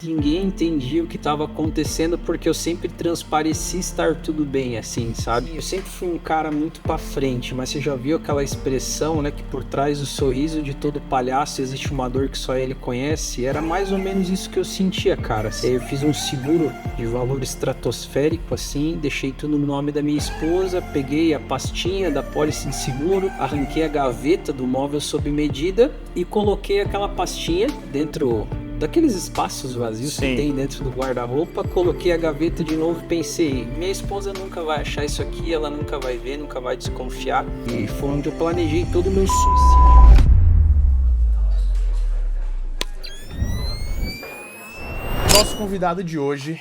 Ninguém entendia o que estava acontecendo porque eu sempre transpareci estar tudo bem, assim, sabe? Eu sempre fui um cara muito pra frente, mas você já viu aquela expressão, né, que por trás do sorriso de todo palhaço existe uma dor que só ele conhece? Era mais ou menos isso que eu sentia, cara. Eu fiz um seguro de valor estratosférico, assim, deixei tudo no nome da minha esposa, peguei a pastinha da pólice de seguro, arranquei a gaveta do móvel sob medida e coloquei aquela pastinha dentro daqueles espaços vazios que tem dentro do guarda-roupa, coloquei a gaveta de novo e pensei, minha esposa nunca vai achar isso aqui, ela nunca vai ver, nunca vai desconfiar. E foi onde eu planejei todo o meu suicídio. Nosso convidado de hoje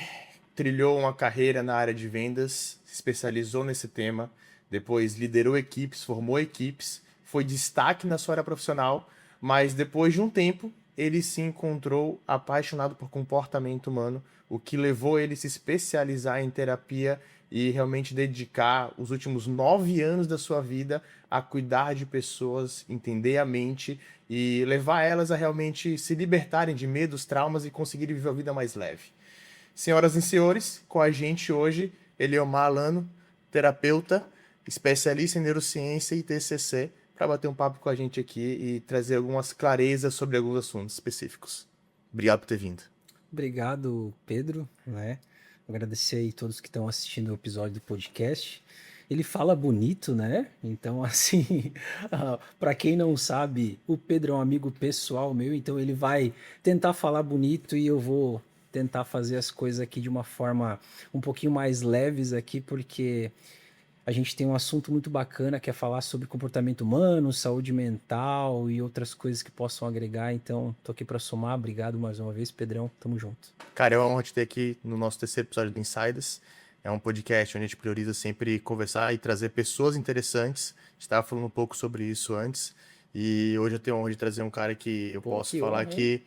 trilhou uma carreira na área de vendas, se especializou nesse tema, depois liderou equipes, formou equipes, foi destaque na sua área profissional, mas depois de um tempo ele se encontrou apaixonado por comportamento humano, o que levou ele a se especializar em terapia e realmente dedicar os últimos 9 anos da sua vida a cuidar de pessoas, entender a mente e levar elas a realmente se libertarem de medos, traumas e conseguirem viver uma vida mais leve. Senhoras e senhores, com a gente hoje, Eliomar Alano, terapeuta, especialista em neurociência e TCC, para bater um papo com a gente aqui e trazer algumas clarezas sobre alguns assuntos específicos. Obrigado por ter vindo. Obrigado, Pedro, né? Agradecer aí todos que estão assistindo o episódio do podcast. Ele fala bonito, né? Então, assim, para quem não sabe, o Pedro é um amigo pessoal meu, então ele vai tentar falar bonito e eu vou tentar fazer as coisas aqui de uma forma um pouquinho mais leves aqui, porque a gente tem um assunto muito bacana que é falar sobre comportamento humano, saúde mental e outras coisas que possam agregar. Então, tô aqui para somar. Obrigado mais uma vez, Pedrão. Tamo junto. Cara, é uma honra te ter aqui no nosso terceiro episódio do Insiders. É um podcast onde a gente prioriza sempre conversar e trazer pessoas interessantes. A gente estava falando um pouco sobre isso antes. E hoje eu tenho a honra de trazer um cara que eu posso que falar honra, que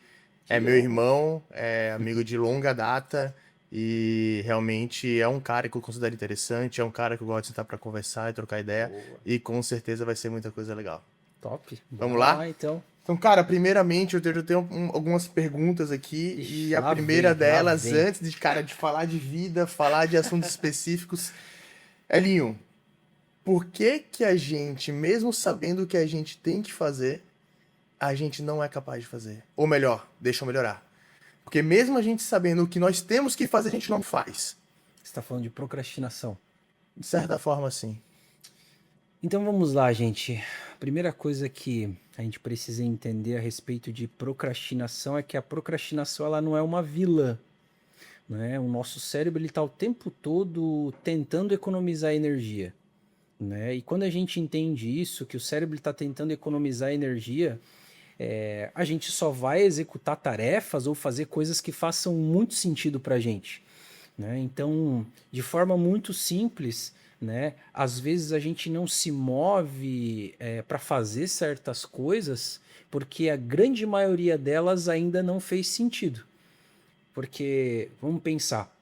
é meu irmão, é amigo de longa data e realmente é um cara que eu considero interessante, é um cara que eu gosto de sentar para conversar e trocar ideia. Boa. E com certeza vai ser muita coisa legal. Top. Vamos Bora lá? então. Então, cara, primeiramente eu tenho algumas perguntas aqui e Ixi, a lá primeira vem, lá delas, vem. antes de falar de vida, falar de assuntos específicos, Elinho, por que que a gente, mesmo sabendo o que a gente tem que fazer, a gente não é capaz de fazer? Ou melhor, deixa eu melhorar. Porque mesmo a gente sabendo o que nós temos que fazer, a gente não faz. Você está falando de procrastinação. De certa forma, sim. Então vamos lá, gente. A primeira coisa que a gente precisa entender a respeito de procrastinação é que a procrastinação ela não é uma vilã, né? O nosso cérebro ele está o tempo todo tentando economizar energia, né? E quando a gente entende isso, que o cérebro está tentando economizar energia, a gente só vai executar tarefas ou fazer coisas que façam muito sentido para a gente, né? Então, de forma muito simples, né? Às vezes a gente não se move para fazer certas coisas porque a grande maioria delas ainda não fez sentido. Porque, vamos pensar,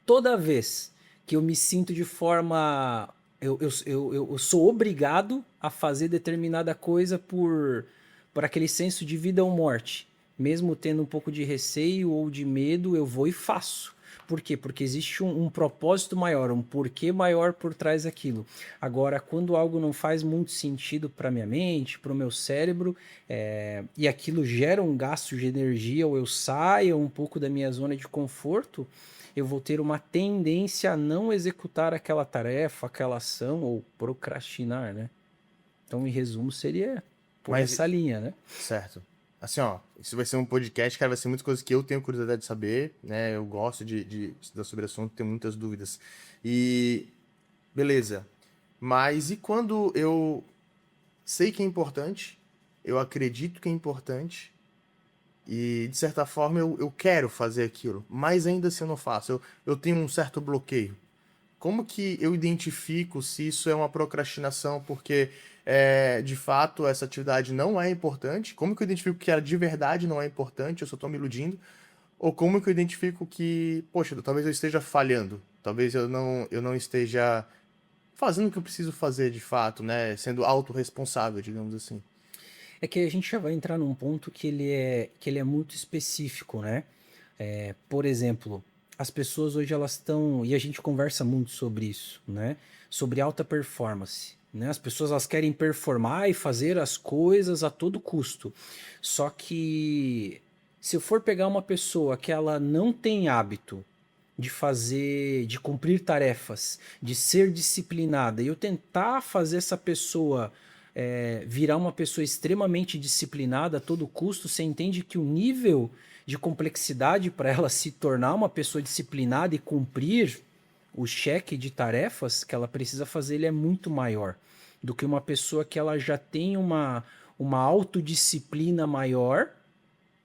toda vez que eu me sinto de forma. Eu sou obrigado a fazer determinada coisa por aquele senso de vida ou morte. Mesmo tendo um pouco de receio ou de medo, eu vou e faço. Por quê? Porque existe um propósito maior, um porquê maior por trás daquilo. Agora, quando algo não faz muito sentido para minha mente, para o meu cérebro, e aquilo gera um gasto de energia, ou eu saio um pouco da minha zona de conforto, eu vou ter uma tendência a não executar aquela tarefa, aquela ação, ou procrastinar, né? Então, em resumo, seria por Mas, essa linha, né? certo. Assim, ó, isso vai ser um podcast, cara, vai ser muitas coisas que eu tenho curiosidade de saber, né? Eu gosto de estudar sobre o assunto, tenho muitas dúvidas. E, beleza. Mas e quando eu sei que é importante, eu acredito que é importante, e de certa forma eu quero fazer aquilo, mas ainda assim eu não faço, eu tenho um certo bloqueio. Como que eu identifico se isso é uma procrastinação porque de fato essa atividade não é importante? Como que eu identifico que ela de verdade não é importante, eu só estou me iludindo? Ou como que eu identifico que, poxa, talvez eu esteja falhando, talvez eu não esteja fazendo o que eu preciso fazer de fato, né? Sendo autorresponsável, digamos assim. É que a gente já vai entrar num ponto que ele é muito específico, né? Por exemplo, as pessoas hoje elas estão, e a gente conversa muito sobre isso, né? Sobre alta performance, né? As pessoas elas querem performar e fazer as coisas a todo custo. Só que se eu for pegar uma pessoa que ela não tem hábito de fazer, de cumprir tarefas, de ser disciplinada, e eu tentar fazer essa pessoa virar uma pessoa extremamente disciplinada a todo custo, você entende que o nível de complexidade para ela se tornar uma pessoa disciplinada e cumprir o cheque de tarefas que ela precisa fazer, ele é muito maior do que uma pessoa que ela já tem uma autodisciplina maior,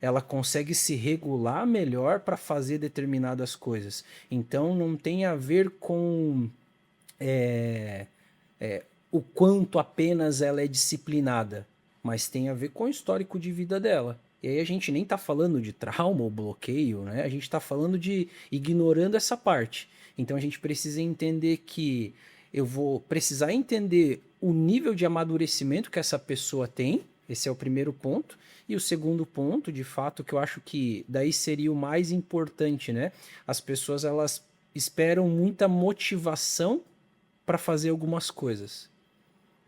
ela consegue se regular melhor para fazer determinadas coisas. Então não tem a ver com é, o quanto apenas ela é disciplinada, mas tem a ver com o histórico de vida dela. E aí a gente nem está falando de trauma ou bloqueio, né? A gente está falando de ignorando essa parte. Então a gente precisa entender que eu vou precisar entender o nível de amadurecimento que essa pessoa tem. Esse é o primeiro ponto. E o segundo ponto, de fato, que eu acho que daí seria o mais importante, né? As pessoas elas esperam muita motivação para fazer algumas coisas,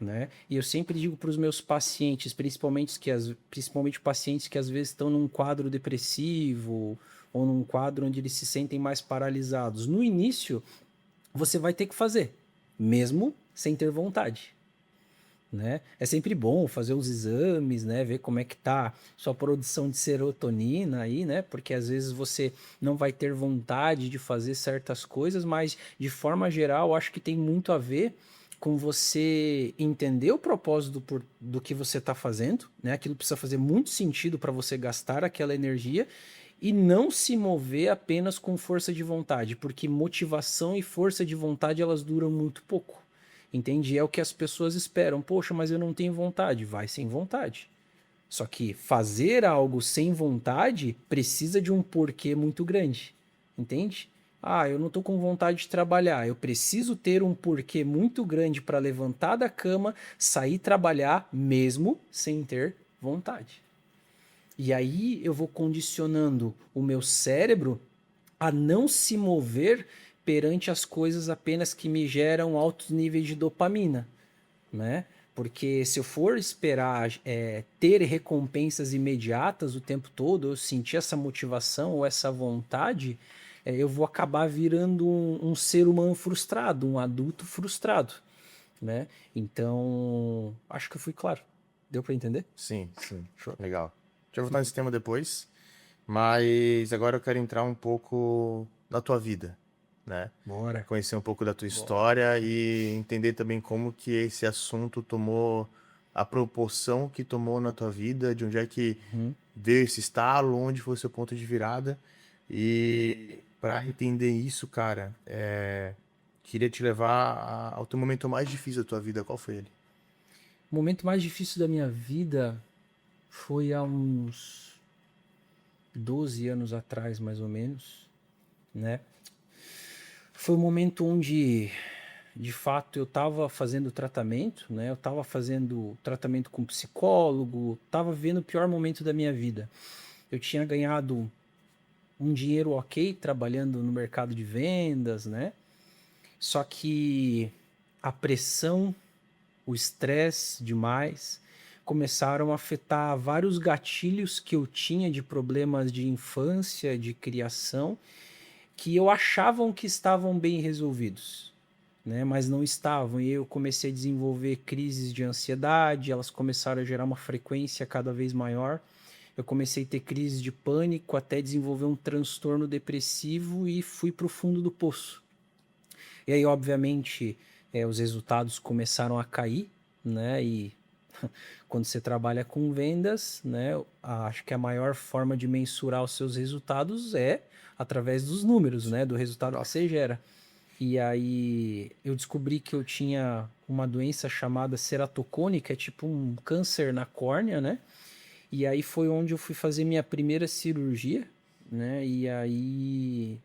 né? E eu sempre digo para os meus pacientes, principalmente pacientes que às vezes estão num quadro depressivo ou num quadro onde eles se sentem mais paralisados. No início, você vai ter que fazer, mesmo sem ter vontade, né? É sempre bom fazer os exames, né? Ver como é que tá sua produção de serotonina aí, né? Porque às vezes você não vai ter vontade de fazer certas coisas, mas de forma geral, acho que tem muito a ver com você entender o propósito do que você está fazendo, né? Aquilo precisa fazer muito sentido para você gastar aquela energia e não se mover apenas com força de vontade, porque motivação e força de vontade elas duram muito pouco. Entende? É o que as pessoas esperam. Poxa, mas eu não tenho vontade. Vai sem vontade. Só que fazer algo sem vontade precisa de um porquê muito grande. Entende? Ah, eu não estou com vontade de trabalhar. Eu preciso ter um porquê muito grande para levantar da cama, sair trabalhar, mesmo sem ter vontade. E aí eu vou condicionando o meu cérebro a não se mover perante as coisas apenas que me geram altos níveis de dopamina, né? Porque se eu for esperar ter recompensas imediatas o tempo todo, eu sentir essa motivação ou essa vontade, eu vou acabar virando um ser humano frustrado, um adulto frustrado, né? Então, acho que eu fui claro. Deu para entender? Sim, sim. Show. Legal. A gente vai voltar nesse tema depois, mas agora eu quero entrar um pouco na tua vida, né? Bora. Conhecer um pouco da tua Bora. história e entender também como que esse assunto tomou a proporção que tomou na tua vida, de onde é que Uhum. veio esse estalo, onde foi o seu ponto de virada. E para entender isso, cara, queria te levar ao teu momento mais difícil da tua vida. Qual foi ele? O momento mais difícil da minha vida foi há uns 12 anos atrás, mais ou menos, né? Foi um momento onde, de fato, eu estava fazendo tratamento, né? Eu estava fazendo tratamento com psicólogo, estava vivendo o pior momento da minha vida. Eu tinha ganhado um dinheiro ok trabalhando no mercado de vendas, né? Só que a pressão, o estresse demais começaram a afetar vários gatilhos que eu tinha de problemas de infância, de criação, que eu achavam que estavam bem resolvidos, né? Mas não estavam. E eu comecei a desenvolver crises de ansiedade, elas começaram a gerar uma frequência cada vez maior. Eu comecei a ter crises de pânico, até desenvolver um transtorno depressivo e fui para o fundo do poço. E aí, obviamente, os resultados começaram a cair, né? E quando você trabalha com vendas, né? Acho que a maior forma de mensurar os seus resultados é através dos números, né? Do resultado que Nossa. você gera. E aí eu descobri que eu tinha uma doença chamada ceratocone, que é tipo um câncer na córnea, né? E aí foi onde eu fui fazer minha primeira cirurgia, né? E aí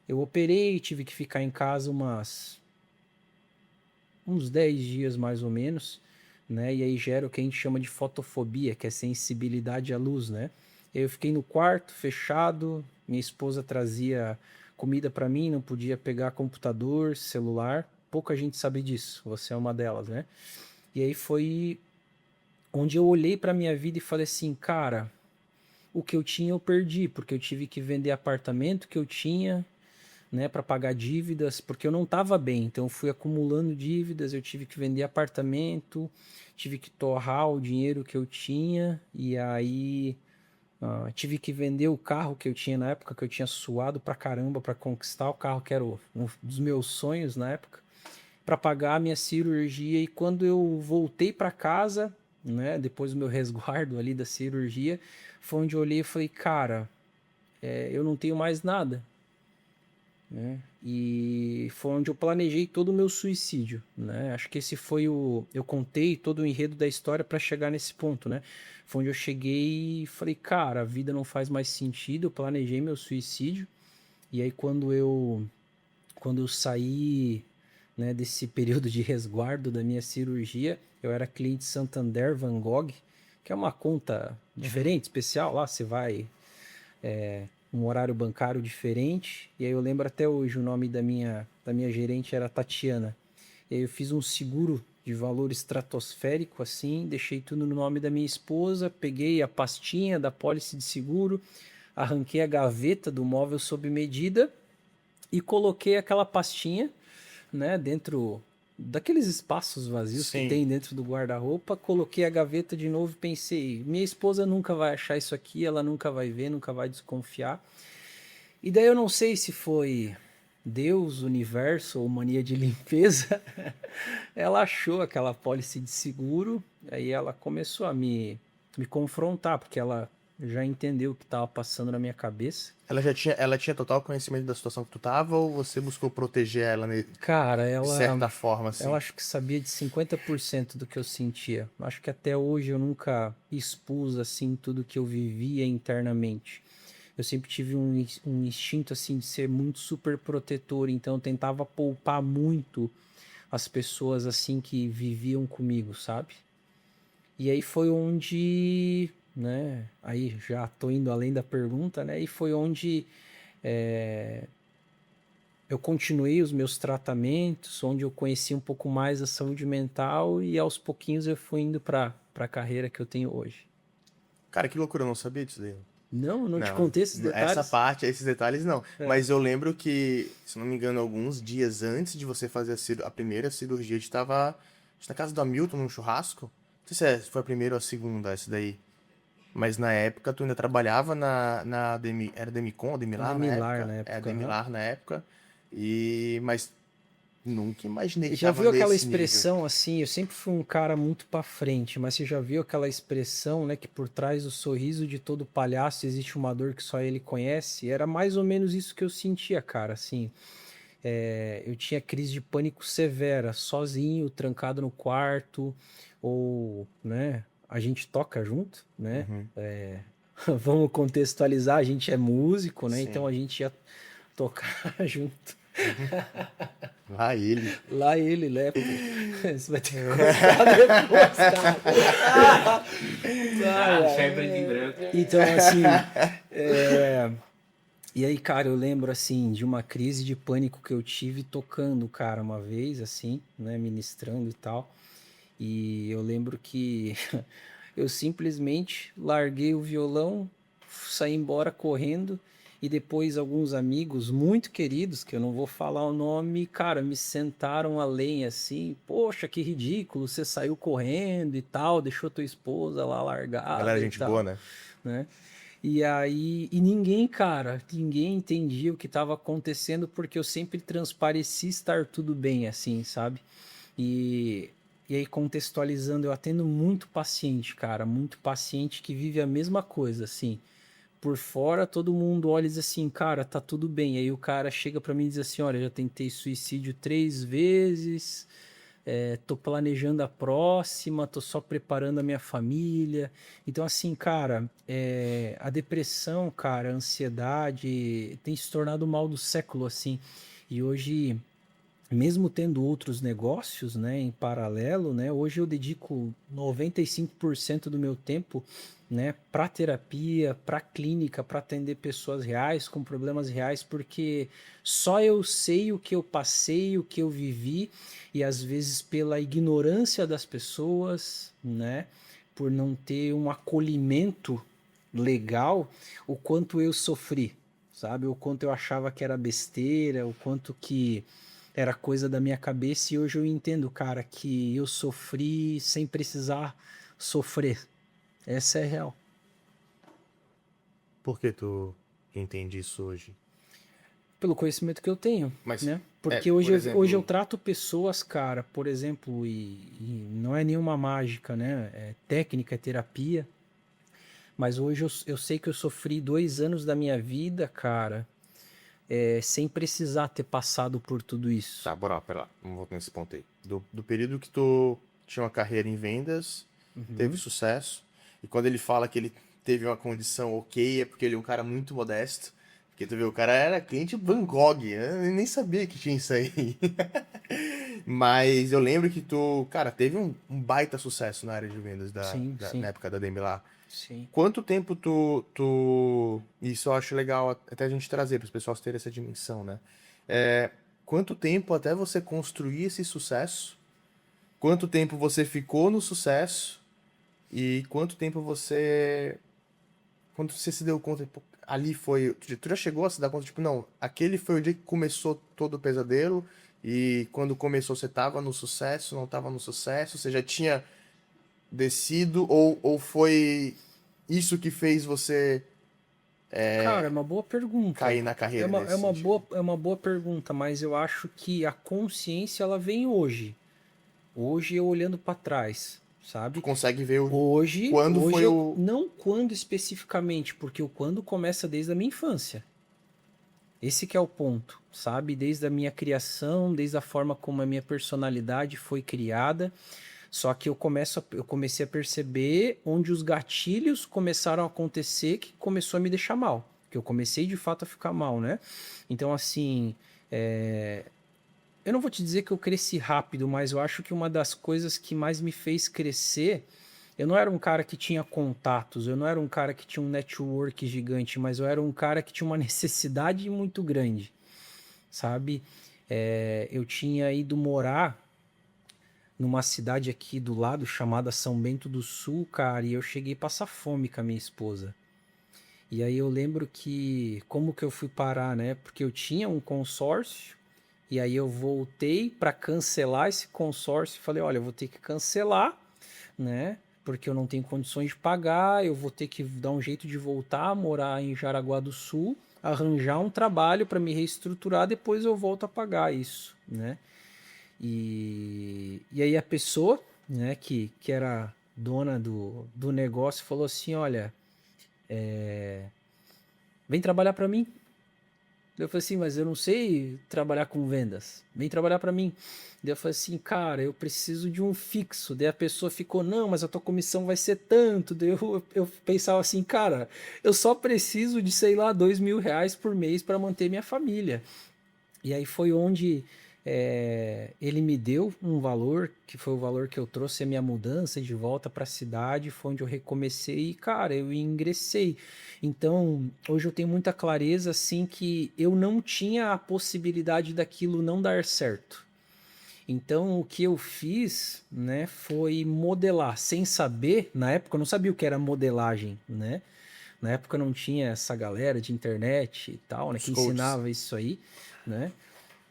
eu operei, tive que ficar em casa uns 10 dias mais ou menos, né? E aí gera o que a gente chama de fotofobia, que é sensibilidade à luz, né? Eu fiquei no quarto, fechado, minha esposa trazia comida para mim, não podia pegar computador, celular. Pouca gente sabe disso, você é uma delas, né? E aí foi onde eu olhei para minha vida e falei assim, cara, o que eu tinha eu perdi, porque eu tive que vender apartamento que eu tinha, né, para pagar dívidas, porque eu não estava bem, então eu fui acumulando dívidas, eu tive que vender apartamento, tive que torrar o dinheiro que eu tinha, e aí tive que vender o carro que eu tinha na época, que eu tinha suado pra caramba para conquistar o carro que era um dos meus sonhos na época, para pagar a minha cirurgia. E quando eu voltei para casa, né, depois do meu resguardo ali da cirurgia, foi onde eu olhei e falei, cara, eu não tenho mais nada, né? E foi onde eu planejei todo o meu suicídio, né? Acho que esse foi eu contei todo o enredo da história para chegar nesse ponto, né? Foi onde eu cheguei e falei, cara, a vida não faz mais sentido, eu planejei meu suicídio. E aí quando eu saí, né, desse período de resguardo da minha cirurgia, eu era cliente Santander Van Gogh, que é uma conta diferente, especial, lá você vai um horário bancário diferente. E aí eu lembro até hoje o nome da minha gerente era Tatiana. E aí eu fiz um seguro de valor estratosférico assim, deixei tudo no nome da minha esposa, peguei a pastinha da pólice de seguro, arranquei a gaveta do móvel sob medida e coloquei aquela pastinha, né, dentro daqueles espaços vazios que Sim. tem dentro do guarda-roupa, coloquei a gaveta de novo e pensei, minha esposa nunca vai achar isso aqui, ela nunca vai ver, nunca vai desconfiar. E daí eu não sei se foi Deus, universo ou mania de limpeza, ela achou aquela pólice de seguro, aí ela começou a me confrontar, porque ela já entendeu o que estava passando na minha cabeça. Ela tinha total conhecimento da situação que tu tava ou você buscou proteger ela Cara, de ela certa forma, Ela assim? acho que sabia de 50% do que eu sentia. Acho que até hoje eu nunca expus assim tudo que eu vivia internamente. Eu sempre tive um instinto assim de ser muito super protetor, então eu tentava poupar muito as pessoas assim que viviam comigo, sabe? E aí foi onde, né? Aí já tô indo além da pergunta, né? E foi onde eu continuei os meus tratamentos, onde eu conheci um pouco mais a saúde mental e aos pouquinhos eu fui indo para a carreira que eu tenho hoje. Cara, que loucura, eu não sabia disso daí. Não, não te Não, contei esses essa detalhes? parte, esses detalhes não. É. Mas eu lembro que, se não me engano, alguns dias antes de você fazer a primeira cirurgia, a gente tava na casa do Hamilton, num churrasco. Não sei se foi a primeira ou a segunda, essa daí. Mas na época tu ainda trabalhava na era Demicon, Na Demilar na Milar época? na É, época. Aham. Demilar na época. Mas nunca imaginei E que já tava viu aquela nesse nível. expressão assim? Eu sempre fui um cara muito para frente, mas você já viu aquela expressão, né, que por trás do sorriso de todo palhaço existe uma dor que só ele conhece? Era mais ou menos isso que eu sentia, cara, assim. Eu tinha crise de pânico severa, sozinho, trancado no quarto, ou, né, a gente toca junto, né? Uhum, Vamos contextualizar, a gente é músico, né? Então sim. a gente ia tocar junto. Lá ele. Lá ele, né, pô? Você vai ter que cortar depois, cara. Ai, Deixa em ai. preto e branco. Então, assim, e aí, cara, eu lembro, assim, de uma crise de pânico que eu tive tocando, cara, uma vez, assim, né, ministrando e tal. E eu lembro que eu simplesmente larguei o violão, saí embora correndo e depois alguns amigos muito queridos, que eu não vou falar o nome, cara, me sentaram além assim, poxa, que ridículo, você saiu correndo e tal, deixou tua esposa lá Galera, largada e gente boa, tal, né? né? E aí, ninguém, cara, ninguém entendia o que estava acontecendo porque eu sempre transpareci estar tudo bem, assim, sabe? E, e aí, contextualizando, eu atendo muito paciente, cara, muito paciente que vive a mesma coisa, assim. Por fora, todo mundo olha e diz assim, cara, tá tudo bem. E aí o cara chega pra mim e diz assim, olha, já tentei suicídio 3 vezes, tô planejando a próxima, tô só preparando a minha família. Então, assim, cara, a depressão, cara, a ansiedade tem se tornado o mal do século, assim. E hoje mesmo tendo outros negócios, né, em paralelo, né, hoje eu dedico 95% do meu tempo né, para terapia, para clínica, para atender pessoas reais com problemas reais, porque só eu sei o que eu passei, o que eu vivi, e às vezes pela ignorância das pessoas, né, por não ter um acolhimento legal, o quanto eu sofri, sabe? O quanto eu achava que era besteira, o quanto que era coisa da minha cabeça, e hoje eu entendo, cara, que eu sofri sem precisar sofrer. Essa é real. Por que tu entende isso hoje? Pelo conhecimento que eu tenho, Mas, né? Porque por hoje eu exemplo, trato pessoas, cara, por exemplo, e não é nenhuma mágica, né? É técnica, é terapia. Mas hoje eu sei que eu sofri 2 anos da minha vida, cara, sem precisar ter passado por tudo isso. tá, bora, pera lá, vamos voltar nesse ponto aí. Do período que tu tinha uma carreira em vendas, teve Uhum. sucesso, e quando ele fala que ele teve uma condição ok, é porque ele é um cara muito modesto. Porque tu vê, o cara era cliente Van Gogh, eu nem sabia que tinha isso aí. Mas eu lembro que tu, cara, teve um baita sucesso na área de vendas Sim, na sim, época da Demilar. sim. Quanto tempo Isso eu acho legal até a gente trazer para os pessoal terem essa dimensão, né? É, quanto tempo até você construir esse sucesso? Quanto tempo você ficou no sucesso? E quanto tempo você. Quando você se deu conta, pô, ali foi. Tu já chegou a se dar conta, tipo, não, aquele foi o dia que começou todo o pesadelo. E quando começou, você tava no sucesso, não tava no sucesso, você já tinha descido, ou foi isso que fez você Cara, é uma boa pergunta. cair na É carreira uma, nesse sentido? é uma boa pergunta, mas eu acho que a consciência ela vem hoje. Hoje eu olhando para trás, Tu sabe? consegue ver quando Hoje foi eu o. não quando especificamente, porque o quando começa desde a minha infância. Esse que é o ponto, sabe? Desde a minha criação, desde a forma como a minha personalidade foi criada. Só que eu comecei a perceber onde os gatilhos começaram a acontecer que começou a me deixar mal. Que eu comecei de fato a ficar mal, né? Então, assim, eu não vou te dizer que eu cresci rápido, mas eu acho que uma das coisas que mais me fez crescer, eu não era um cara que tinha contatos, eu não era um cara que tinha um network gigante, mas eu era um cara que tinha uma necessidade muito grande, sabe? Eu tinha ido morar numa cidade aqui do lado chamada São Bento do Sul, cara, e eu cheguei a passar fome com a minha esposa. E aí eu lembro que como que eu fui parar, né? Porque eu tinha um consórcio e aí eu voltei para cancelar esse consórcio e falei, olha, eu vou ter que cancelar, né? Porque eu não tenho condições de pagar, eu vou ter que dar um jeito de voltar a morar em Jaraguá do Sul, arranjar um trabalho para me reestruturar, depois eu volto a pagar isso, né? E aí a pessoa, né, que era dona do negócio falou assim, olha, vem trabalhar para mim. Eu falei assim, mas eu não sei trabalhar com vendas. Vem trabalhar para mim. Daí eu falei assim, cara, eu preciso de um fixo. Daí a pessoa ficou, não, mas a tua comissão vai ser tanto. Daí eu pensava assim, cara, eu só preciso de, sei lá, R$ 2.000 por mês para manter minha família. E aí foi onde ele me deu um valor, que foi o valor que eu trouxe a minha mudança de volta para a cidade, foi onde eu recomecei e, cara, eu ingressei. Então, hoje eu tenho muita clareza, assim, que eu não tinha a possibilidade daquilo não dar certo. Então, o que eu fiz, né, foi modelar, sem saber, na época eu não sabia o que era modelagem, né? Na época não tinha essa galera de internet e tal, né, Os que coaches. ensinava isso aí, né?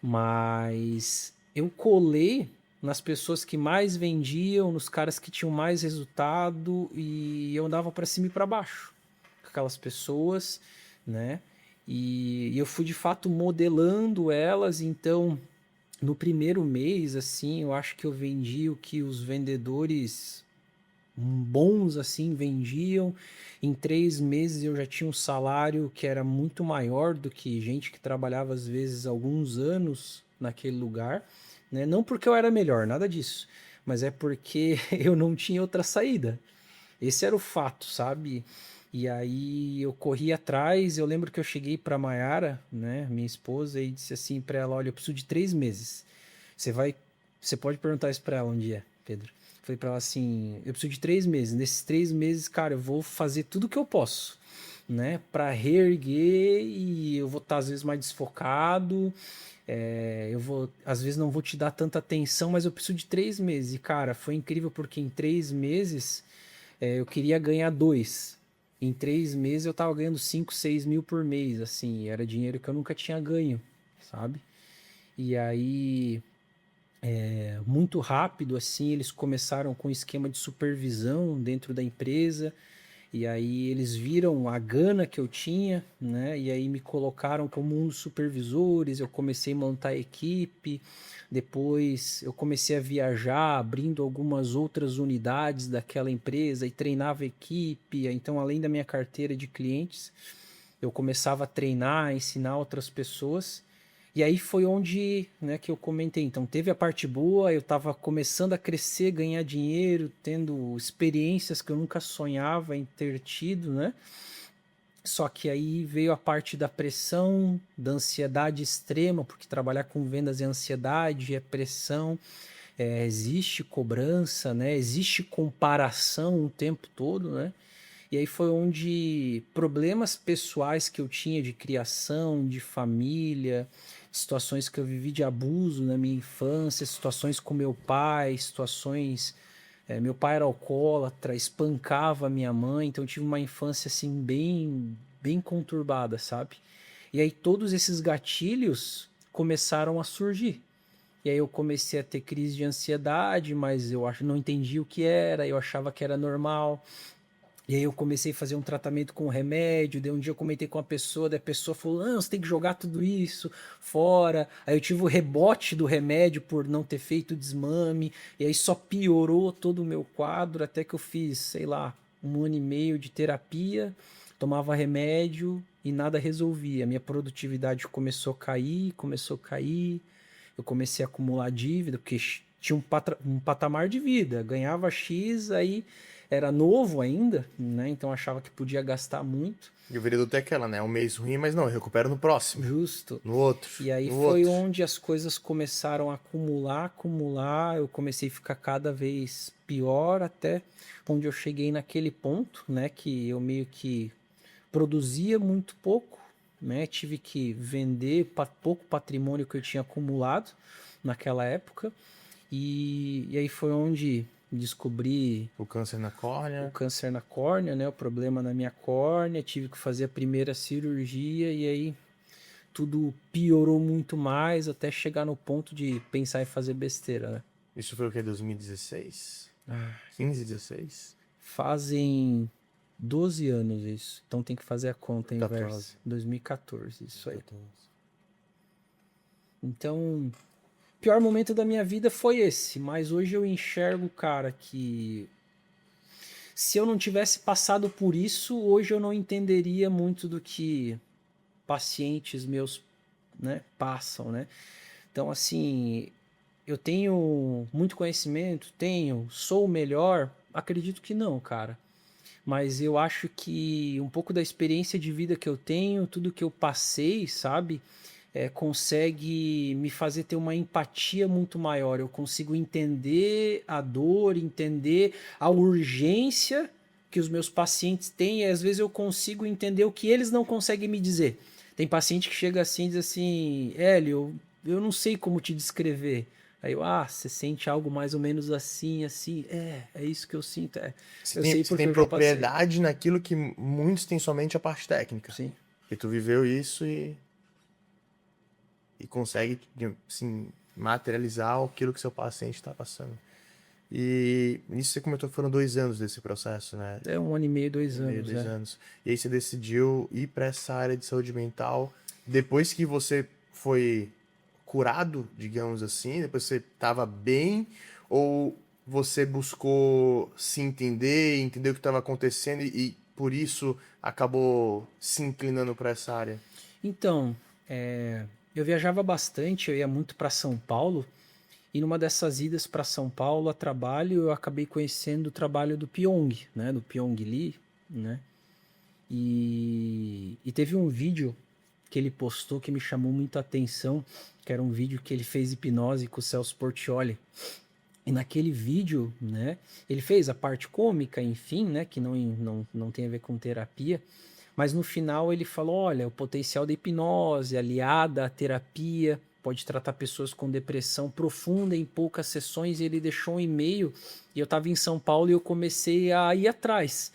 Mas eu colei nas pessoas que mais vendiam, nos caras que tinham mais resultado e eu andava para cima e para baixo com aquelas pessoas, né? E eu fui de fato modelando elas, então no primeiro mês, assim, eu acho que eu vendi o que os vendedores bons assim vendiam. Em 3 meses eu já tinha um salário que era muito maior do que gente que trabalhava às vezes alguns anos naquele lugar, né? Não porque eu era melhor, nada disso, mas é porque eu não tinha outra saída. Esse era o fato, sabe? E aí eu corri atrás. Eu lembro que eu cheguei para Maiara, né, minha esposa, e disse assim para ela: olha, eu preciso de 3 meses. Você vai, você pode perguntar isso para ela um dia, Pedro. Falei pra ela assim, eu preciso de 3 meses. Nesses 3 meses, cara, eu vou fazer tudo que eu posso, né? Pra reerguer e eu vou estar, às vezes, mais desfocado. Eu vou, às vezes, não vou te dar tanta atenção, mas eu preciso de 3 meses. E, cara, foi incrível porque em 3 meses eu queria ganhar dois. Em 3 meses eu tava ganhando 5, 6 mil por mês, assim. Era dinheiro que eu nunca tinha ganho, sabe? E aí, muito rápido, assim, eles começaram com um esquema de supervisão dentro da empresa. E aí eles viram a gana que eu tinha, né? E aí me colocaram como um dos supervisores, eu comecei a montar a equipe, depois eu comecei a viajar, abrindo algumas outras unidades daquela empresa e treinava a equipe. Então, além da minha carteira de clientes, eu começava a treinar, a ensinar outras pessoas. E aí foi onde, né, que eu comentei. Então, teve a parte boa, eu estava começando a crescer, ganhar dinheiro, tendo experiências que eu nunca sonhava em ter tido, né? Só que aí veio a parte da pressão, da ansiedade extrema, porque trabalhar com vendas é ansiedade, é pressão, existe cobrança, né? Existe comparação o tempo todo, né? E aí foi onde problemas pessoais que eu tinha de criação, de família, situações que eu vivi de abuso na minha infância, situações com meu pai, situações. Meu pai era alcoólatra, espancava minha mãe, então eu tive uma infância assim bem conturbada, sabe? E aí todos esses gatilhos começaram a surgir. E aí eu comecei a ter crise de ansiedade, mas eu não entendi o que era, eu achava que era normal. E aí eu comecei a fazer um tratamento com remédio, daí um dia eu comentei com uma pessoa, daí a pessoa falou, não, você tem que jogar tudo isso fora. Aí eu tive o rebote do remédio por não ter feito desmame, e aí só piorou todo o meu quadro, até que eu fiz, sei lá, 1 ano e meio de terapia, tomava remédio e nada resolvia. Minha produtividade começou a cair, eu comecei a acumular dívida, porque tinha um patamar de vida, ganhava X, aí era novo ainda, né? Então achava que podia gastar muito. E o vereador tem aquela, né? Um mês ruim, mas não, eu recupero no próximo. Justo. No outro. E aí no foi outro. onde as coisas começaram a acumular. Eu comecei a ficar cada vez pior, até onde eu cheguei naquele ponto, né? Que eu meio que produzia muito pouco, né? Tive que vender pouco patrimônio que eu tinha acumulado naquela época. E aí foi onde descobri O câncer na o córnea. câncer na córnea, né? O problema na minha córnea, tive que fazer a primeira cirurgia e aí tudo piorou muito mais até chegar no ponto de pensar em fazer besteira, né? Isso foi o que? 2016? 15, 16? Fazem 12 anos isso. Então tem que fazer a conta inversa. 14. 2014, isso aí. 14. Então, o pior momento da minha vida foi esse, mas hoje eu enxergo, cara, que se eu não tivesse passado por isso, hoje eu não entenderia muito do que pacientes meus, né, passam, né? Então, assim, eu tenho muito conhecimento, sou o melhor? Acredito que não, cara. Mas eu acho que um pouco da experiência de vida que eu tenho, tudo que eu passei, sabe, consegue me fazer ter uma empatia muito maior. Eu consigo entender a dor, entender a urgência que os meus pacientes têm, e às vezes eu consigo entender o que eles não conseguem me dizer. Tem paciente que chega assim e diz assim, Hélio, eu não sei como te descrever. Aí eu, você sente algo mais ou menos assim, assim. É isso que eu sinto. Você Eu tem, sei você porque tem eu já passei. propriedade naquilo que muitos têm somente a parte técnica. Sim. E tu viveu isso e consegue, assim, materializar aquilo que seu paciente está passando. E isso você comentou que foram 2 anos desse processo, né? 1 ano e meio, 2 anos. 2 anos. E aí você decidiu ir para essa área de saúde mental depois que você foi curado, digamos assim, depois você estava bem, ou você buscou se entender o que estava acontecendo e por isso acabou se inclinando para essa área? Então, eu viajava bastante, eu ia muito para São Paulo, e numa dessas idas para São Paulo a trabalho, eu acabei conhecendo o trabalho do Pyong, né, do Pyong Lee, né? E teve um vídeo que ele postou que me chamou muito a atenção, que era um vídeo que ele fez hipnose com o Celso Portiolli. E naquele vídeo, né, ele fez a parte cômica, enfim, né, que não tem a ver com terapia, mas no final ele falou, olha, o potencial da hipnose aliada à terapia pode tratar pessoas com depressão profunda em poucas sessões, e ele deixou um e-mail, e eu estava em São Paulo e eu comecei a ir atrás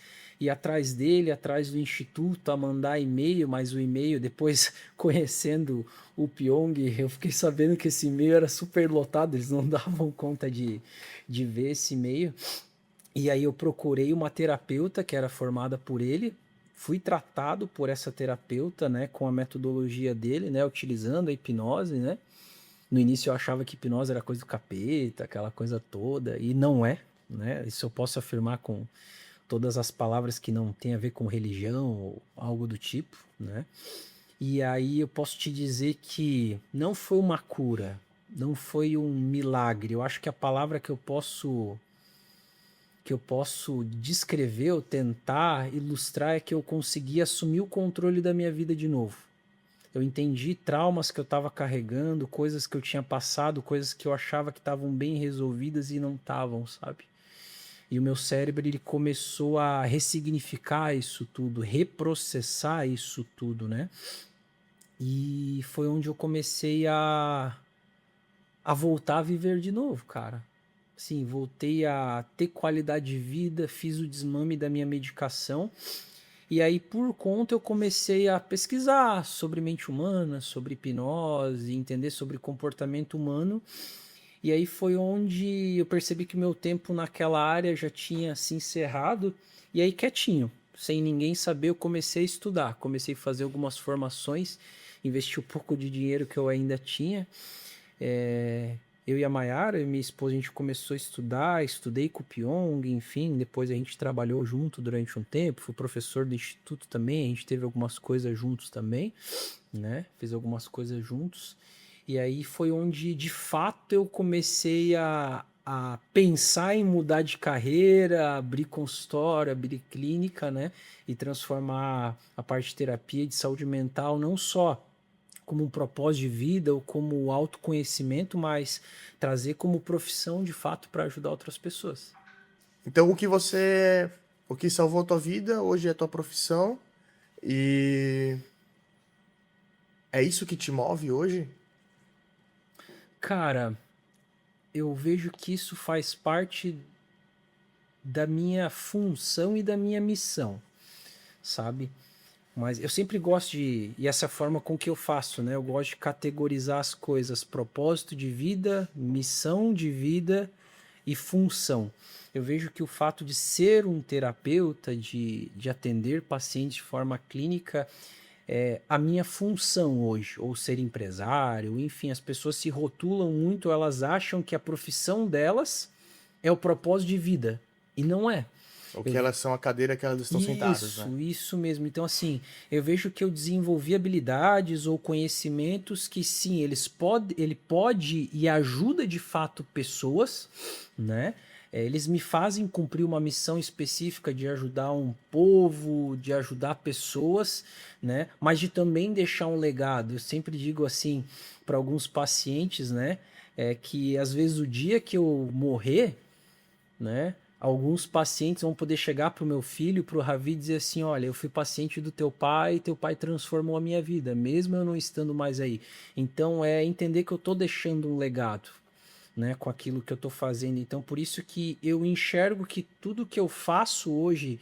dele, atrás do instituto, a mandar e-mail, mas o e-mail, depois conhecendo o Pyong, eu fiquei sabendo que esse e-mail era super lotado, eles não davam conta de ver esse e-mail. E aí eu procurei uma terapeuta que era formada por ele, fui tratado por essa terapeuta, né, com a metodologia dele, né, utilizando a hipnose, né. No início eu achava que hipnose era coisa do capeta, aquela coisa toda, e não é, né. Isso eu posso afirmar com todas as palavras que não tem a ver com religião ou algo do tipo, né. E aí eu posso te dizer que não foi uma cura, não foi um milagre. Eu acho que a palavra que eu posso descrever ou tentar ilustrar é que eu consegui assumir o controle da minha vida de novo. Eu entendi traumas que eu estava carregando, coisas que eu tinha passado, coisas que eu achava que estavam bem resolvidas e não estavam, sabe? E o meu cérebro ele começou a ressignificar isso tudo, reprocessar isso tudo, né? E foi onde eu comecei a voltar a viver de novo, cara. Sim, voltei a ter qualidade de vida, fiz o desmame da minha medicação. E aí, por conta, eu comecei a pesquisar sobre mente humana, sobre hipnose, entender sobre comportamento humano. E aí foi onde eu percebi que o meu tempo naquela área já tinha se encerrado. E aí, quietinho, sem ninguém saber, eu comecei a estudar. Comecei a fazer algumas formações, investi um pouco de dinheiro que eu ainda tinha. É, eu e a Mayara, e minha esposa, a gente começou a estudar, estudei com o Pyong, enfim, depois a gente trabalhou junto durante um tempo, fui professor do instituto também, a gente teve algumas coisas juntos também, né? Fiz algumas coisas juntos. E aí foi onde, de fato, eu comecei a pensar em mudar de carreira, abrir consultório, abrir clínica, né? E transformar a parte de terapia de saúde mental não só como um propósito de vida ou como autoconhecimento, mas trazer como profissão de fato para ajudar outras pessoas. Então, o que salvou a tua vida, hoje é a tua profissão, e é isso que te move hoje? Cara, eu vejo que isso faz parte da minha função e da minha missão, sabe? Mas eu sempre gosto e essa é a forma com que eu faço, né? Eu gosto de categorizar as coisas, propósito de vida, missão de vida e função. Eu vejo que o fato de ser um terapeuta, de atender pacientes de forma clínica, é a minha função hoje, ou ser empresário, enfim, as pessoas se rotulam muito, elas acham que a profissão delas é o propósito de vida, e não é. O que Eu elas são a cadeira que elas estão sentadas, né? isso mesmo. Então, assim, eu vejo que eu desenvolvi habilidades ou conhecimentos que, sim, ele pode e ajuda de fato pessoas, né? Eles me fazem cumprir uma missão específica de ajudar um povo, de ajudar pessoas, né? Mas de também deixar um legado. Eu sempre digo assim para alguns pacientes, né? Que às vezes o dia que eu morrer, né? Alguns pacientes vão poder chegar para o meu filho, para o Ravi, e dizer assim: olha, eu fui paciente do teu pai transformou a minha vida, mesmo eu não estando mais aí. Então é entender que eu estou deixando um legado, né, com aquilo que eu estou fazendo. Então por isso que eu enxergo que tudo que eu faço hoje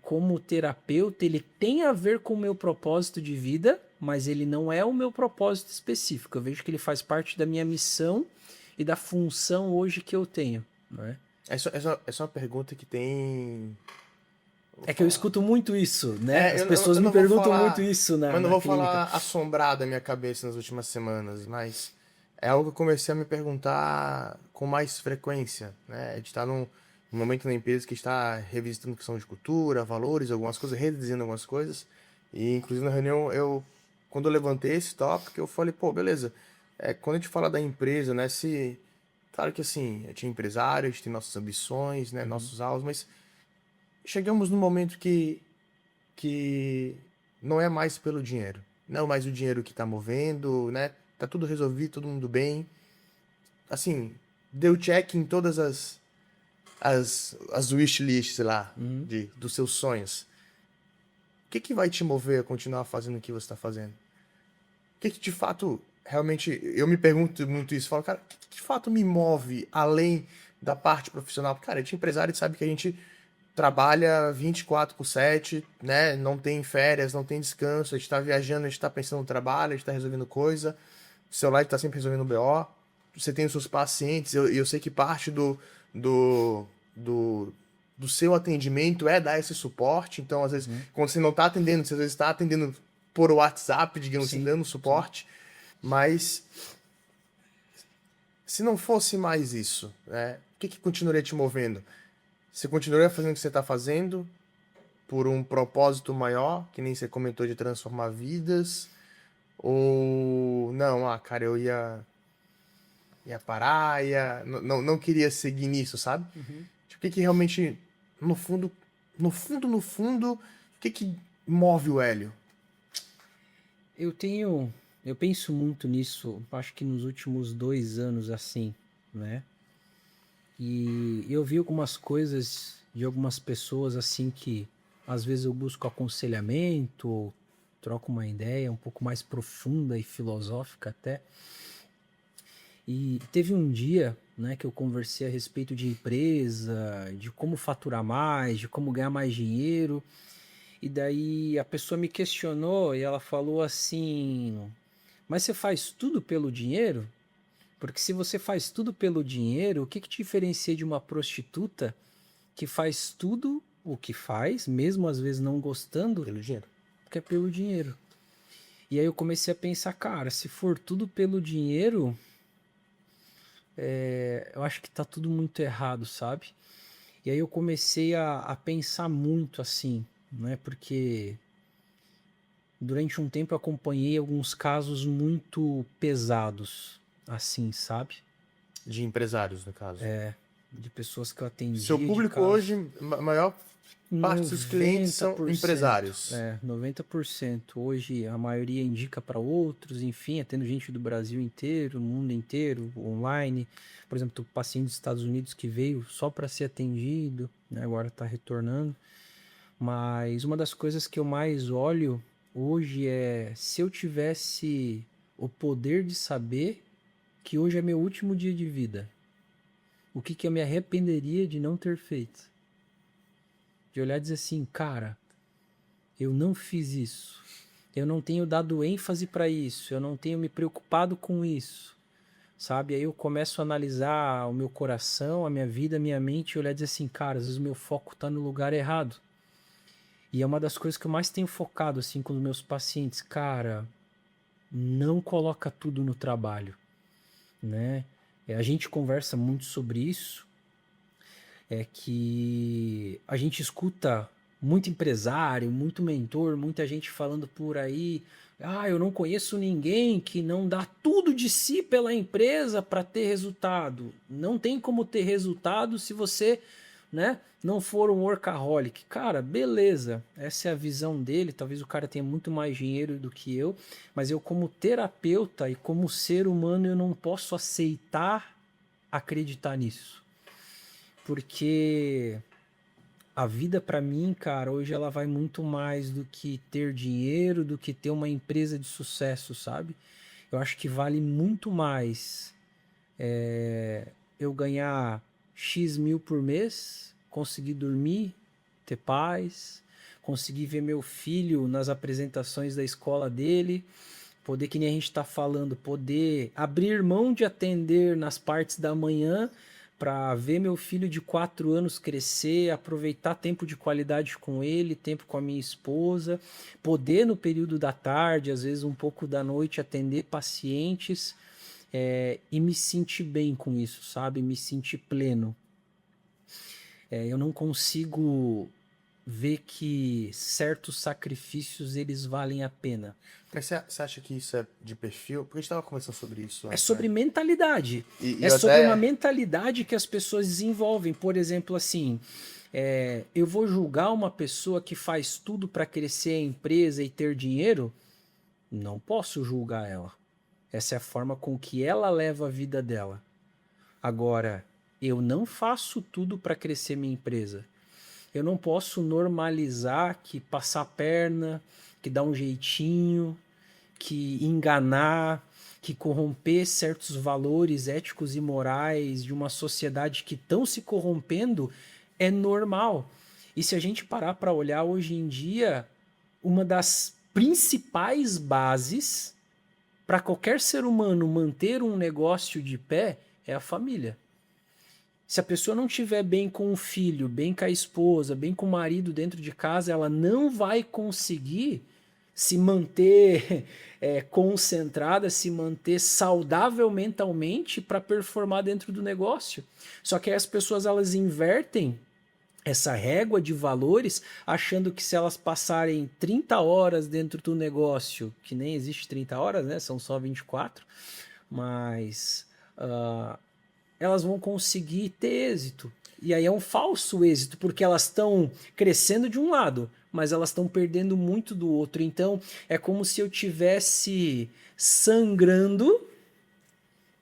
como terapeuta, ele tem a ver com o meu propósito de vida, mas ele não é o meu propósito específico. Eu vejo que ele faz parte da minha missão e da função hoje que eu tenho, né? Essa é uma pergunta que tem. Vou É que eu falar. escuto muito isso, né? É, As pessoas eu me não vou perguntam muito falar. isso Mas não na vou clínica. falar assombrar da minha cabeça nas últimas semanas, mas é algo que eu comecei a me perguntar com mais frequência, né? De estar num momento na empresa que está revisitando questão de cultura, valores, algumas coisas, redesenhando algumas coisas. E inclusive na reunião, quando eu levantei esse tópico, eu falei, pô, beleza. Quando a gente fala da empresa, né? Se, claro que assim, a gente é empresário, a gente tem nossas ambições, né? Uhum. Nossos alvos, mas chegamos num momento que não é mais pelo dinheiro. Não é mais o dinheiro que tá movendo, né? Tá tudo resolvido, todo mundo bem. Assim, deu check em todas as wishlists lá, dos seus sonhos. O que vai te mover a continuar fazendo o que você está fazendo? O que de fato, realmente, eu me pergunto muito isso, falo, cara, o que de fato me move além da parte profissional? Cara, a gente é empresário e sabe que a gente trabalha 24/7, né? Não tem férias, não tem descanso, a gente tá viajando, a gente tá pensando no trabalho, a gente tá resolvendo coisa, o celular tá sempre resolvendo BO, você tem os seus pacientes, eu sei que parte do, do, do seu atendimento é dar esse suporte, então às vezes, quando você não tá atendendo, você às vezes tá atendendo por WhatsApp, digamos assim, dando suporte, mas se não fosse mais isso, né? O que continuaria te movendo? Você continuaria fazendo o que você está fazendo por um propósito maior, que nem você comentou de transformar vidas? Ou não, cara, eu ia parar, não queria seguir nisso, sabe? Tipo, o que realmente, no fundo, o que move o Hélio? Eu penso muito nisso, acho que nos últimos 2 anos, assim, né? E eu vi algumas coisas de algumas pessoas, assim, que às vezes eu busco aconselhamento, ou troco uma ideia um pouco mais profunda e filosófica até. E teve um dia, né, que eu conversei a respeito de empresa, de como faturar mais, de como ganhar mais dinheiro. E daí a pessoa me questionou e ela falou assim: mas você faz tudo pelo dinheiro? Porque se você faz tudo pelo dinheiro, o que te diferencia de uma prostituta que faz tudo o que faz, mesmo às vezes não gostando, Pelo dinheiro. porque é pelo dinheiro? E aí eu comecei a pensar, cara, se for tudo pelo dinheiro, eu acho que tá tudo muito errado, sabe? E aí eu comecei a pensar muito assim, né? Porque durante um tempo eu acompanhei alguns casos muito pesados, assim, sabe? De empresários, no caso. De pessoas que eu Seu atendia, de público casos. hoje, a maior parte dos clientes são 90%, empresários. 90%. Hoje a maioria indica para outros, enfim, atendo gente do Brasil inteiro, mundo inteiro, online. Por exemplo, tô paciente dos Estados Unidos que veio só para ser atendido, né? Agora está retornando. Mas uma das coisas que eu mais olho hoje é se eu tivesse o poder de saber que hoje é meu último dia de vida, o que eu me arrependeria de não ter feito? De olhar e dizer assim, cara, eu não fiz isso. Eu não tenho dado ênfase para isso. Eu não tenho me preocupado com isso. Sabe? Aí eu começo a analisar o meu coração, a minha vida, a minha mente e olhar e dizer assim, cara, às vezes o meu foco tá no lugar errado. E é uma das coisas que eu mais tenho focado assim com os meus pacientes. Cara, não coloca tudo no trabalho, né? A gente conversa muito sobre isso, é que a gente escuta muito empresário, muito mentor, muita gente falando por aí, eu não conheço ninguém que não dá tudo de si pela empresa para ter resultado. Não tem como ter resultado se você, né, não for um workaholic. Cara, beleza, essa é a visão dele, talvez o cara tenha muito mais dinheiro do que eu, mas eu como terapeuta e como ser humano eu não posso aceitar acreditar nisso. Porque a vida para mim, cara, hoje ela vai muito mais do que ter dinheiro, do que ter uma empresa de sucesso, sabe? Eu acho que vale muito mais eu ganhar X mil por mês, conseguir dormir, ter paz, conseguir ver meu filho nas apresentações da escola dele, poder, que nem a gente está falando, poder abrir mão de atender nas partes da manhã para ver meu filho de 4 anos crescer, aproveitar tempo de qualidade com ele, tempo com a minha esposa, poder no período da tarde, às vezes um pouco da noite, atender pacientes e me sentir bem com isso, sabe? Me sentir pleno. Eu não consigo ver que certos sacrifícios eles valem a pena. Mas você acha que isso é de perfil? Porque a gente estava conversando sobre isso É antes, sobre né? mentalidade. E É eu sobre uma até... mentalidade que as pessoas desenvolvem. Por exemplo, assim, eu vou julgar uma pessoa que faz tudo para crescer a empresa e ter dinheiro? Não posso julgar ela. Essa é a forma com que ela leva a vida dela. Agora, eu não faço tudo para crescer minha empresa. Eu não posso normalizar que passar a perna, que dar um jeitinho, que enganar, que corromper certos valores éticos e morais de uma sociedade que estão se corrompendo é normal. E se a gente parar para olhar hoje em dia, uma das principais bases para qualquer ser humano manter um negócio de pé é a família. Se a pessoa não estiver bem com o filho, bem com a esposa, bem com o marido dentro de casa, ela não vai conseguir se manter concentrada, se manter saudável mentalmente para performar dentro do negócio. Só que aí as pessoas elas invertem essa régua de valores, achando que se elas passarem 30 horas dentro do negócio, que nem existe 30 horas, né? São só 24, mas elas vão conseguir ter êxito. E aí é um falso êxito, porque elas estão crescendo de um lado, mas elas estão perdendo muito do outro. Então é como se eu tivesse sangrando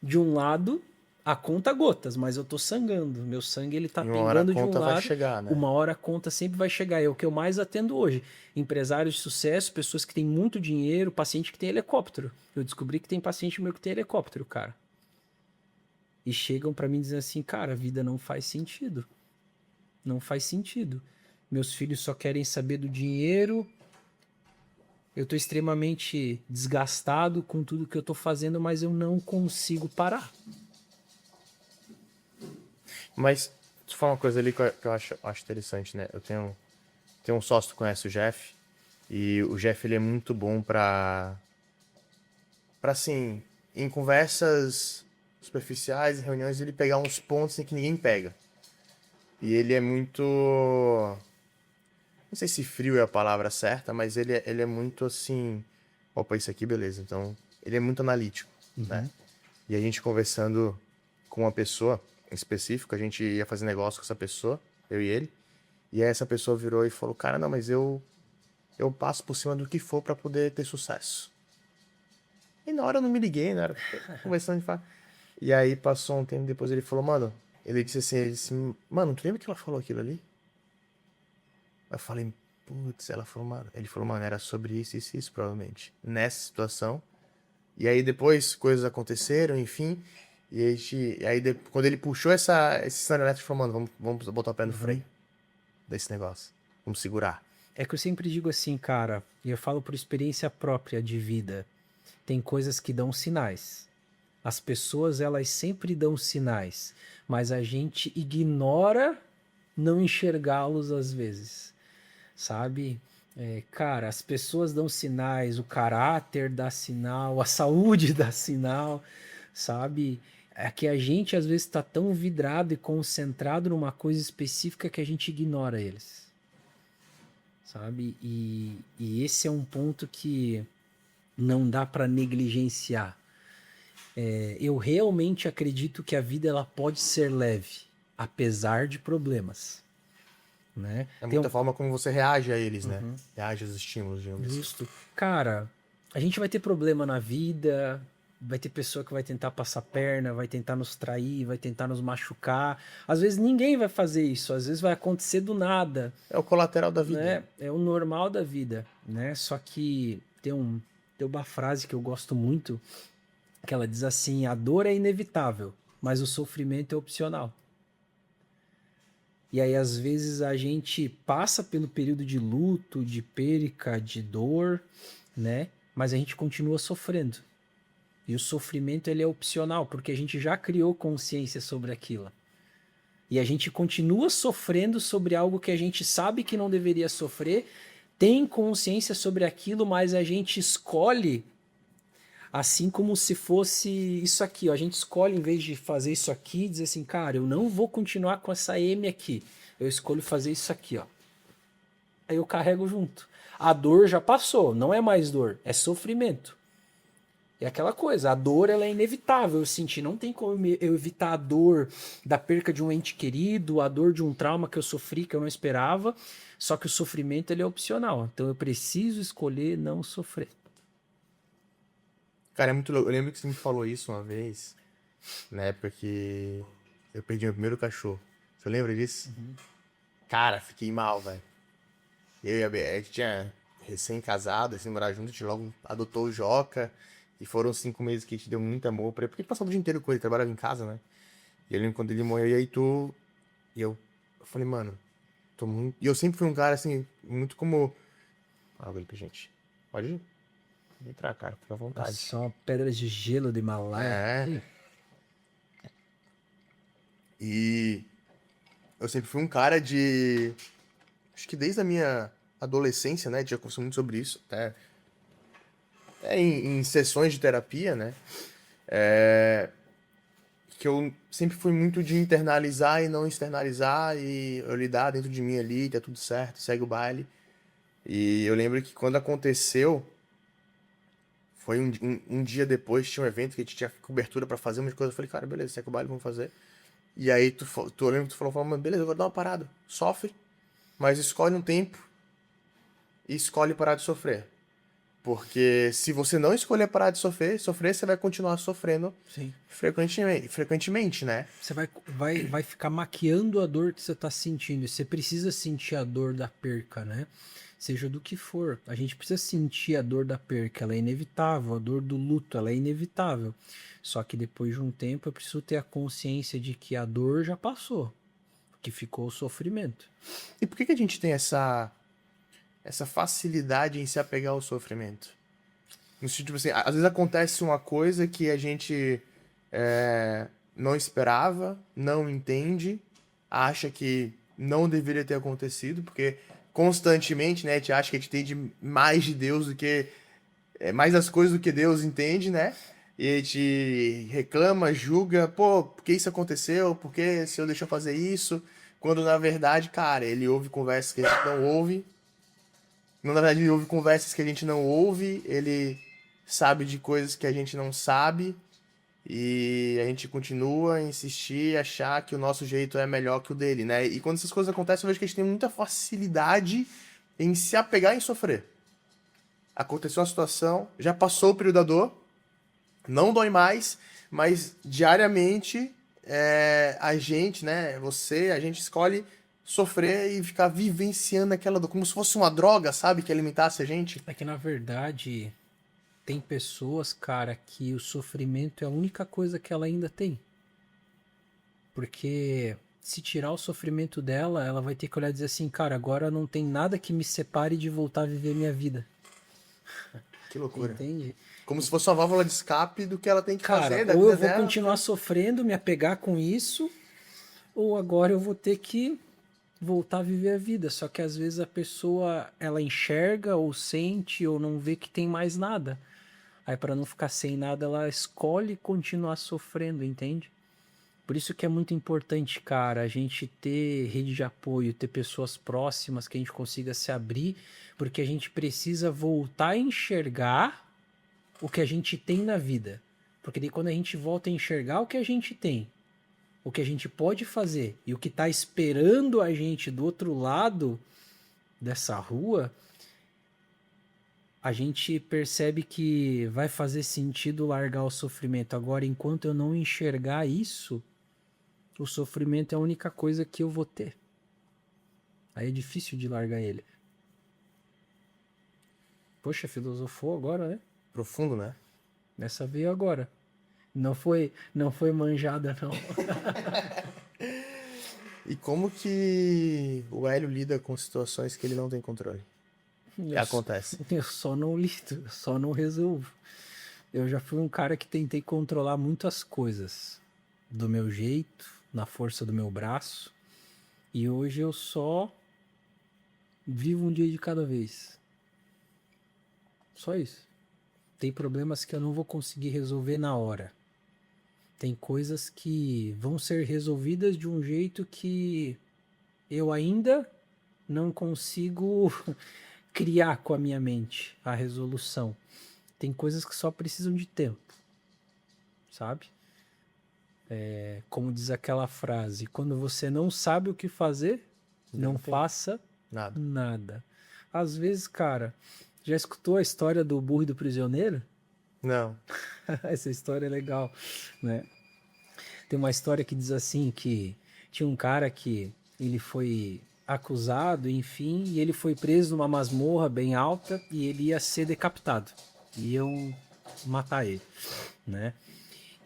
de um lado a conta gotas, mas eu tô sangrando. Meu sangue ele tá E uma hora a pingando de um conta vai lado. chegar, né? Uma hora a conta sempre vai chegar. É o que eu mais atendo hoje. Empresários de sucesso, pessoas que têm muito dinheiro, paciente que tem helicóptero. Eu descobri que tem paciente meu que tem helicóptero, cara. E chegam para mim dizendo assim, cara, a vida não faz sentido. Não faz sentido. Meus filhos só querem saber do dinheiro. Eu tô extremamente desgastado com tudo que eu tô fazendo, mas eu não consigo parar. Mas, tu fala uma coisa ali que eu acho interessante, né? Eu tenho um sócio que conhece o Jeff, e o Jeff, ele é muito bom pra assim, em conversas superficiais, em reuniões, ele pegar uns pontos em que ninguém pega. E ele é muito... Não sei se frio é a palavra certa, mas ele é muito assim... Opa, isso aqui, beleza. Então, ele é muito analítico, né? E a gente conversando com uma pessoa em específico, a gente ia fazer negócio com essa pessoa, eu e ele. E aí essa pessoa virou e falou, cara, não, mas eu passo por cima do que for pra poder ter sucesso. E na hora eu não me liguei, na hora conversando de falar. E aí passou um tempo depois, ele falou, mano, ele disse, mano, tu lembra que ela falou aquilo ali? Eu falei, putz, ela falou, mano, ele falou, mano, era sobre isso, isso, isso, provavelmente. Nessa situação. E aí depois coisas aconteceram, enfim. E aí quando ele puxou esse cenário elétrico, falou, mano, vamos botar o pé no freio desse negócio. Vamos segurar. É que eu sempre digo assim, cara, e eu falo por experiência própria de vida. Tem coisas que dão sinais. As pessoas, elas sempre dão sinais, mas a gente ignora não enxergá-los às vezes, sabe? Cara, as pessoas dão sinais, o caráter dá sinal, a saúde dá sinal, sabe? É que a gente às vezes está tão vidrado e concentrado numa coisa específica que a gente ignora eles, sabe? E esse é um ponto que não dá para negligenciar. Eu realmente acredito que a vida ela pode ser leve, apesar de problemas, né? É muita forma como você reage a eles, né? Reage aos estímulos, digamos assim. Justo. Cara, a gente vai ter problema na vida, vai ter pessoa que vai tentar passar perna, vai tentar nos trair, vai tentar nos machucar. Às vezes ninguém vai fazer isso, às vezes vai acontecer do nada. É o colateral da vida. Né? É o normal da vida, né? Só que tem uma frase que eu gosto muito, que ela diz assim, a dor é inevitável, mas o sofrimento é opcional. E aí, às vezes, a gente passa pelo período de luto, de perca, de dor, né? Mas a gente continua sofrendo. E o sofrimento, ele é opcional, porque a gente já criou consciência sobre aquilo. E a gente continua sofrendo sobre algo que a gente sabe que não deveria sofrer, tem consciência sobre aquilo, mas a gente escolhe assim como se fosse isso aqui, ó. A gente escolhe, em vez de fazer isso aqui, dizer assim, cara, eu não vou continuar com essa M aqui. Eu escolho fazer isso aqui, ó. Aí eu carrego junto. A dor já passou, não é mais dor, é sofrimento. É aquela coisa, a dor ela é inevitável, eu senti, não tem como eu evitar a dor da perca de um ente querido, a dor de um trauma que eu sofri que eu não esperava, só que o sofrimento ele é opcional, então eu preciso escolher não sofrer. Cara, é muito louco. Eu lembro que você me falou isso uma vez. Na época que eu perdi meu primeiro cachorro. Você lembra disso? Cara, fiquei mal, velho. Eu e a Bia, a gente tinha recém-casado, assim, morar junto, a gente logo adotou o Joca. E foram 5 meses que a gente deu muito amor pra ele, porque a gente passava o dia inteiro com ele, trabalhava em casa, né? E eu lembro quando ele morreu, e aí E eu falei, mano, tô muito... E eu sempre fui um cara, assim, muito como... Água ali pra gente. Pode entrar, cara, fica à vontade. Só pedras de gelo do Himalaia. É. E eu sempre fui um cara de... Acho que desde a minha adolescência, né? A gente já conversou muito sobre isso, até em sessões de terapia, né? Que eu sempre fui muito de internalizar e não externalizar e eu lidar dentro de mim ali, tá tudo certo, segue o baile. E eu lembro que quando aconteceu, foi um dia depois, tinha um evento que a gente tinha cobertura pra fazer umas coisas. Eu falei, cara, beleza, segue o baile, vamos fazer. E aí eu lembro que tu falou, mano, beleza, eu vou dar uma parada. Sofre, mas escolhe um tempo e escolhe parar de sofrer. Porque se você não escolher parar de sofrer, você vai continuar sofrendo Sim. frequentemente, né? Você vai ficar maquiando a dor que você está sentindo. E você precisa sentir a dor da perca, né? Seja do que for. A gente precisa sentir a dor da perca, ela é inevitável. A dor do luto, ela é inevitável. Só que depois de um tempo eu preciso ter a consciência de que a dor já passou. Que ficou o sofrimento. E por que a gente tem essa facilidade em se apegar ao sofrimento? No sentido, assim, às vezes acontece uma coisa que a gente não esperava, não entende, acha que não deveria ter acontecido, porque constantemente, né, a gente acha que a gente entende mais de Deus do que... mais as coisas do que Deus entende, né? E a gente reclama, julga, pô, por que isso aconteceu? Por que o Senhor deixou fazer isso? Quando na verdade, cara, ele ouve conversas que a gente não ouve. Na verdade, ele ouve conversas que a gente não ouve, ele sabe de coisas que a gente não sabe, e a gente continua a insistir, achar que o nosso jeito é melhor que o dele, né? E quando essas coisas acontecem, eu vejo que a gente tem muita facilidade em se apegar e sofrer. Aconteceu uma situação, já passou o período da dor, não dói mais, mas diariamente a gente, né, a gente escolhe sofrer e ficar vivenciando aquela dor, como se fosse uma droga, sabe, que alimentasse a gente. É que na verdade tem pessoas, cara, que o sofrimento é a única coisa que ela ainda tem. Porque se tirar o sofrimento dela, ela vai ter que olhar e dizer assim, cara, agora não tem nada que me separe de voltar a viver minha vida. Que loucura. Entende? Como se fosse uma válvula de escape do que ela tem que Cara, fazer da ou vida eu vou dela. continuar sofrendo, me apegar com isso, ou agora eu vou ter que voltar a viver a vida. Só que às vezes a pessoa, ela enxerga ou sente ou não vê que tem mais nada. Aí para não ficar sem nada, ela escolhe continuar sofrendo, entende? Por isso que é muito importante, cara, a gente ter rede de apoio, ter pessoas próximas que a gente consiga se abrir, porque a gente precisa voltar a enxergar o que a gente tem na vida. Porque daí quando a gente volta a enxergar o que a gente tem, o que a gente pode fazer e o que está esperando a gente do outro lado dessa rua, a gente percebe que vai fazer sentido largar o sofrimento. Agora, enquanto eu não enxergar isso, o sofrimento é a única coisa que eu vou ter. Aí é difícil de largar ele. Poxa, filosofou agora, né? Profundo, né? Essa veio agora. Não foi manjada, não. E como que o Hélio lida com situações que ele não tem controle? Acontece. Eu só não lido, eu só não resolvo. Eu já fui um cara que tentei controlar muitas coisas do meu jeito, na força do meu braço. E hoje eu só vivo um dia de cada vez. Só isso. Tem problemas que eu não vou conseguir resolver na hora. Tem coisas que vão ser resolvidas de um jeito que eu ainda não consigo criar com a minha mente a resolução. Tem coisas que só precisam de tempo, sabe? Como diz aquela frase, quando você não sabe o que fazer, não faça Nada. nada. Às vezes, cara, já escutou a história do burro e do prisioneiro? Não. Essa história é legal, né? Tem uma história que diz assim que tinha um cara que ele foi acusado, enfim, e ele foi preso numa masmorra bem alta e ele ia ser decapitado. Iam matar ele, né?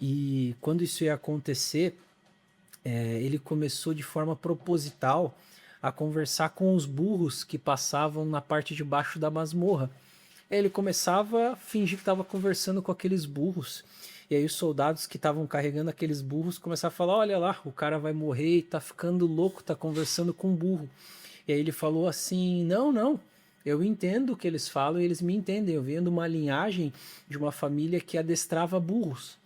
E quando isso ia acontecer, ele começou de forma proposital a conversar com os burros que passavam na parte de baixo da masmorra. Ele começava a fingir que estava conversando com aqueles burros. E aí os soldados que estavam carregando aqueles burros começaram a falar: olha lá, o cara vai morrer e tá ficando louco, tá conversando com um burro. E aí ele falou assim: não, não, eu entendo o que eles falam e eles me entendem. Eu venho de uma linhagem de uma família que adestrava burros.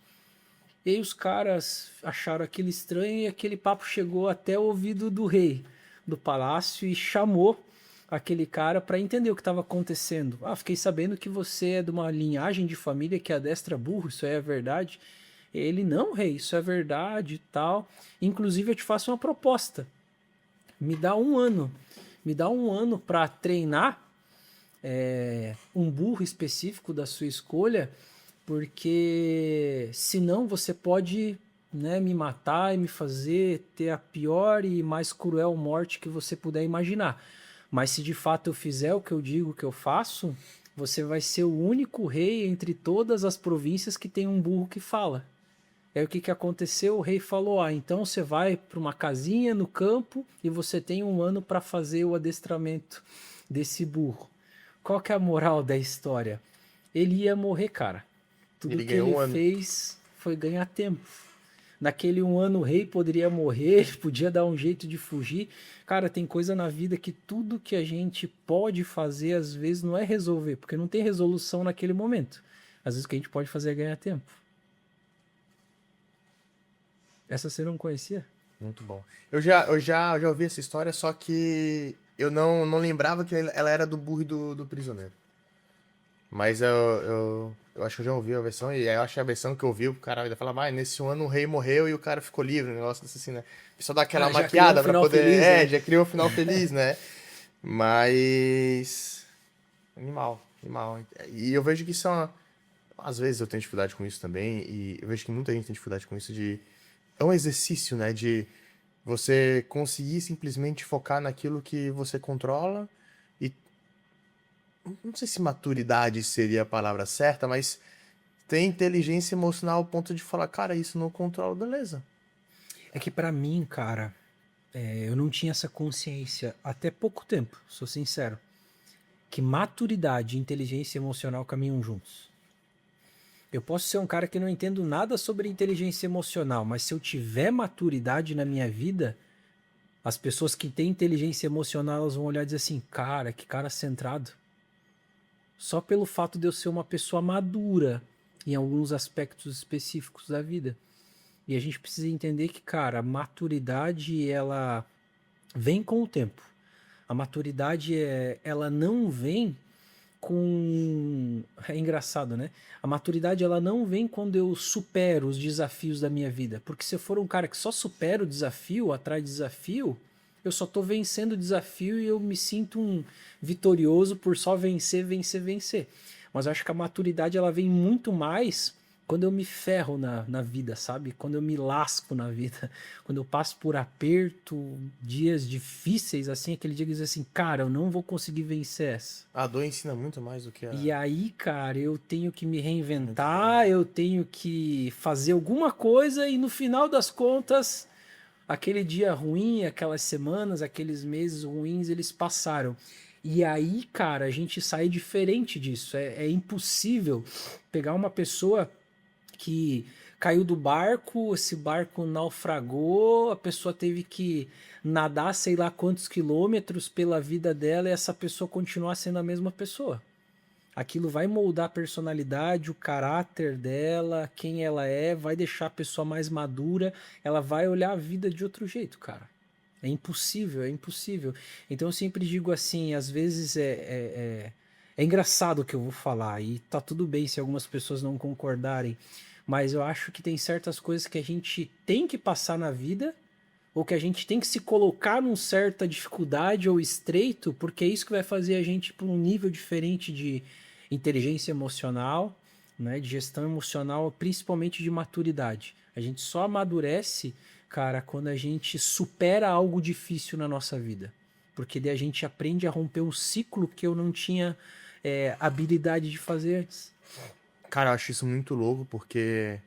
E aí os caras acharam aquilo estranho e aquele papo chegou até o ouvido do rei do palácio e chamou aquele cara para entender o que estava acontecendo. Ah, fiquei sabendo que você é de uma linhagem de família que adestra burro, isso aí é verdade? Ele, não, rei, isso é verdade e tal. Inclusive eu te faço uma proposta. Me dá um ano. Me dá um ano para treinar um burro específico da sua escolha, porque senão você pode, né, me matar e me fazer ter a pior e mais cruel morte que você puder imaginar. Mas se de fato eu fizer o que eu digo que eu faço, você vai ser o único rei entre todas as províncias que tem um burro que fala. Aí o que, que aconteceu? O rei falou: ah, então você vai para uma casinha no campo e você tem um ano para fazer o adestramento desse burro. Qual que é a moral da história? Ele ia morrer, cara. Tudo Ele que ganhou ele um ano. fez foi ganhar tempo. Naquele um ano o rei poderia morrer, podia dar um jeito de fugir. Cara, tem coisa na vida que tudo que a gente pode fazer às vezes não é resolver, porque não tem resolução naquele momento. Às vezes o que a gente pode fazer é ganhar tempo. Essa você não conhecia? Muito bom. Eu já ouvi essa história, só que eu não lembrava que ela era do burro e do prisioneiro. Mas eu acho que eu já ouvi a versão, e aí eu acho que a versão que eu ouvi, o cara ainda fala, vai, nesse ano o rei morreu e o cara ficou livre, um negócio desse assim, né? O pessoal dá aquela Ah, já criou um maquiada pra final poder. feliz, É, né? já criou um final feliz, né? Mas. Animal, animal. E eu vejo que isso é uma. Às vezes eu tenho dificuldade com isso também, e eu vejo que muita gente tem dificuldade com isso de. É um exercício, né? De você conseguir simplesmente focar naquilo que você controla e não sei se maturidade seria a palavra certa, mas ter inteligência emocional ao ponto de falar, cara, isso não controlo, beleza. É que pra mim, cara, eu não tinha essa consciência até pouco tempo, sou sincero, que maturidade e inteligência emocional caminham juntos. Eu posso ser um cara que não entendo nada sobre inteligência emocional, mas se eu tiver maturidade na minha vida, as pessoas que têm inteligência emocional elas vão olhar e dizer assim: cara, que cara centrado. Só pelo fato de eu ser uma pessoa madura em alguns aspectos específicos da vida. E a gente precisa entender que, cara, a maturidade ela vem com o tempo. A maturidade ela não vem com. É engraçado, né? A maturidade ela não vem quando eu supero os desafios da minha vida. Porque se eu for um cara que só supera o desafio, atrás de desafio, eu só tô vencendo o desafio e eu me sinto um vitorioso por só vencer, vencer, vencer. Mas eu acho que a maturidade ela vem muito mais quando eu me ferro na vida, sabe? Quando eu me lasco na vida, quando eu passo por aperto, dias difíceis, assim, aquele dia que diz assim, cara, eu não vou conseguir vencer essa. A dor ensina muito mais do que a. E aí, cara, eu tenho que me Muito reinventar, bom. eu tenho que fazer alguma coisa e no final das contas, aquele dia ruim, aquelas semanas, aqueles meses ruins, eles passaram. E aí, cara, a gente sai diferente disso. É impossível pegar uma pessoa que caiu do barco, esse barco naufragou, a pessoa teve que nadar sei lá quantos quilômetros pela vida dela e essa pessoa continuar sendo a mesma pessoa. Aquilo vai moldar a personalidade, o caráter dela, quem ela é, vai deixar a pessoa mais madura, ela vai olhar a vida de outro jeito, cara. É impossível, é impossível. Então eu sempre digo assim, às vezes é engraçado o que eu vou falar, e tá tudo bem se algumas pessoas não concordarem, mas eu acho que tem certas coisas que a gente tem que passar na vida, ou que a gente tem que se colocar num certa dificuldade ou estreito, porque é isso que vai fazer a gente ir para um nível diferente de inteligência emocional, né? De gestão emocional, principalmente de maturidade. A gente só amadurece, cara, quando a gente supera algo difícil na nossa vida. Porque daí a gente aprende a romper um ciclo que eu não tinha habilidade de fazer antes. Cara, eu acho isso muito louco, porque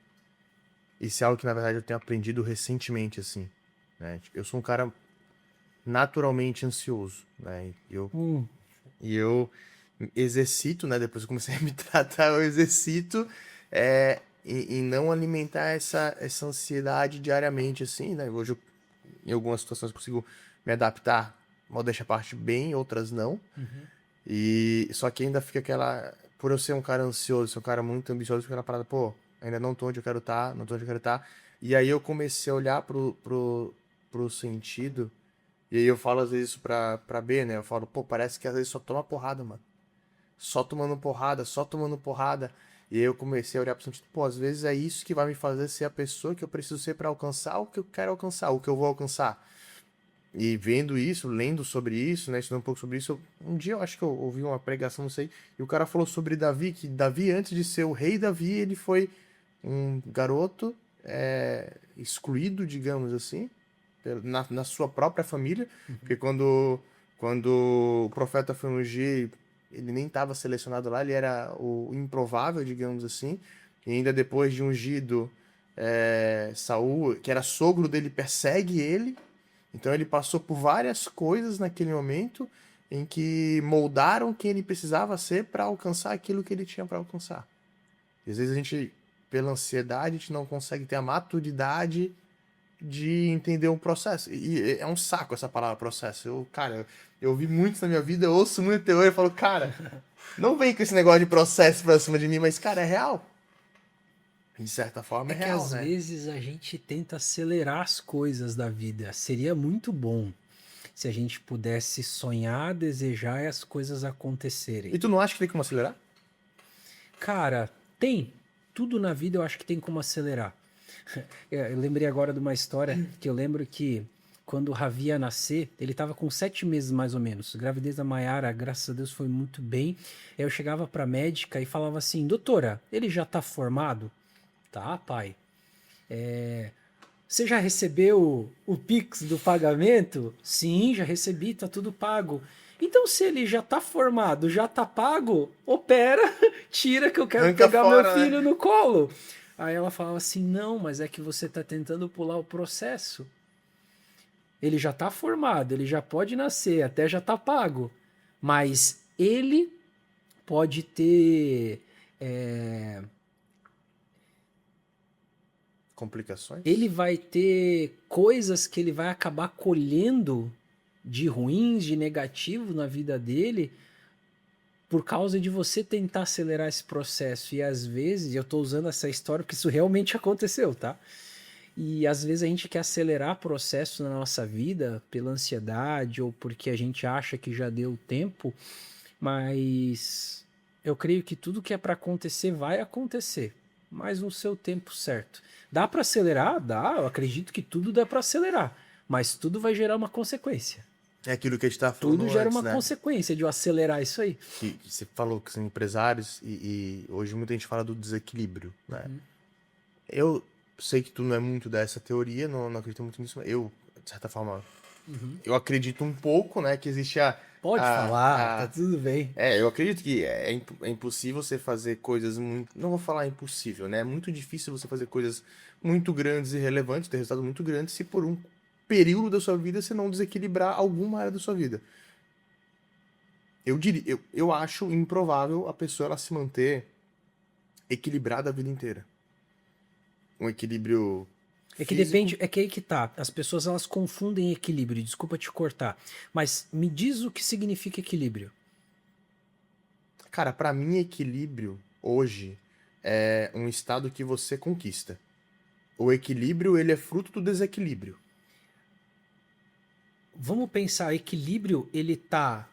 isso é algo que, na verdade, eu tenho aprendido recentemente, assim, né? Tipo, eu sou um cara naturalmente ansioso, né? E eu exercito, né? Depois que eu comecei a me tratar, eu exercito em não alimentar essa ansiedade diariamente, assim, né? Hoje, em algumas situações, eu consigo me adaptar, modéstia à parte, bem, outras não. E só que ainda fica aquela. Por eu ser um cara ansioso, ser um cara muito ambicioso, fica aquela parada, pô, ainda não tô onde eu quero estar, não tô onde eu quero estar. E aí eu comecei a olhar pro sentido. E aí eu falo às vezes isso pra B, né? Eu falo, pô, parece que às vezes só toma porrada, mano. Só tomando porrada, só tomando porrada. E aí eu comecei a olhar pro sentido, pô, às vezes é isso que vai me fazer ser a pessoa que eu preciso ser pra alcançar o que eu quero alcançar, o que eu vou alcançar. E vendo isso, lendo sobre isso, né, estudando um pouco sobre isso, um dia eu acho que eu ouvi uma pregação, não sei, e o cara falou sobre Davi, que Davi, antes de ser o rei Davi, ele foi um garoto excluído, digamos assim, na sua própria família, porque quando o profeta foi ungir, ele nem estava selecionado lá, ele era o improvável, digamos assim, e ainda depois de ungido, Saul, que era sogro dele, persegue ele. Então ele passou por várias coisas naquele momento em que moldaram quem ele precisava ser para alcançar aquilo que ele tinha para alcançar. E às vezes a gente, pela ansiedade, a gente não consegue ter a maturidade de entender um processo. E é um saco essa palavra processo. Eu ouvi muito na minha vida, eu ouço muito teoria e falo, cara, não vem com esse negócio de processo pra cima de mim, mas, cara, é real. De certa forma É é que real, às né? vezes a gente tenta acelerar as coisas da vida. Seria muito bom se a gente pudesse sonhar, desejar e as coisas acontecerem. E tu não acha que tem como acelerar? Cara, tem. Tudo na vida eu acho que tem como acelerar. Eu lembrei agora de uma história que eu lembro que quando o Ravi ia nascer, ele estava com 7 meses mais ou menos. A gravidez da Maiara, graças a Deus, foi muito bem. Aí eu chegava para a médica e falava assim: doutora, ele já está formado? Tá, pai. Você já recebeu o Pix do pagamento? Sim, já recebi, tá tudo pago. Então, se ele já tá formado, já tá pago, opera, tira que eu quero Arranca pegar meu fora, né? filho no colo. Aí ela falava assim: não, mas é que você tá tentando pular o processo. Ele já tá formado, ele já pode nascer, até já tá pago. Mas ele pode ter. Ele Complicações? vai ter coisas que ele vai acabar colhendo de ruins, de negativo na vida dele, por causa de você tentar acelerar esse processo. E às vezes, eu estou usando essa história porque isso realmente aconteceu, tá? E às vezes a gente quer acelerar processo na nossa vida pela ansiedade ou porque a gente acha que já deu tempo, mas eu creio que tudo que é para acontecer vai acontecer, mas no seu tempo certo. Dá para acelerar? Dá, eu acredito que tudo dá para acelerar, mas tudo vai gerar uma consequência. É aquilo que a gente estava Tudo falando gera antes, uma né? consequência de eu acelerar isso aí. Que você falou que são empresários e hoje muita gente fala do desequilíbrio, né? Eu sei que tu não é muito dessa teoria, não acredito muito nisso, mas eu, de certa forma, eu acredito um pouco, né, que existe Pode falar, tá a... tudo bem. Eu acredito que é impossível você fazer coisas muito... Não vou falar impossível, né? É muito difícil você fazer coisas muito grandes e relevantes, ter resultados muito grandes, se por um período da sua vida você não desequilibrar alguma área da sua vida. Eu acho improvável a pessoa ela se manter equilibrada a vida inteira. Um equilíbrio É que físico. depende, é que aí que tá. As pessoas elas confundem equilíbrio, desculpa te cortar, mas me diz o que significa equilíbrio. Cara, pra mim, equilíbrio hoje é um estado que você conquista. O equilíbrio, ele é fruto do desequilíbrio. Vamos pensar, equilíbrio ele tá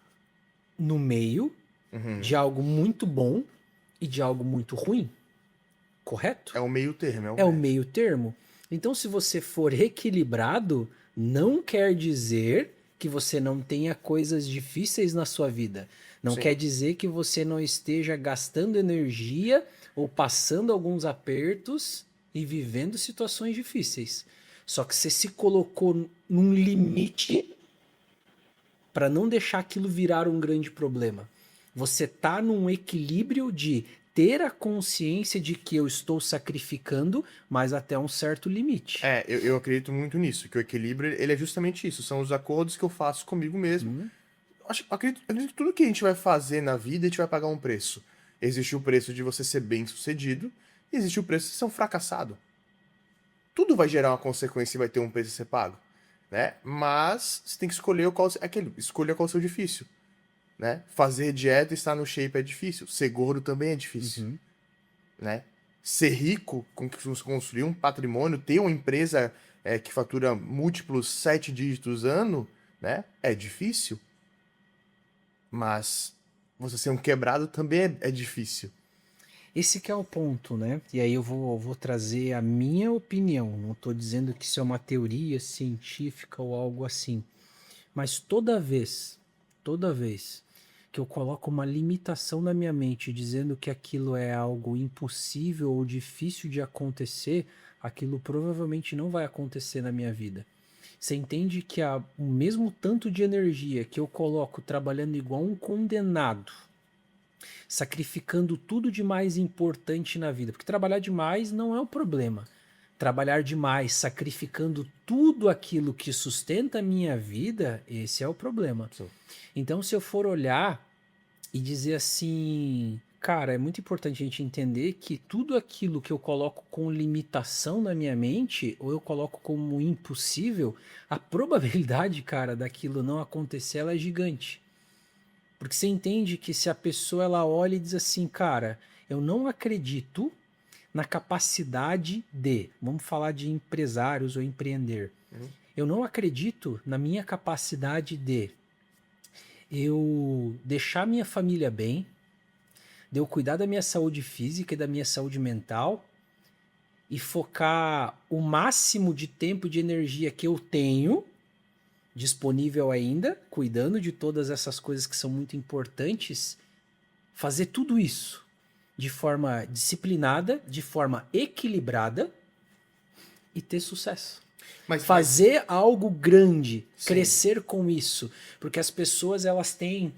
no meio de Uhum. algo muito bom e de algo muito ruim, É correto? o meio termo, é o É o médio. meio termo. Então, se você for equilibrado, não quer dizer que você não tenha coisas difíceis na sua vida. Não Sim. quer dizer que você não esteja gastando energia ou passando alguns apertos e vivendo situações difíceis. Só que você se colocou num limite para não deixar aquilo virar um grande problema. Você tá num equilíbrio de ter a consciência de que eu estou sacrificando, mas até um certo limite. Eu acredito muito nisso, que o equilíbrio, ele é justamente isso, são os acordos que eu faço comigo mesmo. Acredito que tudo que a gente vai fazer na vida, a gente vai pagar um preço. Existe o preço de você ser bem-sucedido, e existe o preço de ser um fracassado. Tudo vai gerar uma consequência e vai ter um preço a ser pago, né? Mas você tem que escolher escolher qual é o seu difícil, né? Fazer dieta e estar no shape é difícil, ser gordo também é difícil, né? Ser rico, construir um patrimônio, ter uma empresa que fatura múltiplos 7 dígitos ano, né? É difícil. Mas você ser um quebrado também é difícil. Esse que é o ponto, né? E aí eu vou trazer a minha opinião. Não estou dizendo que isso é uma teoria científica ou algo assim. Mas toda vez que eu coloco uma limitação na minha mente dizendo que aquilo é algo impossível ou difícil de acontecer, aquilo provavelmente não vai acontecer na minha vida. Você entende que o mesmo tanto de energia que eu coloco trabalhando igual um condenado, sacrificando tudo de mais importante na vida, porque trabalhar demais não é um problema. Trabalhar demais, sacrificando tudo aquilo que sustenta a minha vida, esse é o problema. Sim. Então, se eu for olhar e dizer assim, cara, é muito importante a gente entender que tudo aquilo que eu coloco com limitação na minha mente, ou eu coloco como impossível, a probabilidade, cara, daquilo não acontecer, ela é gigante. Porque você entende que se a pessoa ela olha e diz assim, cara, eu não acredito na capacidade de, vamos falar de empresários ou empreender. Eu não acredito na minha capacidade de eu deixar minha família bem, de eu cuidar da minha saúde física e da minha saúde mental e focar o máximo de tempo e de energia que eu tenho disponível ainda, cuidando de todas essas coisas que são muito importantes, fazer tudo isso de forma disciplinada, de forma equilibrada e ter sucesso. Fazer algo grande, Sim. crescer com isso, porque as pessoas elas têm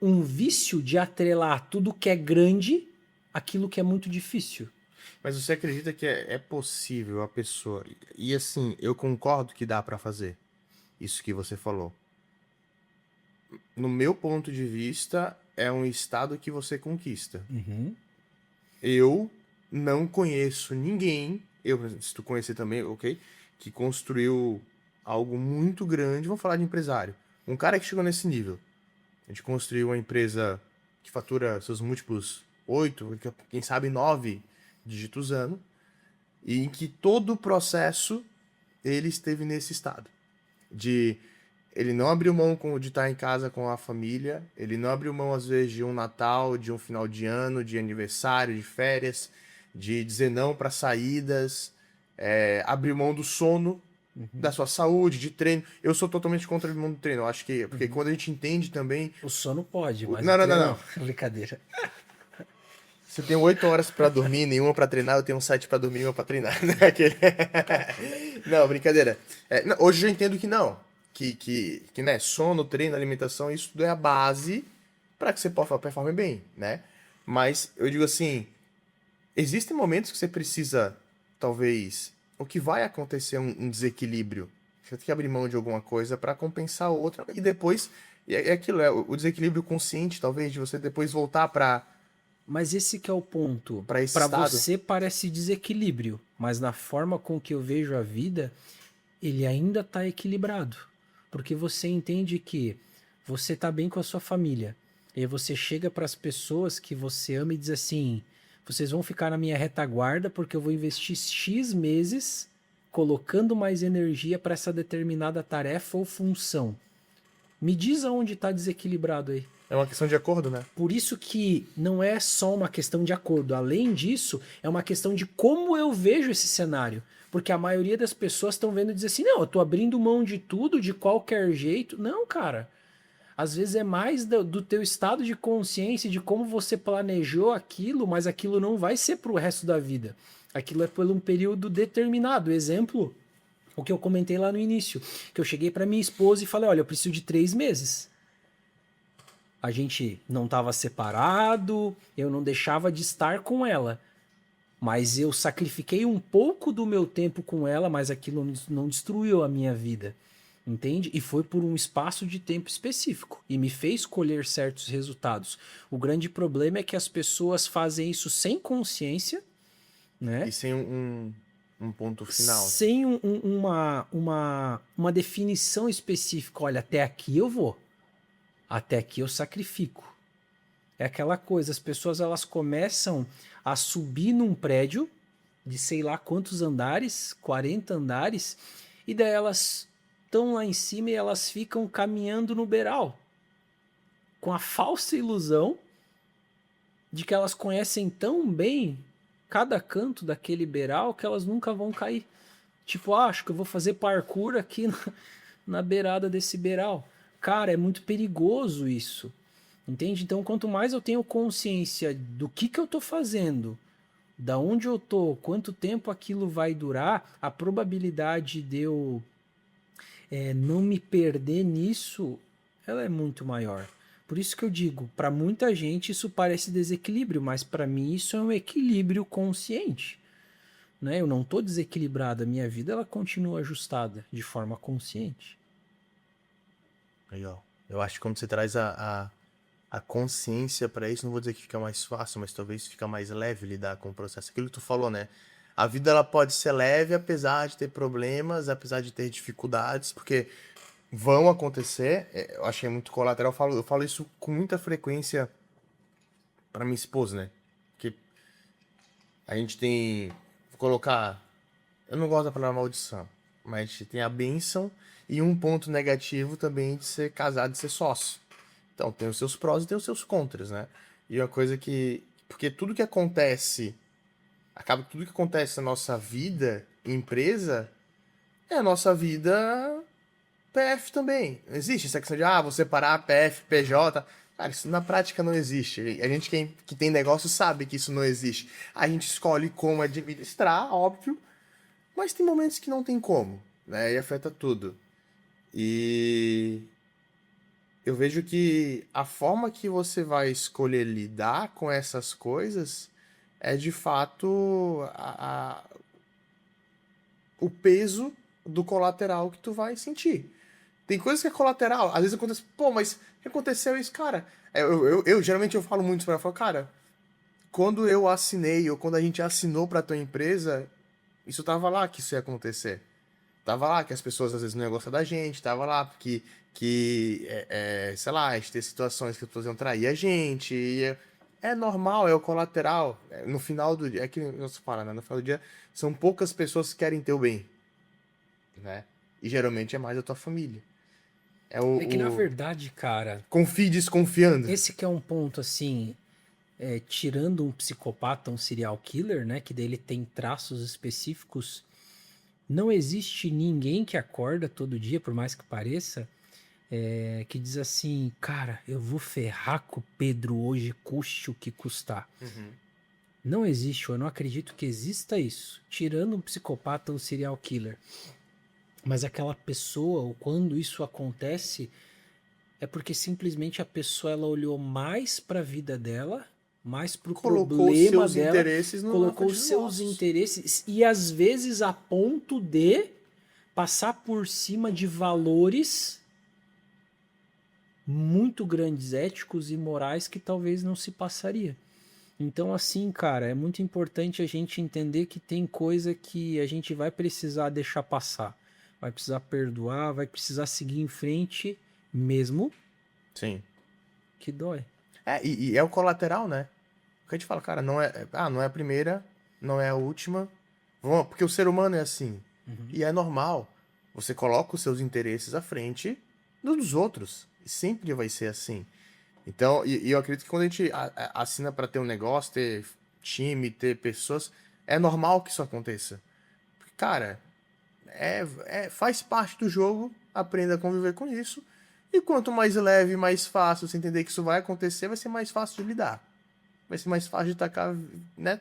um vício de atrelar tudo que é grande àquilo que é muito difícil. Mas você acredita que é possível a pessoa... E assim, eu concordo que dá pra fazer isso que você falou. No meu ponto de vista, é um estado que você conquista. Eu não conheço ninguém, se tu conhecer também, ok? Que construiu algo muito grande. Vamos falar de empresário. Um cara que chegou nesse nível. A gente construiu uma empresa que fatura seus múltiplos 8, quem sabe 9 dígitos ano, e em que todo o processo ele esteve nesse estado. Ele não abriu mão de estar em casa com a família, ele não abriu mão, às vezes, de um Natal, de um final de ano, de aniversário, de férias, de dizer não para saídas, abriu mão do sono, da sua saúde, de treino. Eu sou totalmente contra o mundo do treino. Eu acho que, porque quando a gente entende também... O sono pode, mas Não, o não, treino não, não. Brincadeira. Se eu tenho 8 horas pra dormir, nenhuma pra treinar, eu tenho 7 pra dormir e uma pra treinar. Não, brincadeira. Hoje eu entendo que não. Que né, sono, treino, alimentação, isso tudo é a base para que você possa performe bem, né? Mas eu digo assim, existem momentos que você precisa, talvez, o que vai acontecer um desequilíbrio. Você tem que abrir mão de alguma coisa para compensar a outra e depois é aquilo, o desequilíbrio consciente, talvez, de você depois voltar para... Mas esse que é o ponto. Para esse Para estado. você parece desequilíbrio, mas na forma com que eu vejo a vida, ele ainda está equilibrado. Porque você entende que você está bem com a sua família. E aí você chega para as pessoas que você ama e diz assim: vocês vão ficar na minha retaguarda porque eu vou investir X meses colocando mais energia para essa determinada tarefa ou função. Me diz aonde está desequilibrado aí. É uma questão de acordo, né? Por isso que não é só uma questão de acordo. Além disso, é uma questão de como eu vejo esse cenário. Porque a maioria das pessoas estão vendo e dizer assim, não, eu tô abrindo mão de tudo, de qualquer jeito. Não, cara. Às vezes é mais do teu estado de consciência, de como você planejou aquilo, mas aquilo não vai ser pro resto da vida. Aquilo é por um período determinado. Exemplo, o que eu comentei lá no início. Que eu cheguei para minha esposa e falei, olha, eu preciso de 3 meses. A gente não estava separado, eu não deixava de estar com ela. Mas eu sacrifiquei um pouco do meu tempo com ela, mas aquilo não destruiu a minha vida. Entende? E foi por um espaço de tempo específico. E me fez colher certos resultados. O grande problema é que as pessoas fazem isso sem consciência, né? E sem um ponto final. Sem uma definição específica. Olha, até aqui eu vou. Até aqui eu sacrifico. É aquela coisa, as pessoas elas começam a subir num prédio de sei lá quantos andares, 40 andares, e daí elas estão lá em cima e elas ficam caminhando no beiral, com a falsa ilusão de que elas conhecem tão bem cada canto daquele beiral que elas nunca vão cair. Tipo, acho que eu vou fazer parkour aqui na beirada desse beiral. Cara, é muito perigoso isso. Entende? Então, quanto mais eu tenho consciência do que eu tô fazendo, da onde eu tô, quanto tempo aquilo vai durar, a probabilidade de eu não me perder nisso, ela é muito maior. Por isso que eu digo, para muita gente isso parece desequilíbrio, mas para mim isso é um equilíbrio consciente. Né? Eu não tô desequilibrado, a minha vida ela continua ajustada de forma consciente. Legal. Eu acho que quando você traz a consciência para isso, não vou dizer que fica mais fácil, mas talvez fica mais leve lidar com o processo. Aquilo que tu falou, né? A vida ela pode ser leve apesar de ter problemas, apesar de ter dificuldades, porque vão acontecer. Eu achei muito colateral. Eu falo isso com muita frequência para minha esposa, né? Porque a gente tem, vou colocar, eu não gosto da palavra maldição, mas a gente tem a bênção e um ponto negativo também de ser casado e ser sócio. Então, tem os seus prós e tem os seus contras, né? E uma coisa que... Porque tudo que acontece... Acaba que tudo que acontece na nossa vida, empresa, é a nossa vida PF também. Não existe essa questão de, vou separar PF, PJ. Cara, isso na prática não existe. A gente que tem negócio sabe que isso não existe. A gente escolhe como administrar, óbvio, mas tem momentos que não tem como, né? E afeta tudo. E... eu vejo que a forma que você vai escolher lidar com essas coisas é de fato o peso do colateral que tu vai sentir. Tem coisas que é colateral, às vezes acontece, mas o que aconteceu isso, cara? Geralmente eu falo muito pra ela, falo, cara, quando eu assinei ou quando a gente assinou pra tua empresa, isso tava lá que isso ia acontecer. Tava lá que as pessoas às vezes não iam gostar da gente, tava lá porque sei lá, a gente tem situações que as pessoas iam trair a gente. É normal, é o colateral. No final do dia, é que não se fala, né? No final do dia, são poucas pessoas que querem teu bem, né? E geralmente é mais a tua família. É que na verdade, cara, confie desconfiando. esse que é um ponto assim, tirando um psicopata, um serial killer, né? Que dele tem traços específicos. Não existe ninguém que acorda todo dia, por mais que pareça, que diz assim, cara, eu vou ferrar com o Pedro hoje, custe o que custar. Uhum. Não existe, eu não acredito que exista isso. Tirando um psicopata ou um serial killer. Mas aquela pessoa, ou quando isso acontece, é porque simplesmente a pessoa ela olhou mais para a vida dela, mais para o problema dela, colocou os seus interesses e às vezes a ponto de passar por cima de valores muito grandes, éticos e morais que talvez não se passaria. Então, assim, cara, é muito importante a gente entender que tem coisa que a gente vai precisar deixar passar, vai precisar perdoar, vai precisar seguir em frente mesmo. Sim. Que dói. E é o colateral, né? Porque a gente fala, cara, não é a primeira, não é a última. Porque o ser humano é assim. Uhum. E é normal. Você coloca os seus interesses à frente dos outros. sempre vai ser assim. Então, e eu acredito que quando a gente assina para ter um negócio, ter time, ter pessoas, é normal que isso aconteça. Porque, cara, faz parte do jogo, aprenda a conviver com isso. E quanto mais leve, mais fácil você entender que isso vai acontecer, vai ser mais fácil de lidar. Vai ser mais fácil de tacar, né?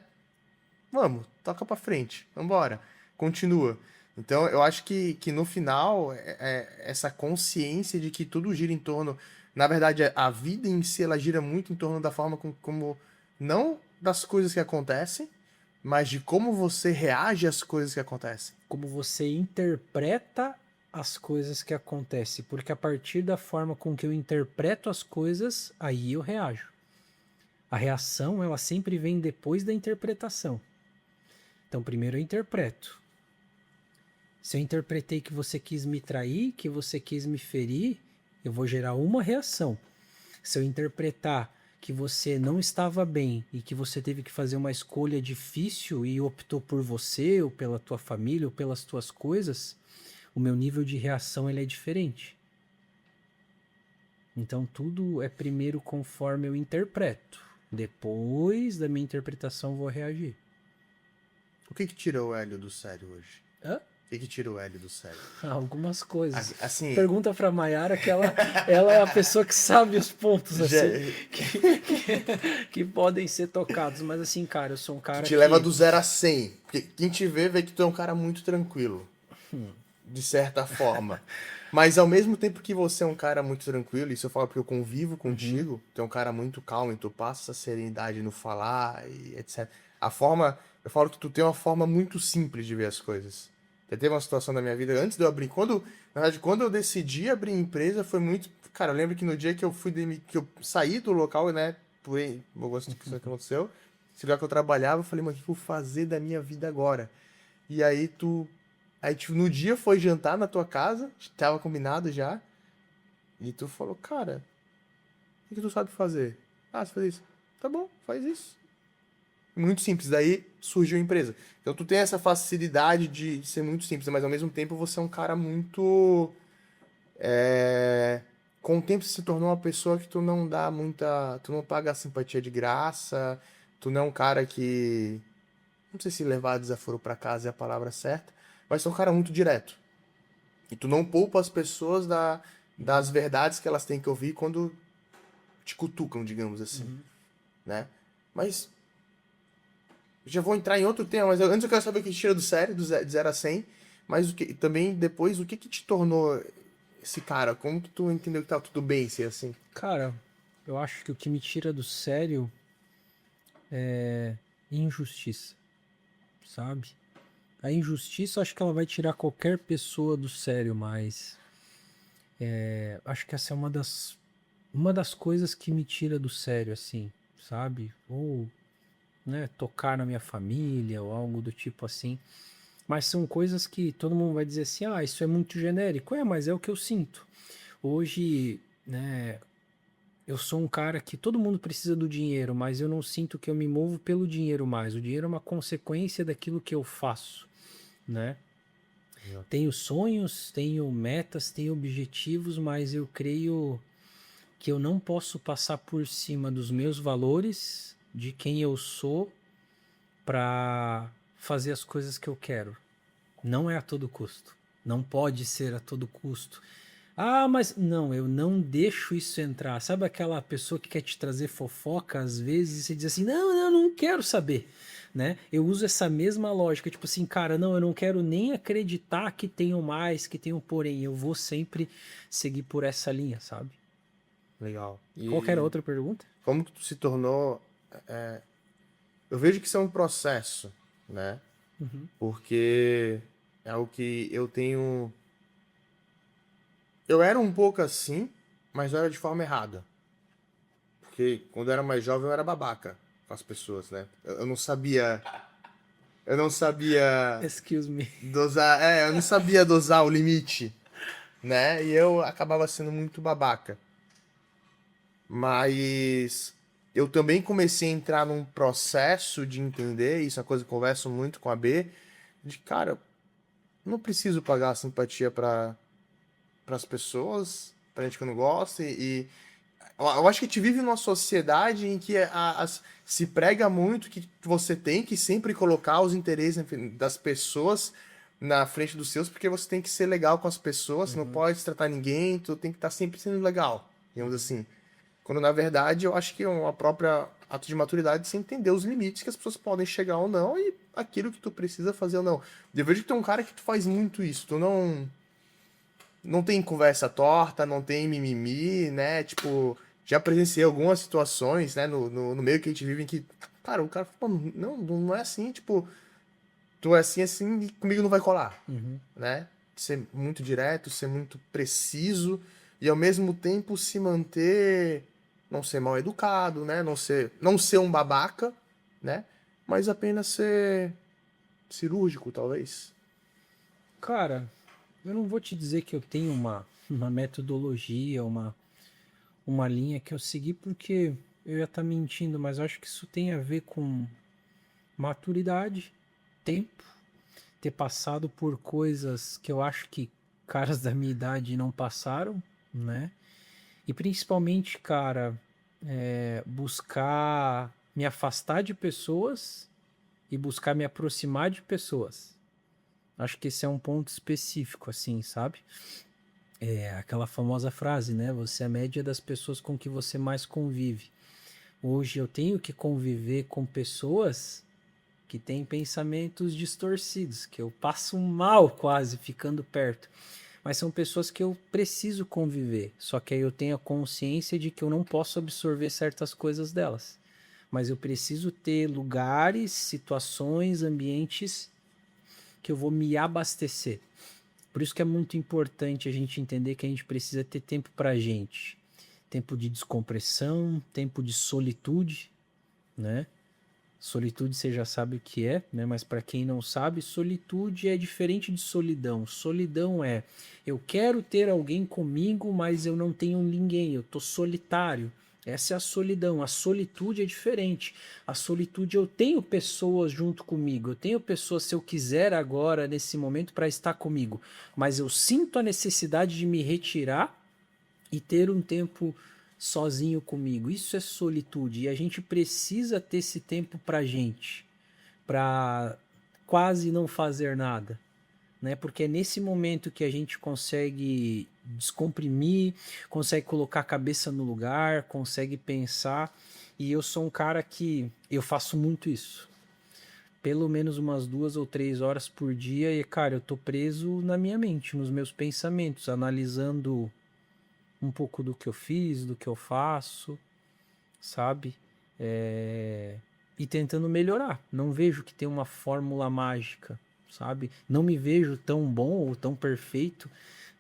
Vamos, toca pra frente, vambora, continua. Então, eu acho que no final, essa consciência de que tudo gira em torno. Na verdade, a vida em si, ela gira muito em torno da forma como. Não das coisas que acontecem, mas de como você reage às coisas que acontecem. Como você interpreta as coisas que acontecem, porque a partir da forma com que eu interpreto as coisas, aí eu reajo. A reação, ela sempre vem depois da interpretação. Então, primeiro eu interpreto. Se eu interpretei que você quis me trair, que você quis me ferir, eu vou gerar uma reação. Se eu interpretar que você não estava bem e que você teve que fazer uma escolha difícil e optou por você, ou pela tua família, ou pelas tuas coisas, o meu nível de reação ele é diferente. Então tudo é primeiro conforme eu interpreto. Depois da minha interpretação vou reagir. O que tira o Hélio do sério hoje? Hã? O que tira o Hélio do sério? Algumas coisas. Assim, Pergunta pra Mayara que ela é a pessoa que sabe os pontos assim, que podem ser tocados. Mas assim, cara, eu sou um cara que te leva do 0 a 100. Porque quem te vê que tu é um cara muito tranquilo. De certa forma. Mas ao mesmo tempo que você é um cara muito tranquilo, isso eu falo porque eu convivo contigo, tu é um cara muito calmo e tu passa essa serenidade no falar e etc. Eu falo que tu tem uma forma muito simples de ver as coisas. Já teve uma situação da minha vida, antes de eu abrir, na verdade, quando eu decidi abrir empresa, foi muito, cara, eu lembro que no dia que eu que eu saí do local, né, por gosto que isso aconteceu, esse lugar que eu trabalhava, eu falei, mano, o que eu vou fazer da minha vida agora? E aí tipo, no dia foi jantar na tua casa, tava combinado já. E tu falou, cara, o que tu sabe fazer? Ah, você faz isso. Tá bom, faz isso. Muito simples. Daí surgiu a empresa. Então tu tem essa facilidade de ser muito simples, mas ao mesmo tempo você é um cara muito. Com o tempo você se tornou uma pessoa que tu não dá muita. Tu não paga a simpatia de graça. Tu não é um cara que. Não sei se levar desaforo pra casa é a palavra certa, mas tu é um cara muito direto. E tu não poupa as pessoas das verdades que elas têm que ouvir quando te cutucam, digamos assim, né? Mas já vou entrar em outro tema, mas antes eu quero saber o que te tira do sério, de 0 a 100, mas também depois o que te tornou esse cara? Como que tu entendeu que tá tudo bem ser assim? Cara, eu acho que o que me tira do sério é injustiça, sabe? A injustiça, acho que ela vai tirar qualquer pessoa do sério, mas acho que essa é uma das coisas que me tira do sério, assim, sabe? Ou, né, tocar na minha família ou algo do tipo assim. Mas são coisas que todo mundo vai dizer assim, ah, isso é muito genérico. Mas é o que eu sinto. Hoje, né, eu sou um cara que todo mundo precisa do dinheiro, mas eu não sinto que eu me movo pelo dinheiro mais. O dinheiro é uma consequência daquilo que eu faço, né? Tenho sonhos, tenho metas, tenho objetivos, mas eu creio que eu não posso passar por cima dos meus valores, de quem eu sou, para fazer as coisas que eu quero. Não é a todo custo. Não pode ser a todo custo. Ah, mas não, eu não deixo isso entrar. Sabe aquela pessoa que quer te trazer fofoca às vezes e você diz assim: não quero saber, né? Eu uso essa mesma lógica, tipo assim, cara, não, eu não quero nem acreditar que tenho mais, que tenho porém. Eu vou sempre seguir por essa linha, sabe? Legal. Qual que era a outra pergunta? Como que tu se tornou... Eu vejo que isso é um processo, né? Porque é o que eu tenho... Eu era um pouco assim, mas eu era de forma errada. Porque quando eu era mais jovem eu era babaca com as pessoas, né? Eu não sabia... Eu não sabia Excuse me. dosar... eu não sabia dosar o limite, né? E eu acabava sendo muito babaca. Mas eu também comecei a entrar num processo de entender, isso é uma coisa que eu converso muito com a B, de cara, não preciso pagar simpatia para as pessoas, pra gente que não gosta, e eu acho que a gente vive numa sociedade em que se prega muito que você tem que sempre colocar os interesses das pessoas na frente dos seus, porque você tem que ser legal com as pessoas, você não Uhum, pode tratar ninguém, tu tem que estar sempre sendo legal, digamos uhum. assim. Quando na verdade eu acho que é uma própria ato de maturidade você entender os limites que as pessoas podem chegar ou não e aquilo que tu precisa fazer ou não. Eu vejo que tem um cara que tu faz muito isso, tu não tem conversa torta, não tem mimimi, né? Tipo, já presenciei algumas situações, né, no meio que a gente vive em que, cara, o cara fala, "Mano, não é assim, tipo, tu é assim, assim, e comigo não vai colar, Uhum. né? Ser muito direto, ser muito preciso e ao mesmo tempo se manter, não ser mal educado, né? Não ser um babaca, né? Mas apenas ser cirúrgico, talvez. Cara, eu não vou te dizer que eu tenho uma metodologia, uma linha que eu segui, porque eu ia estar mentindo, mas eu acho que isso tem a ver com maturidade, tempo, ter passado por coisas que eu acho que caras da minha idade não passaram, né? E principalmente, cara, buscar me afastar de pessoas e buscar me aproximar de pessoas. Acho que esse é um ponto específico, assim, sabe? É aquela famosa frase, né? Você é a média das pessoas com que você mais convive. Hoje eu tenho que conviver com pessoas que têm pensamentos distorcidos, que eu passo mal quase ficando perto. Mas são pessoas que eu preciso conviver. Só que aí eu tenho a consciência de que eu não posso absorver certas coisas delas. Mas eu preciso ter lugares, situações, ambientes que eu vou me abastecer. Por isso que é muito importante a gente entender que a gente precisa ter tempo pra gente. Tempo de descompressão, tempo de solitude, né? Solitude você já sabe o que é, né? Mas para quem não sabe, solitude é diferente de solidão. Solidão é eu quero ter alguém comigo, mas eu não tenho ninguém, eu tô solitário. Essa é a solidão. A solitude é diferente. A solitude eu tenho pessoas junto comigo, eu tenho pessoas se eu quiser agora nesse momento para estar comigo, mas eu sinto a necessidade de me retirar e ter um tempo sozinho comigo. Isso é solitude e a gente precisa ter esse tempo pra gente, pra quase não fazer nada, né? Porque é nesse momento que a gente consegue descomprimir, consegue colocar a cabeça no lugar, consegue pensar. E eu sou um cara que eu faço muito isso. Pelo menos umas 2 ou 3 horas por dia, e cara, eu tô preso na minha mente, nos meus pensamentos, analisando um pouco do que eu fiz, do que eu faço, sabe? É, e tentando melhorar. Não vejo que tem uma fórmula mágica, sabe? Não me vejo tão bom ou tão perfeito,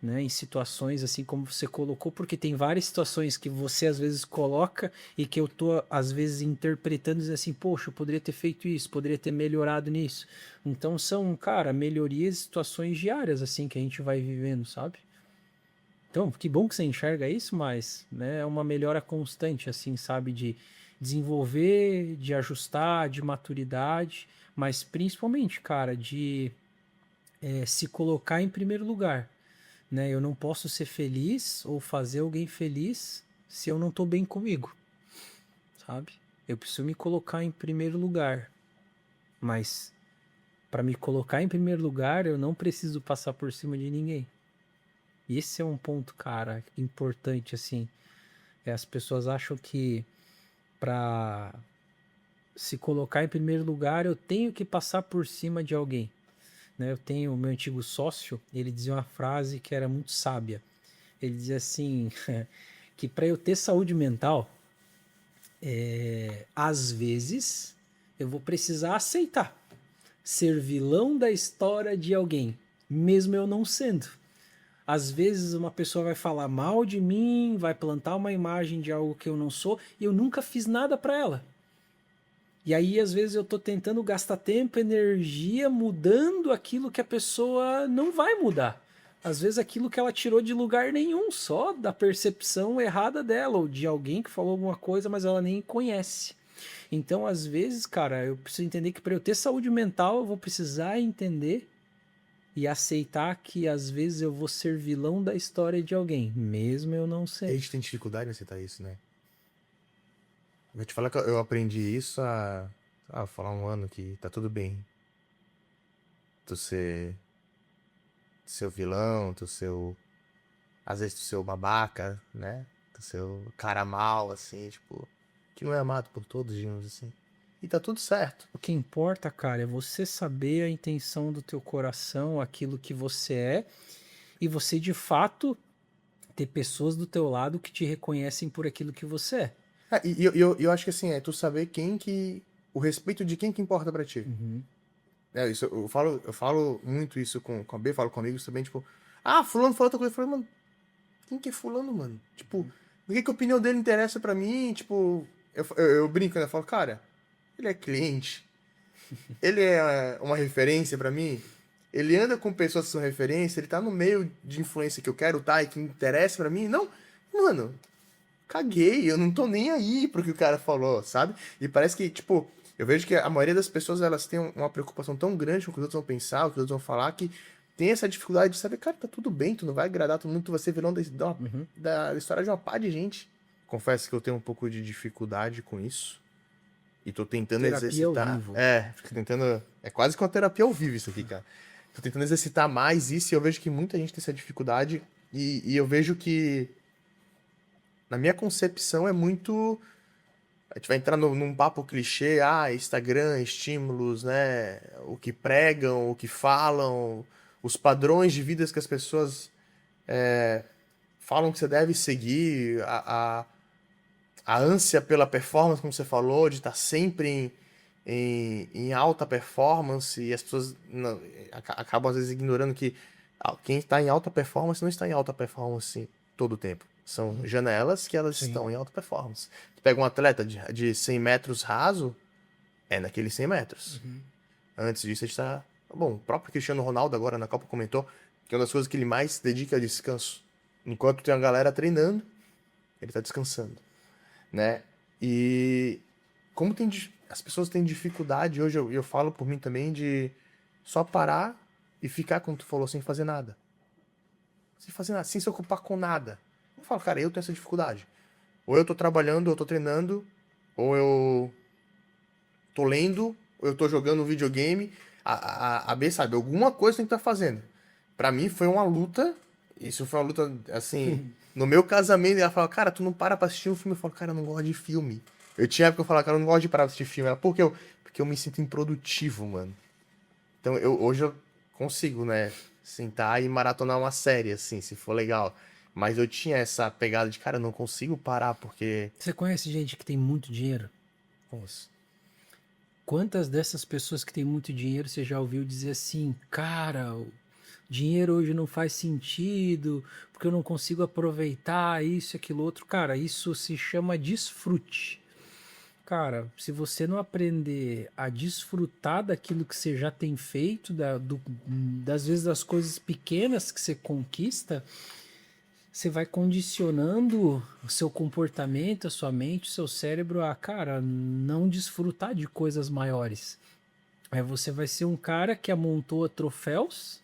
né, em situações assim como você colocou, porque tem várias situações que você às vezes coloca e que eu tô às vezes interpretando e dizendo assim, poxa, eu poderia ter feito isso, poderia ter melhorado nisso. Então são, cara, melhorias, situações diárias assim que a gente vai vivendo, sabe? Então, que bom que você enxerga isso, mas né, é uma melhora constante, assim, sabe? De desenvolver, de ajustar, de maturidade, mas principalmente, cara, de se colocar em primeiro lugar, né? Eu não posso ser feliz ou fazer alguém feliz se eu não tô bem comigo, sabe? Eu preciso me colocar em primeiro lugar, mas para me colocar em primeiro lugar, eu não preciso passar por cima de ninguém. E esse é um ponto, cara, importante, assim. As pessoas acham que para se colocar em primeiro lugar eu tenho que passar por cima de alguém. Né? Eu tenho o meu antigo sócio, ele dizia uma frase que era muito sábia. Ele dizia assim, que para eu ter saúde mental, às vezes eu vou precisar aceitar ser vilão da história de alguém, mesmo eu não sendo. Às vezes uma pessoa vai falar mal de mim, vai plantar uma imagem de algo que eu não sou e eu nunca fiz nada para ela. E aí, às vezes, eu tô tentando gastar tempo, energia, mudando aquilo que a pessoa não vai mudar. Às vezes, aquilo que ela tirou de lugar nenhum, só da percepção errada dela, ou de alguém que falou alguma coisa, mas ela nem conhece. Então, às vezes, cara, eu preciso entender que para eu ter saúde mental, eu vou precisar entender e aceitar que às vezes eu vou ser vilão da história de alguém, mesmo eu não A sei. gente tem dificuldade em aceitar isso, né? Vou te falar que eu aprendi isso falar um ano que tá tudo bem. Tu ser o vilão, às vezes tu ser o babaca, né? Tu ser o cara mal, assim, tipo, que não é amado por todos, digamos assim. E tá tudo certo. O que importa, cara, é você saber a intenção do teu coração, aquilo que você é, e você de fato ter pessoas do teu lado que te reconhecem por aquilo que você é. E eu acho que assim, é tu saber o respeito de quem que importa pra ti. Uhum. Isso, eu falo muito isso com a B, falo com amigos também, tipo, fulano falou outra coisa. Eu falo, mano, quem que é fulano, mano? Tipo, por que a opinião dele interessa pra mim? Tipo, eu brinco, né? Eu falo, cara, ele é cliente, ele é uma referência pra mim, ele anda com pessoas que são referência, ele tá no meio de influência que eu quero tá e que interessa pra mim. Não, mano, caguei, eu não tô nem aí pro que o cara falou, sabe? E parece que, tipo, eu vejo que a maioria das pessoas, elas têm uma preocupação tão grande com o que os outros vão pensar, o que os outros vão falar, que tem essa dificuldade de saber, cara, tá tudo bem, tu não vai agradar todo mundo, tu vai ser vilão Uhum. da história de uma pá de gente. Confesso que eu tenho um pouco de dificuldade com isso. E tô tentando Terapia ao exercitar. vivo. Fico tentando. É quase que uma terapia ao vivo isso aqui, cara. Tô tentando exercitar mais isso e eu vejo que muita gente tem essa dificuldade. E eu vejo que, na minha concepção, é muito. A gente vai entrar num papo clichê, Instagram, estímulos, né? O que pregam, o que falam, os padrões de vidas que as pessoas falam que você deve seguir, a ânsia pela performance, como você falou, de estar sempre em alta performance, e as pessoas acabam às vezes ignorando que quem está em alta performance não está em alta performance todo o tempo. São janelas que elas Sim. estão em alta performance. Tu pega um atleta de 100 metros raso, é naqueles 100 metros. Antes disso, a gente está. Bom, o próprio Cristiano Ronaldo agora na Copa comentou que uma das coisas que ele mais se dedica é descanso. Enquanto tem a galera treinando, ele está descansando, né? E como as pessoas têm dificuldade hoje, eu falo por mim também, de só parar e ficar, como tu falou, sem fazer nada. Sem fazer nada, sem se ocupar com nada. Eu falo, cara, eu tenho essa dificuldade. Ou eu tô trabalhando, ou eu tô treinando, ou eu tô lendo, ou eu tô jogando um videogame. A B, sabe, alguma coisa tem que estar fazendo. Pra mim foi uma luta, isso foi uma luta, assim, no meu casamento, ela fala, cara, tu não para pra assistir um filme? Eu falo, cara, eu não gosto de filme. Eu tinha época que eu falava, cara, eu não gosto de parar pra assistir filme. Ela, porque eu me sinto improdutivo, mano. Então, hoje eu consigo, né, sentar e maratonar uma série, assim, se for legal. Mas eu tinha essa pegada de, cara, eu não consigo parar, porque... Você conhece gente que tem muito dinheiro? Nossa. Quantas dessas pessoas que têm muito dinheiro você já ouviu dizer assim, cara, o dinheiro hoje não faz sentido, porque eu não consigo aproveitar isso e aquilo outro. Cara, isso se chama desfrute. Cara, se você não aprender a desfrutar daquilo que você já tem feito, das vezes das coisas pequenas que você conquista, você vai condicionando o seu comportamento, a sua mente, o seu cérebro a, cara, não desfrutar de coisas maiores. Aí você vai ser um cara que amontoa troféus,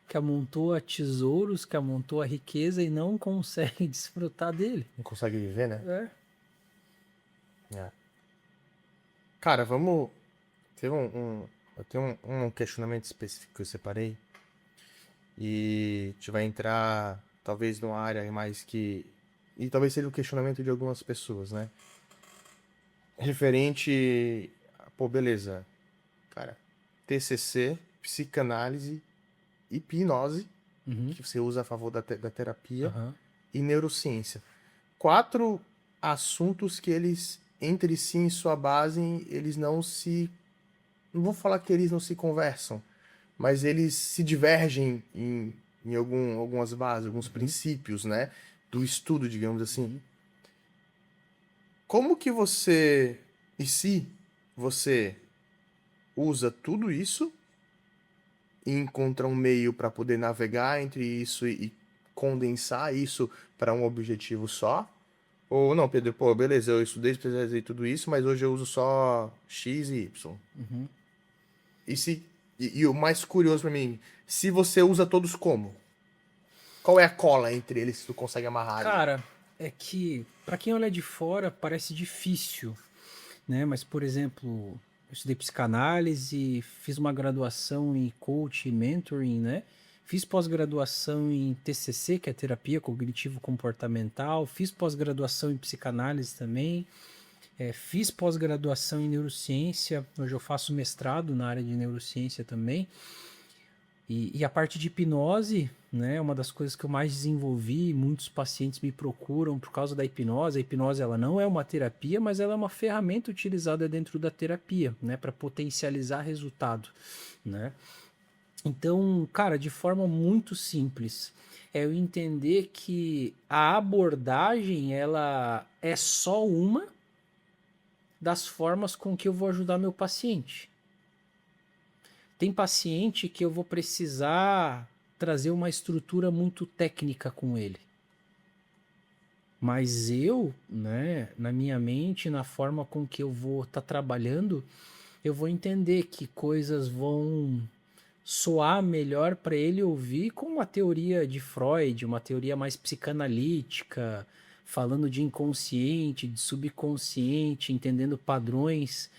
que amontoa tesouros, que amontoa riqueza e não consegue desfrutar dele. Não consegue viver, né? É. É. Cara, vamos. Eu tenho um questionamento específico que eu separei. E a gente vai entrar, talvez, numa área mais que. E talvez seja o questionamento de algumas pessoas, né? Referente. Pô, beleza. Cara, TCC, psicanálise, hipnose, Uhum. que você usa a favor da terapia, Aham. e neurociência. Quatro assuntos que eles, entre si, em sua base, eles não se. Não vou falar que eles não se conversam, mas eles se divergem em algumas bases, alguns princípios, né? Do estudo, digamos assim. Uhum. Como que você. E se você usa tudo isso e encontra um meio para poder navegar entre isso e condensar isso para um objetivo só? Ou não, Pedro, pô, beleza, eu estudei, especializei tudo isso, mas hoje eu uso só X e Y. Uhum. E se E o mais curioso pra mim, se você usa todos como? Qual é a cola entre eles que tu consegue amarrar ali? Cara, é que para quem olha de fora parece difícil, né? Mas, por exemplo, eu estudei psicanálise, fiz uma graduação em coach e mentoring, né? Fiz pós-graduação em TCC, que é terapia cognitivo-comportamental, fiz pós-graduação em psicanálise também, fiz pós-graduação em neurociência, hoje eu faço mestrado na área de neurociência também. E a parte de hipnose, né, é uma das coisas que eu mais desenvolvi. Muitos pacientes me procuram por causa da hipnose. A hipnose ela não é uma terapia, mas ela é uma ferramenta utilizada dentro da terapia, né, para potencializar resultado, né? Então, cara, de forma muito simples, é eu entender que a abordagem ela é só uma das formas com que eu vou ajudar meu paciente. Tem paciente que eu vou precisar trazer uma estrutura muito técnica com ele. Mas eu, né, na minha mente, na forma com que eu vou estar trabalhando, eu vou entender que coisas vão soar melhor para ele ouvir com uma teoria de Freud, uma teoria mais psicanalítica, falando de inconsciente, de subconsciente, entendendo padrões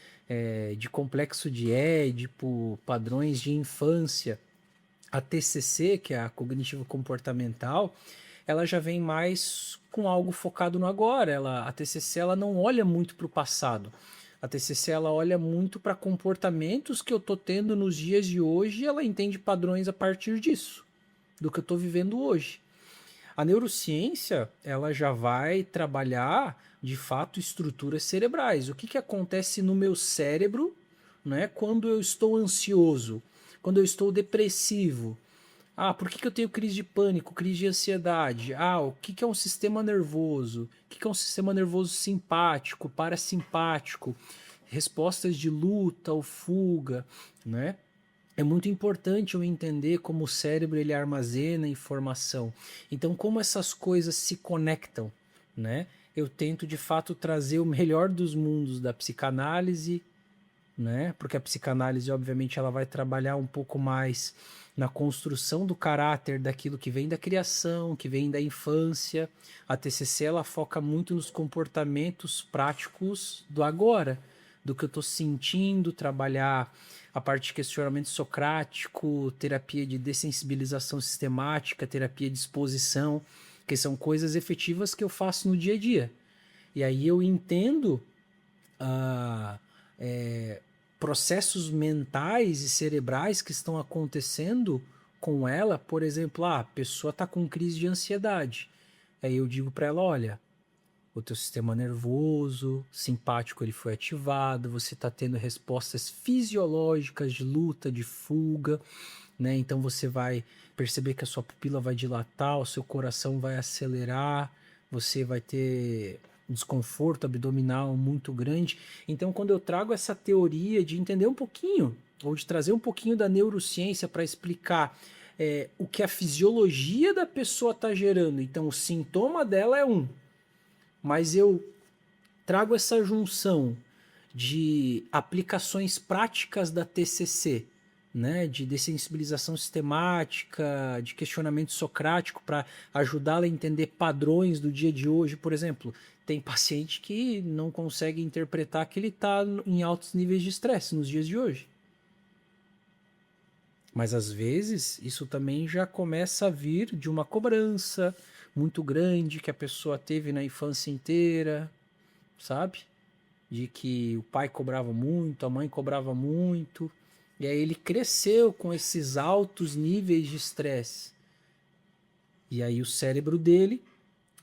de complexo de Édipo, padrões de infância. A TCC, que é a cognitivo comportamental, ela já vem mais com algo focado no agora. A TCC ela não olha muito para o passado. A TCC ela olha muito para comportamentos que eu estou tendo nos dias de hoje e ela entende padrões a partir disso, do que eu estou vivendo hoje. A neurociência ela já vai trabalhar de fato estruturas cerebrais. O que, que acontece no meu cérebro, né, quando eu estou ansioso, quando eu estou depressivo? Ah, por que, que eu tenho crise de pânico, crise de ansiedade? Ah, o que, que é um sistema nervoso? O que, que é um sistema nervoso simpático, parasimpático? Respostas de luta ou fuga, né? É muito importante eu entender como o cérebro ele armazena informação. Então, como essas coisas se conectam, né? Eu tento de fato trazer o melhor dos mundos da psicanálise, né? Porque a psicanálise, obviamente, ela vai trabalhar um pouco mais na construção do caráter daquilo que vem da criação, que vem da infância. A TCC ela foca muito nos comportamentos práticos do agora, do que eu estou sentindo, trabalhar a parte de questionamento socrático, terapia de dessensibilização sistemática, terapia de exposição, que são coisas efetivas que eu faço no dia a dia. E aí eu entendo processos mentais e cerebrais que estão acontecendo com ela. Por exemplo, a pessoa está com crise de ansiedade. Aí eu digo para ela, olha, o teu sistema nervoso, simpático, ele foi ativado, você está tendo respostas fisiológicas de luta, de fuga, né? Então você vai perceber que a sua pupila vai dilatar, o seu coração vai acelerar, você vai ter desconforto abdominal muito grande. Então, quando eu trago essa teoria de entender um pouquinho, ou de trazer um pouquinho da neurociência para explicar o que a fisiologia da pessoa está gerando, então o sintoma dela é um, mas eu trago essa junção de aplicações práticas da TCC, né, de dessensibilização sistemática, de questionamento socrático para ajudá-la a entender padrões do dia de hoje. Por exemplo, tem paciente que não consegue interpretar que ele está em altos níveis de estresse nos dias de hoje. Mas às vezes isso também já começa a vir de uma cobrança muito grande que a pessoa teve na infância inteira, sabe? De que o pai cobrava muito, a mãe cobrava muito, e aí ele cresceu com esses altos níveis de estresse. E aí o cérebro dele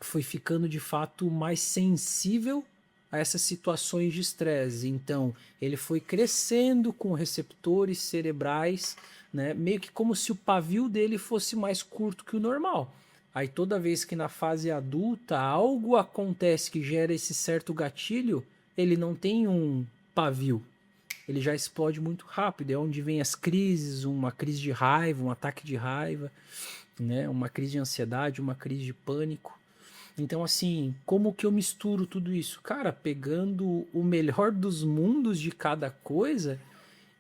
foi ficando de fato mais sensível a essas situações de estresse. Então, ele foi crescendo com receptores cerebrais, né, meio que como se o pavio dele fosse mais curto que o normal. Aí toda vez que na fase adulta algo acontece que gera esse certo gatilho, ele não tem um pavio. Ele já explode muito rápido. É onde vem as crises, uma crise de raiva, um ataque de raiva, né? Uma crise de ansiedade, uma crise de pânico. Então, assim, como que eu misturo tudo isso? Cara, pegando o melhor dos mundos de cada coisa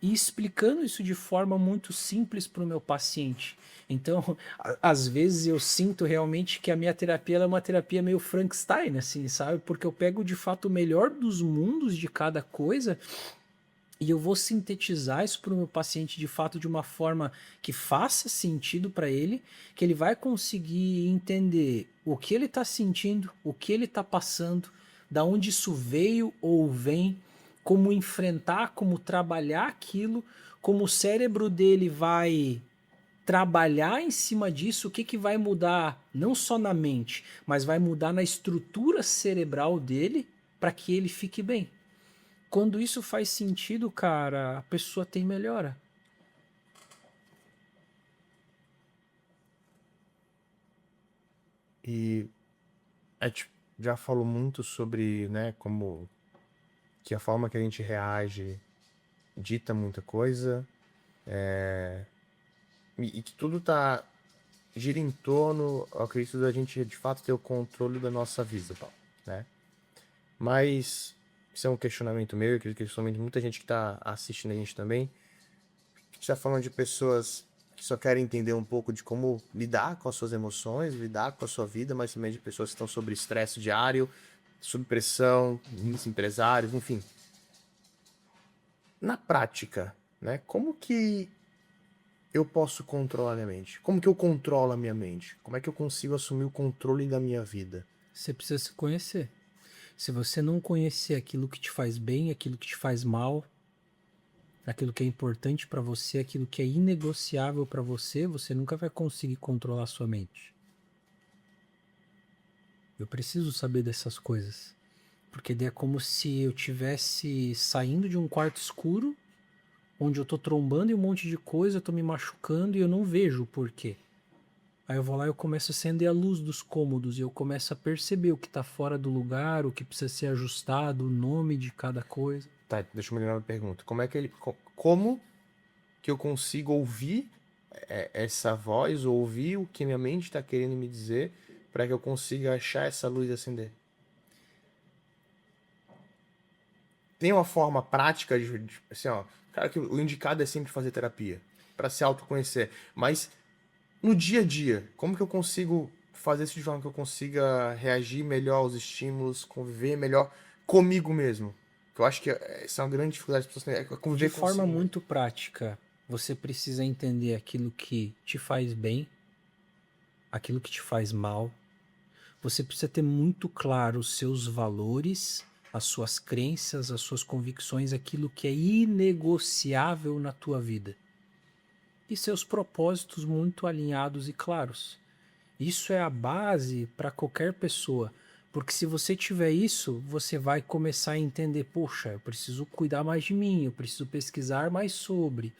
e explicando isso de forma muito simples para o meu paciente. Então, às vezes eu sinto realmente que a minha terapia ela é uma terapia meio Frankenstein, assim, sabe? Porque eu pego de fato o melhor dos mundos de cada coisa e eu vou sintetizar isso para o meu paciente de fato de uma forma que faça sentido para ele, que ele vai conseguir entender o que ele está sentindo, o que ele está passando, da onde isso veio ou vem, como enfrentar, como trabalhar aquilo, como o cérebro dele vai trabalhar em cima disso, o que, que vai mudar não só na mente, mas vai mudar na estrutura cerebral dele para que ele fique bem. Quando isso faz sentido, cara, a pessoa tem melhora. E a gente já falou muito sobre, né, como que a forma que a gente reage dita muita coisa, e que tudo gira em torno, eu acredito, da gente de fato ter o controle da nossa vida, né? Mas isso é um questionamento meu, eu acredito que é questionamento de muita gente que tá assistindo a gente também. A gente tá falando de pessoas que só querem entender um pouco de como lidar com as suas emoções, lidar com a sua vida, mas também de pessoas que estão sob estresse diário, sob pressão, empresários, enfim. Na prática, né? Como que eu posso controlar a minha mente? Como que eu controlo a minha mente? Como é que eu consigo assumir o controle da minha vida? Você precisa se conhecer. Se você não conhecer aquilo que te faz bem, aquilo que te faz mal, aquilo que é importante para você, aquilo que é inegociável para você, você nunca vai conseguir controlar a sua mente. Eu preciso saber dessas coisas. Porque daí é como se eu tivesse saindo de um quarto escuro, onde eu tô trombando em um monte de coisa, eu tô me machucando e eu não vejo o porquê. Aí eu vou lá e eu começo a acender a luz dos cômodos e eu começo a perceber o que tá fora do lugar, o que precisa ser ajustado, o nome de cada coisa. Tá, deixa eu melhorar a pergunta. Como que eu consigo ouvir essa voz, ou ouvir o que minha mente está querendo me dizer, para que eu consiga achar essa luz e acender? Tem uma forma prática assim, ó, cara, que o indicado é sempre fazer terapia, para se autoconhecer, mas no dia a dia, como que eu consigo fazer isso de forma que eu consiga reagir melhor aos estímulos, conviver melhor comigo mesmo? Que eu acho que essa é uma grande dificuldade das pessoas terem, é De conviver forma consigo mesmo. muito prática, você precisa entender aquilo que te faz bem, aquilo que te faz mal. Você precisa ter muito claro os seus valores, as suas crenças, as suas convicções, aquilo que é inegociável na tua vida. E seus propósitos muito alinhados e claros. Isso é a base para qualquer pessoa. Porque se você tiver isso, você vai começar a entender, poxa, eu preciso cuidar mais de mim, eu preciso pesquisar mais sobre.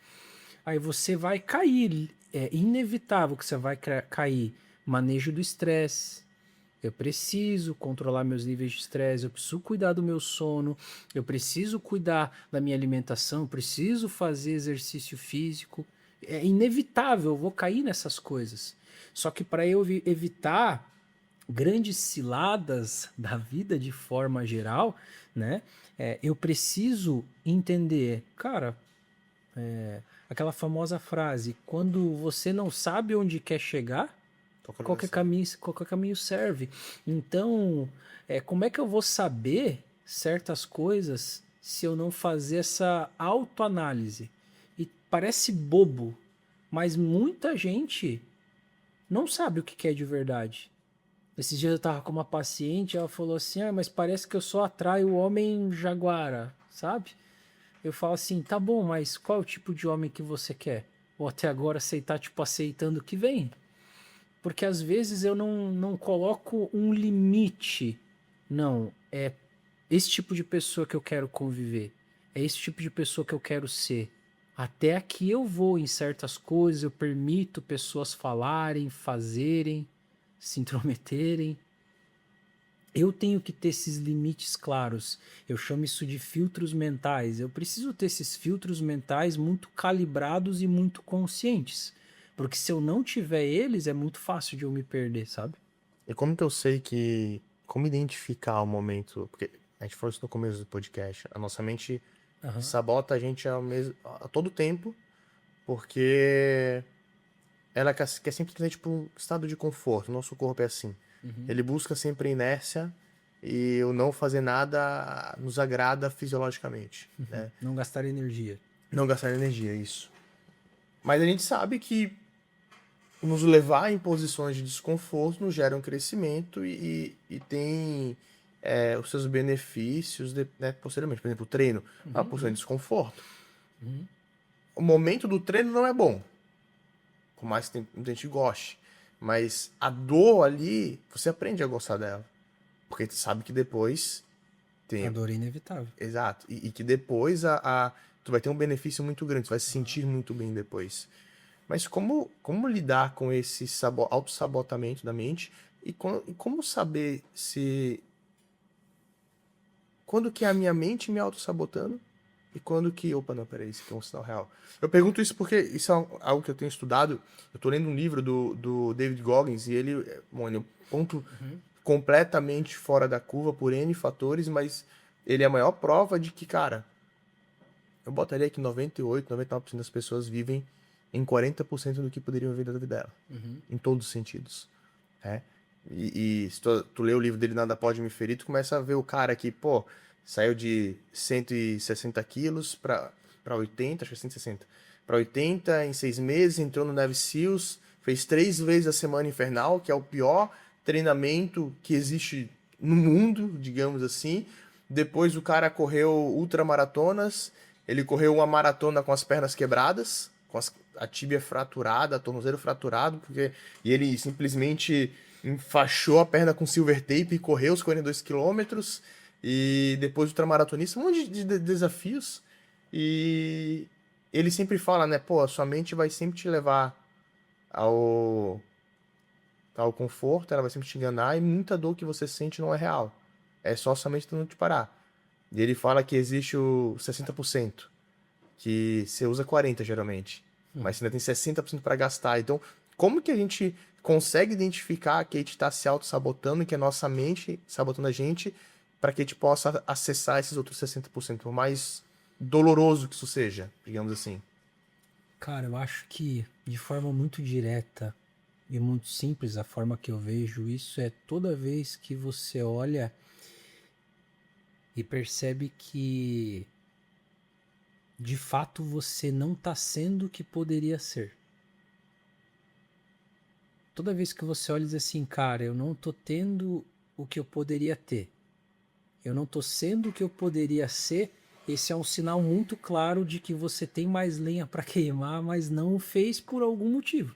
Aí você vai cair, é inevitável que você vai cair. Manejo do estresse. Eu preciso controlar meus níveis de estresse, eu preciso cuidar do meu sono, eu preciso cuidar da minha alimentação, eu preciso fazer exercício físico. É inevitável, eu vou cair nessas coisas. Só que para eu evitar grandes ciladas da vida de forma geral, né? Eu preciso entender, cara, aquela famosa frase: quando você não sabe onde quer chegar, qualquer caminho serve. Então, como é que eu vou saber certas coisas se eu não fazer essa autoanálise? E parece bobo, mas muita gente não sabe o que quer de verdade. Esses dias eu tava com uma paciente, ela falou assim: ah, mas parece que eu só atraio o homem jaguara, sabe? Eu falo assim: tá bom, mas qual é o tipo de homem que você quer? Ou até agora aceitar, tipo, aceitando o que vem. Porque às vezes eu não coloco um limite. Não, é esse tipo de pessoa que eu quero conviver. É esse tipo de pessoa que eu quero ser. Até aqui eu vou em certas coisas, eu permito pessoas falarem, fazerem, se intrometerem. Eu tenho que ter esses limites claros. Eu chamo isso de filtros mentais. Eu preciso ter esses filtros mentais muito calibrados e muito conscientes. Porque se eu não tiver eles, é muito fácil de eu me perder, sabe? E como que eu sei como identificar o momento, porque a gente falou isso no começo do podcast, a nossa mente Aham. sabota a gente a todo tempo, porque ela quer sempre trazer tipo, um estado de conforto. Nosso corpo é assim. Uhum. Ele busca sempre a inércia e o não fazer nada nos agrada fisiologicamente, né? Não gastar energia. Não gastar energia, isso. Mas a gente sabe que nos levar em posições de desconforto nos gera um crescimento e tem os seus benefícios né, posteriormente. Por exemplo, o treino é uma posição de desconforto. Uhum. O momento do treino não é bom, por mais que muita gente goste. Mas a dor ali, você aprende a gostar dela. Porque tu sabe que depois A tem. dor é inevitável. Exato. E que depois tu vai ter um benefício muito grande, tu vai se sentir muito bem depois. Mas como lidar com esse autossabotamento da mente e como saber se quando que é a minha mente me autossabotando e quando que, opa, não, peraí, isso aqui é um sinal real. Eu pergunto isso porque isso é algo que eu tenho estudado. Eu tô lendo um livro do David Goggins e bom, ele é um ponto completamente fora da curva por N fatores, mas ele é a maior prova de que, cara, eu botaria que 98, 99% das pessoas vivem em 40% do que poderiam viver da vida dela. Em todos os sentidos. Né? E se tu lê o livro dele, Nada Pode Me Ferir, tu começa a ver o cara que, pô, saiu de 160 quilos pra 80, acho que é 160, pra 80 em 6 meses, entrou no Navy SEALs, fez 3 vezes a Semana Infernal, que é o pior treinamento que existe no mundo, digamos assim. Depois o cara correu ultramaratonas, ele correu uma maratona com as pernas quebradas, a tíbia fraturada, a tornozelo fraturado, e ele simplesmente enfaixou a perna com silver tape e correu os 42 quilômetros. E depois ultramaratonista, um monte de desafios. E ele sempre fala, né? Pô, a sua mente vai sempre te levar ao, ao conforto, ela vai sempre te enganar e muita dor que você sente não é real. É só sua mente tentando te parar. E ele fala que existe o 60%, que você usa 40 geralmente, mas você ainda tem 60% para gastar. Então, como que a gente consegue identificar que a gente está se auto-sabotando, que é a nossa mente sabotando a gente, para que a gente possa acessar esses outros 60%, por mais doloroso que isso seja, digamos assim? Cara, eu acho que de forma muito direta e muito simples, a forma que eu vejo isso é toda vez que você olha e percebe que de fato você não está sendo o que poderia ser. Toda vez que você olha e diz assim, cara, eu não tô tendo o que eu poderia ter, eu não tô sendo o que eu poderia ser, esse é um sinal muito claro de que você tem mais lenha para queimar, mas não o fez por algum motivo.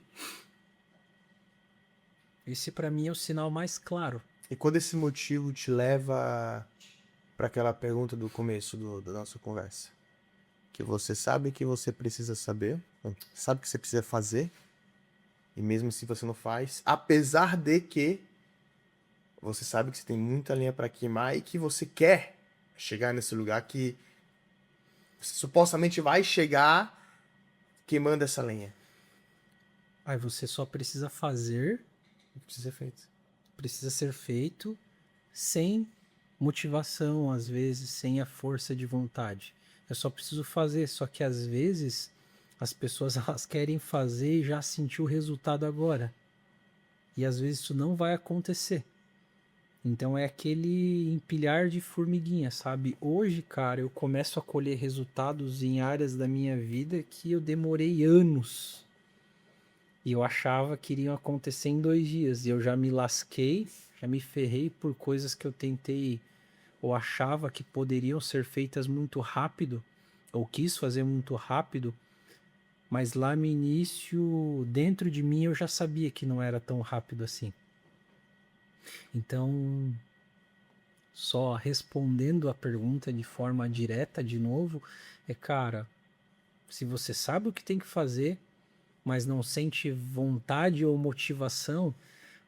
Esse para mim é o sinal mais claro. E quando esse motivo te leva para aquela pergunta do começo da nossa conversa, que você sabe que você precisa saber, sabe que você precisa fazer, e mesmo se você não faz, apesar de que você sabe que você tem muita lenha para queimar e que você quer chegar nesse lugar que você supostamente vai chegar queimando essa lenha. Aí você só precisa fazer, Precisa ser feito. precisa ser feito sem motivação, às vezes sem a força de vontade. Eu só preciso fazer, só que às vezes as pessoas elas querem fazer e já sentir o resultado agora. E às vezes isso não vai acontecer. Então é aquele empilhar de formiguinha, sabe? Hoje, cara, eu começo a colher resultados em áreas da minha vida que eu demorei anos. E eu achava que iriam acontecer em 2 dias. E eu já me lasquei, já me ferrei por coisas que eu tentei ou achava que poderiam ser feitas muito rápido, ou quis fazer muito rápido, mas lá no início, dentro de mim, eu já sabia que não era tão rápido assim. Então, só respondendo a pergunta de forma direta de novo, cara, se você sabe o que tem que fazer, mas não sente vontade ou motivação,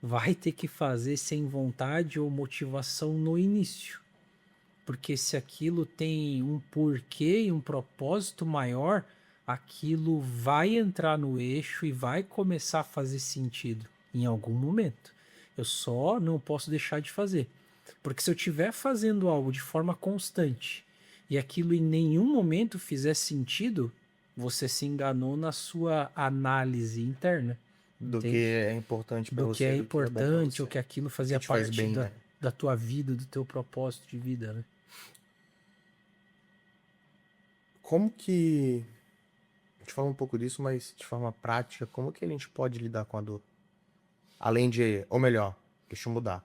vai ter que fazer sem vontade ou motivação no início. Porque se aquilo tem um porquê e um propósito maior, aquilo vai entrar no eixo e vai começar a fazer sentido em algum momento. Eu só não posso deixar de fazer. Porque se eu estiver fazendo algo de forma constante e aquilo em nenhum momento fizer sentido, você se enganou na sua análise interna, Do que entende? é importante pra Do que você, é do que é bom pra importante, ou você. que aquilo O fazia que te faz parte bem, né? da tua vida, do teu propósito de vida, né? Como que... A gente fala um pouco disso, mas de forma prática, como que a gente pode lidar com a dor? Além de... Ou melhor, deixa eu mudar.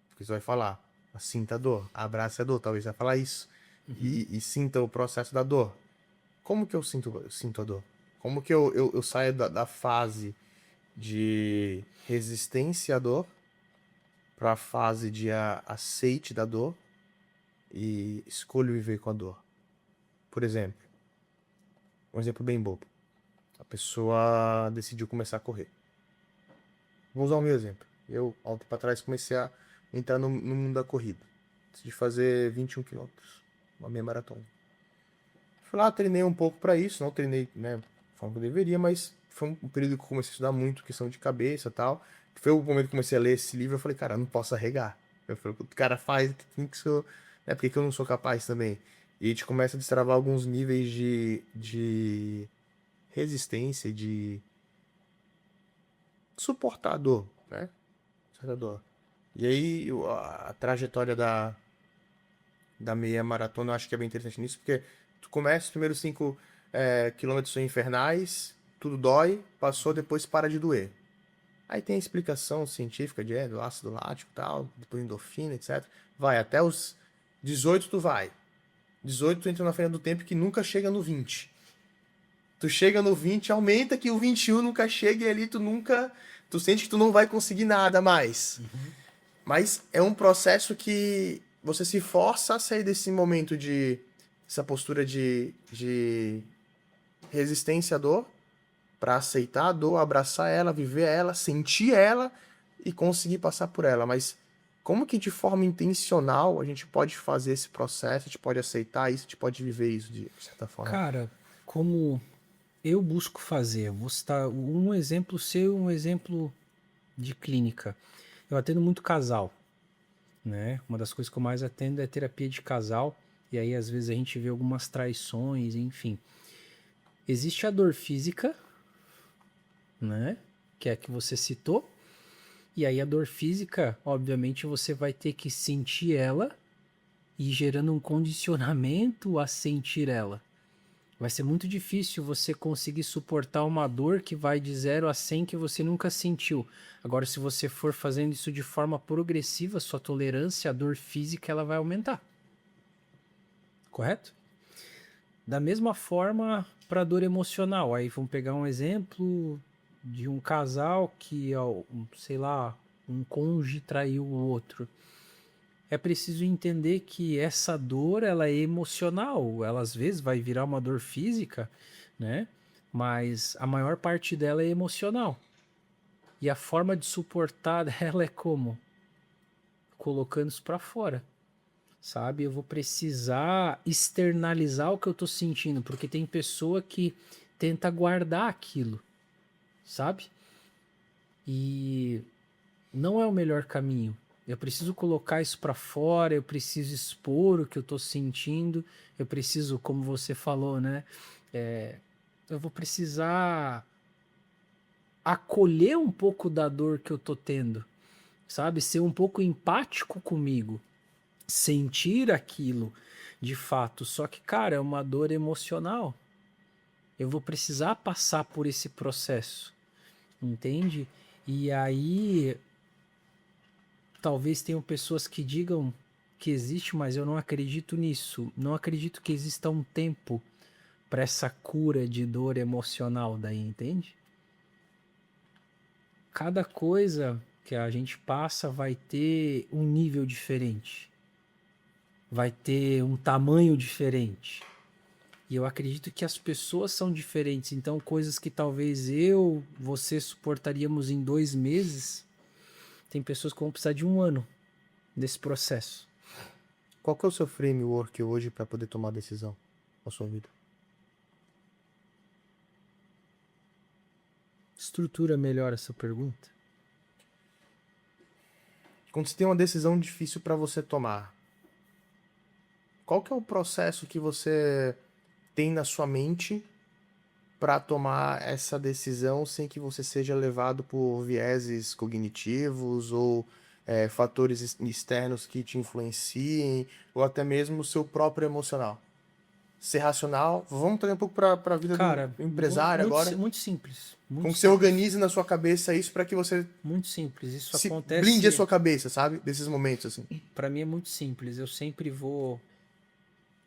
Porque você vai falar, sinta a dor, abraça a dor, talvez você vai falar isso. E sinta o processo da dor. Como que eu sinto a dor? Como que eu saio da fase de resistência à dor para a fase de aceite da dor e escolho viver com a dor? Por exemplo, um exemplo bem bobo. A pessoa decidiu começar a correr. Vou usar o meu exemplo. Eu, há um tempo atrás, comecei a entrar no mundo da corrida. Decidi fazer 21 quilômetros, uma meia maratona. Fui lá, treinei um pouco pra isso, não treinei, né, da forma que eu deveria, mas foi um período que eu comecei a estudar muito, questão de cabeça e tal. Foi o momento que eu comecei a ler esse livro, eu falei, cara, eu não posso arregar. Eu falei, o cara faz, tem que ser, né, por que que eu não sou capaz também? E a gente começa a destravar alguns níveis de resistência, de suportar a dor, né? Certa dor. E aí, a trajetória da meia maratona eu acho que é bem interessante nisso, porque tu começa os primeiros 5 quilômetros são infernais, tudo dói, passou, depois para de doer. Aí tem a explicação científica do ácido lático e tal, depois endorfina, etc. Vai, até os 18 tu vai. 18 tu entra na frente do tempo que nunca chega no 20. Tu chega no 20, aumenta que o 21 nunca chega e ali tu nunca... Tu sente que tu não vai conseguir nada mais. Mas é um processo que você se força a sair desse momento de... Essa postura de resistência à dor, para aceitar a dor, abraçar ela, viver ela, sentir ela e conseguir passar por ela. Mas como que de forma intencional a gente pode fazer esse processo, a gente pode aceitar isso, a gente pode viver isso de certa forma? Cara, como eu busco fazer, vou citar um exemplo seu, um exemplo de clínica. Eu atendo muito casal, né? Uma das coisas que eu mais atendo é terapia de casal, e aí às vezes a gente vê algumas traições, enfim. Existe a dor física, né? Que é a que você citou, e aí a dor física, obviamente, você vai ter que sentir ela e gerando um condicionamento a sentir ela. Vai ser muito difícil você conseguir suportar uma dor que vai de 0 a 100 que você nunca sentiu. Agora, se você for fazendo isso de forma progressiva, sua tolerância à dor física ela vai aumentar. Correto? Da mesma forma para a dor emocional. Aí vamos pegar um exemplo de um casal que, sei lá, um cônjuge traiu o outro. É preciso entender que essa dor ela é emocional, ela às vezes vai virar uma dor física, né? Mas a maior parte dela é emocional. E a forma de suportar ela é como? Colocando isso para fora, sabe? Eu vou precisar externalizar o que eu tô sentindo, porque tem pessoa que tenta guardar aquilo, sabe? E não é o melhor caminho. Eu preciso colocar isso para fora, eu preciso expor o que eu tô sentindo, eu preciso, como você falou, né? Eu vou precisar acolher um pouco da dor que eu tô tendo, sabe? Ser um pouco empático comigo, sentir aquilo de fato. Só que, cara, é uma dor emocional. Eu vou precisar passar por esse processo, entende? E aí talvez tenham pessoas que digam que existe, mas eu não acredito nisso. Não acredito que exista um tempo para essa cura de dor emocional daí, entende? Cada coisa que a gente passa vai ter um nível diferente, vai ter um tamanho diferente. E eu acredito que as pessoas são diferentes, então coisas que talvez você suportaríamos em 2 meses, tem pessoas que vão precisar de 1 ano desse processo. Qual que é o seu framework hoje para poder tomar decisão na sua vida? Estrutura melhor essa pergunta. Quando você tem uma decisão difícil para você tomar, qual que é o processo que você tem na sua mente para tomar essa decisão sem que você seja levado por vieses cognitivos ou fatores externos que te influenciem, ou até mesmo o seu próprio emocional? Ser racional, vamos trazer um pouco para a vida do Cara, empresário agora. muito simples. Muito Como que você simples. organiza na sua cabeça isso para que você Muito simples. Isso se blinde a acontece. sua cabeça, sabe? Desses momentos, assim. Pra mim é muito simples. Eu sempre vou.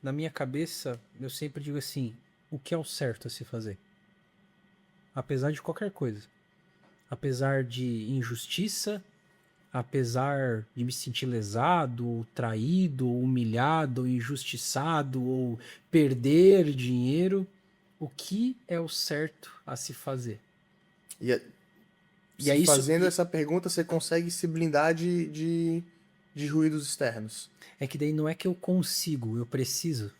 Na minha cabeça, eu sempre digo assim: o que é o certo a se fazer? Apesar de qualquer coisa. Apesar de injustiça, apesar de me sentir lesado, ou traído, ou humilhado, ou injustiçado, ou perder dinheiro, o que é o certo a se fazer? E E é se isso. fazendo essa pergunta, você consegue se blindar de ruídos externos. É que daí não é que eu consigo, eu preciso.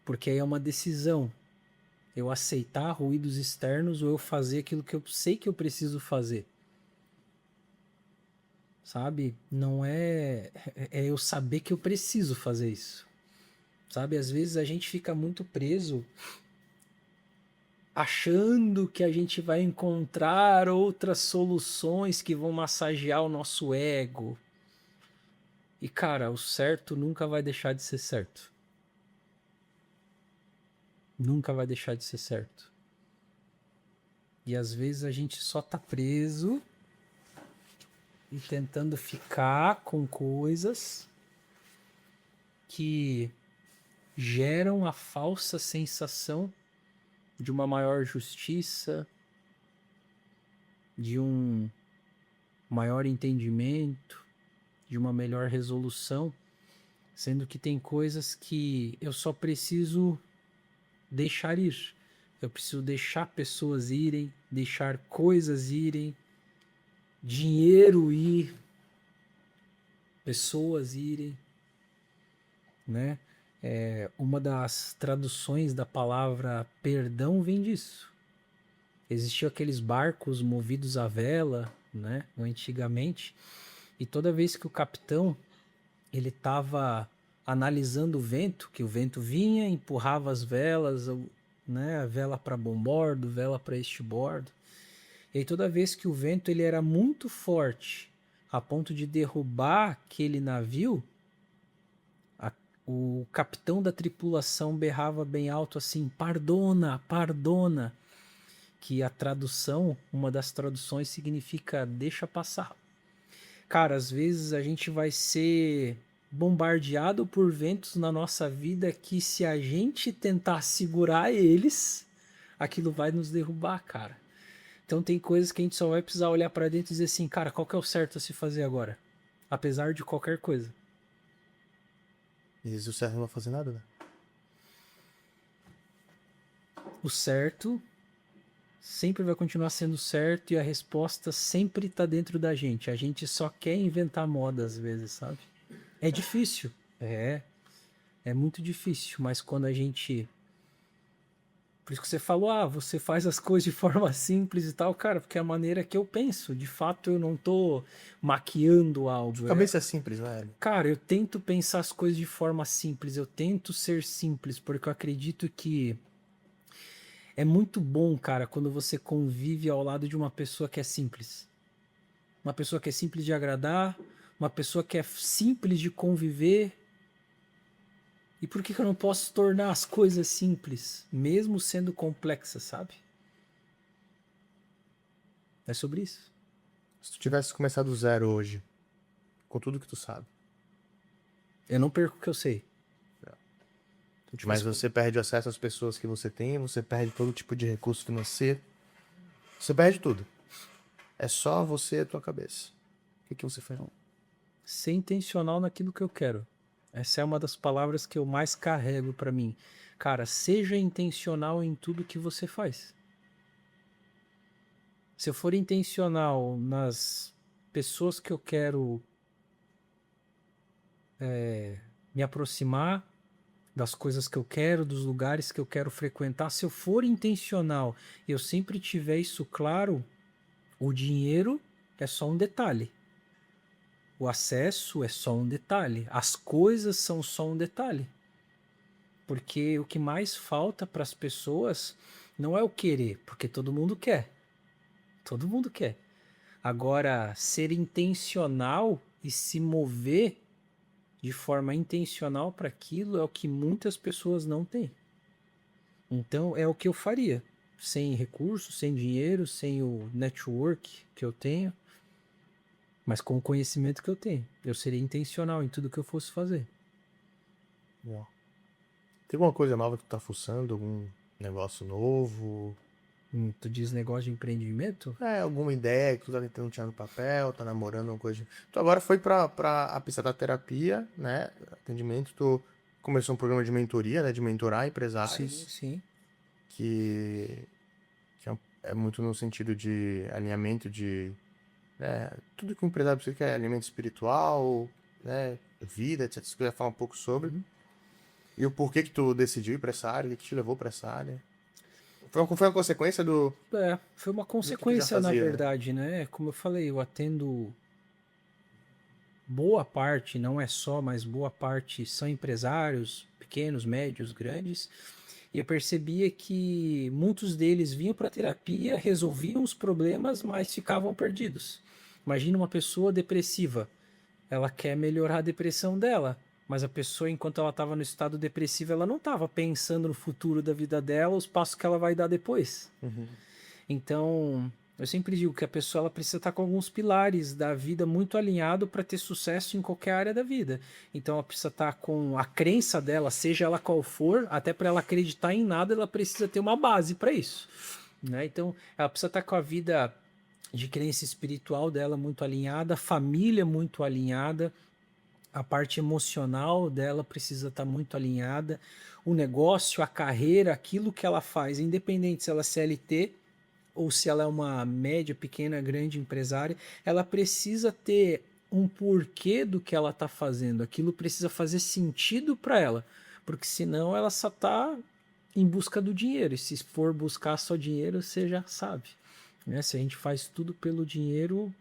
Porque aí é uma decisão. Eu aceitar ruídos externos ou eu fazer aquilo que eu sei que eu preciso fazer. Sabe? Não é. É eu saber que eu preciso fazer isso. Sabe? Às vezes a gente fica muito preso achando que a gente vai encontrar outras soluções que vão massagear o nosso ego. E cara, o certo nunca vai deixar de ser certo. Nunca vai deixar de ser certo. E às vezes a gente só tá preso e tentando ficar com coisas que geram a falsa sensação de uma maior justiça, de um maior entendimento, de uma melhor resolução, sendo que tem coisas que eu só preciso deixar ir. Eu preciso deixar pessoas irem, deixar coisas irem, dinheiro ir, pessoas irem, né? Uma das traduções da palavra perdão vem disso. Existiam aqueles barcos movidos à vela, né? Antigamente, e toda vez que o capitão ele estava analisando o vento, que o vento vinha, empurrava as velas, né? A vela para bombordo, vela para estibordo. E aí toda vez que o vento ele era muito forte, a ponto de derrubar aquele navio, o capitão da tripulação berrava bem alto assim: "Pardona, pardona", que a tradução, uma das traduções significa deixa passar. Cara, às vezes a gente vai ser bombardeado por ventos na nossa vida que se a gente tentar segurar eles, aquilo vai nos derrubar, cara. Então tem coisas que a gente só vai precisar olhar para dentro e dizer assim, cara, qual que é o certo a se fazer agora? Apesar de qualquer coisa. E o certo não vai fazer nada, né? O certo sempre vai continuar sendo certo e a resposta sempre tá dentro da gente. A gente só quer inventar moda às vezes, sabe? É difícil. É muito difícil, mas quando a gente. Por isso que você falou, você faz as coisas de forma simples e tal, cara, porque é a maneira que eu penso. De fato, eu não tô maquiando algo. Cabeça simples, velho. Cara, eu tento pensar as coisas de forma simples, eu tento ser simples, porque eu acredito que é muito bom, cara, quando você convive ao lado de uma pessoa que é simples. Uma pessoa que é simples de agradar, uma pessoa que é simples de conviver. E por que eu não posso tornar as coisas simples, mesmo sendo complexas, sabe? É sobre isso. Se tu tivesse começado do zero hoje, com tudo que tu sabe, Eu não perco o que eu sei. mas você perde o acesso às pessoas que você tem, você perde todo tipo de recurso financeiro, você perde tudo. É só você e a tua cabeça. O que você faz? Ser intencional naquilo que eu quero. Essa é uma das palavras que eu mais carrego pra mim. Cara, seja intencional em tudo que você faz. Se eu for intencional nas pessoas que eu quero me aproximar, das coisas que eu quero, dos lugares que eu quero frequentar, se eu for intencional e eu sempre tiver isso claro, o dinheiro é só um detalhe. O acesso é só um detalhe. As coisas são só um detalhe. Porque o que mais falta para as pessoas não é o querer, porque todo mundo quer. Todo mundo quer. Agora, ser intencional e se mover de forma intencional para aquilo é o que muitas pessoas não têm. Então, é o que eu faria. Sem recursos, sem dinheiro, sem o network que eu tenho, mas com o conhecimento que eu tenho. Eu seria intencional em tudo que eu fosse fazer. Bom. Tem alguma coisa nova que tu tá fuçando? Algum negócio novo? Tu diz negócio de empreendimento? Alguma ideia que tu tá tentando tirar no papel, tá namorando alguma coisa. Tu agora foi pra a pista da terapia, né? Atendimento, tu começou um programa de mentoria, né? De mentorar Sim, empresários, sim. que é muito no sentido de alinhamento de tudo que um empresário precisa, que é alinhamento espiritual, né? Vida, etc. Se quiser falar um pouco sobre. E o porquê que tu decidiu ir pra essa área, o que te levou pra essa área? Foi uma consequência Foi uma do que tu já consequência, na fazia, né? verdade, né? Como eu falei, eu atendo boa parte, não é só, mas boa parte são empresários, pequenos, médios, grandes. E eu percebia que muitos deles vinham para terapia, resolviam os problemas, mas ficavam perdidos. Imagina uma pessoa depressiva. Ela quer melhorar a depressão dela, mas a pessoa, enquanto ela estava no estado depressivo, ela não estava pensando no futuro da vida dela, os passos que ela vai dar depois. Então, eu sempre digo que a pessoa ela precisa estar com alguns pilares da vida muito alinhado para ter sucesso em qualquer área da vida. Então, ela precisa estar com a crença dela, seja ela qual for, até para ela acreditar em nada, ela precisa ter uma base para isso, né? Então, ela precisa estar com a vida de crença espiritual dela muito alinhada, a família muito alinhada, a parte emocional dela precisa estar muito alinhada, o negócio, a carreira, aquilo que ela faz, independente se ela é CLT ou se ela é uma média, pequena, grande empresária, ela precisa ter um porquê do que ela está fazendo. Aquilo precisa fazer sentido para ela, porque senão ela só está em busca do dinheiro. E se for buscar só dinheiro, você já sabe, né? Se a gente faz tudo pelo dinheiro,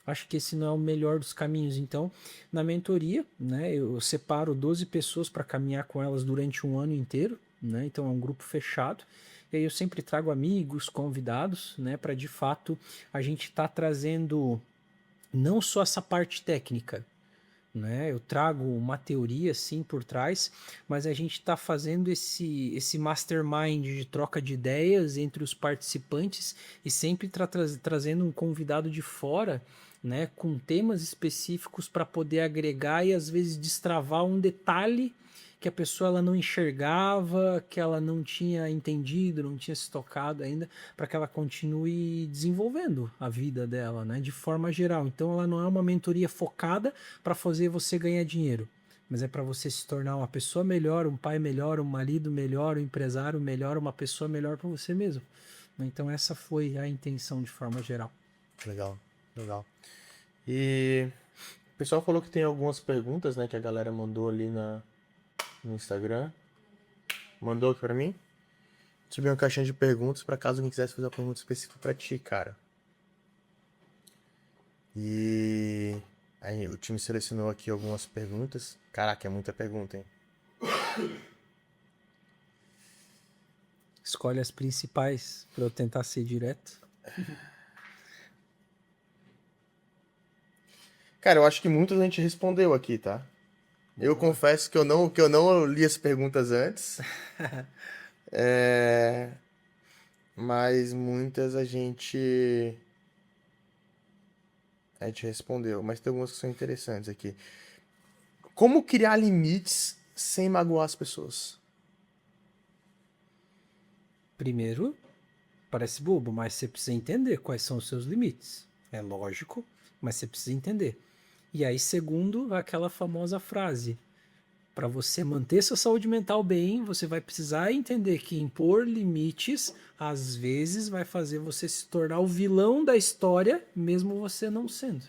acho que esse não é o melhor dos caminhos. Então, na mentoria, né, eu separo 12 pessoas para caminhar com elas durante um ano inteiro, né? Então é um grupo fechado. E aí eu sempre trago amigos, convidados, né, para de fato a gente tá trazendo não só essa parte técnica, né? Eu trago uma teoria sim por trás, mas a gente está fazendo esse mastermind de troca de ideias entre os participantes e sempre trazendo um convidado de fora, né, com temas específicos para poder agregar e às vezes destravar um detalhe que a pessoa ela não enxergava, que ela não tinha entendido, não tinha se tocado ainda, para que ela continue desenvolvendo a vida dela, né, de forma geral. Então ela não é uma mentoria focada para fazer você ganhar dinheiro, mas é para você se tornar uma pessoa melhor, um pai melhor, um marido melhor, um empresário melhor, uma pessoa melhor para você mesmo. Então essa foi a intenção de forma geral. Legal, legal. E o pessoal falou que tem algumas perguntas, né, que a galera mandou ali no Instagram. Mandou aqui pra mim. Subi uma caixinha de perguntas pra caso alguém quisesse fazer uma pergunta específica pra ti, cara. E aí o time selecionou aqui algumas perguntas. Caraca, é muita pergunta, hein? Escolhe as principais para eu tentar ser direto. Cara, eu acho que muitas a gente respondeu aqui, tá? Eu confesso que eu não li as perguntas antes. Mas muitas a gente respondeu. Mas tem algumas que são interessantes aqui. Como criar limites sem magoar as pessoas? Primeiro, parece bobo, mas você precisa entender quais são os seus limites. É lógico, mas você precisa entender. E aí, segundo, aquela famosa frase: para você manter sua saúde mental bem, você vai precisar entender que impor limites às vezes vai fazer você se tornar o vilão da história, mesmo você não sendo.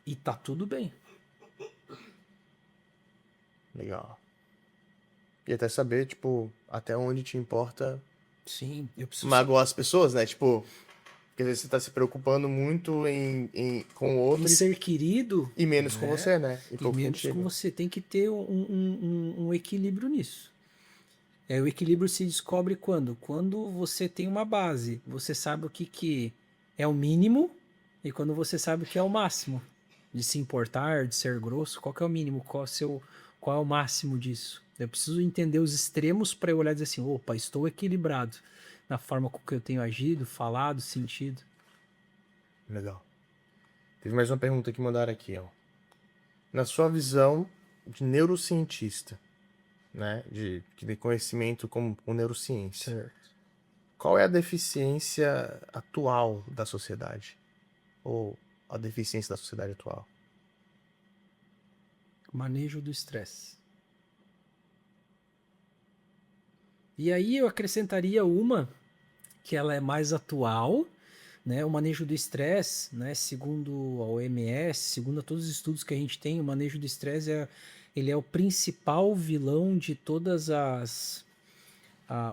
E tá tudo bem. Legal. E até saber, tipo, até onde te importa Sim, eu preciso magoar as pessoas, né? Tipo, Porque às vezes você tá se preocupando muito com o Em outro ser querido, e menos com né? você, né? E E pouco menos com contigo. você. Tem que ter um equilíbrio nisso. O equilíbrio se descobre quando? Quando você tem uma base. Você sabe o que é o mínimo e quando você sabe o que é o máximo. De se importar, de ser grosso, qual que é o mínimo? Qual é o máximo disso? Eu preciso entender os extremos para eu olhar e dizer assim, opa, estou equilibrado na forma com que eu tenho agido, falado, sentido. Legal. Teve mais uma pergunta que mandaram aqui, ó. Na sua visão de neurocientista, né? De conhecimento com neurociência. Certo. Qual é a deficiência atual da sociedade? Ou a deficiência da sociedade atual? Manejo do estresse. E aí eu acrescentaria uma que ela é mais atual, né? O manejo do estresse, né? Segundo a OMS, segundo todos os estudos que a gente tem, o manejo do estresse ele é o principal vilão de todas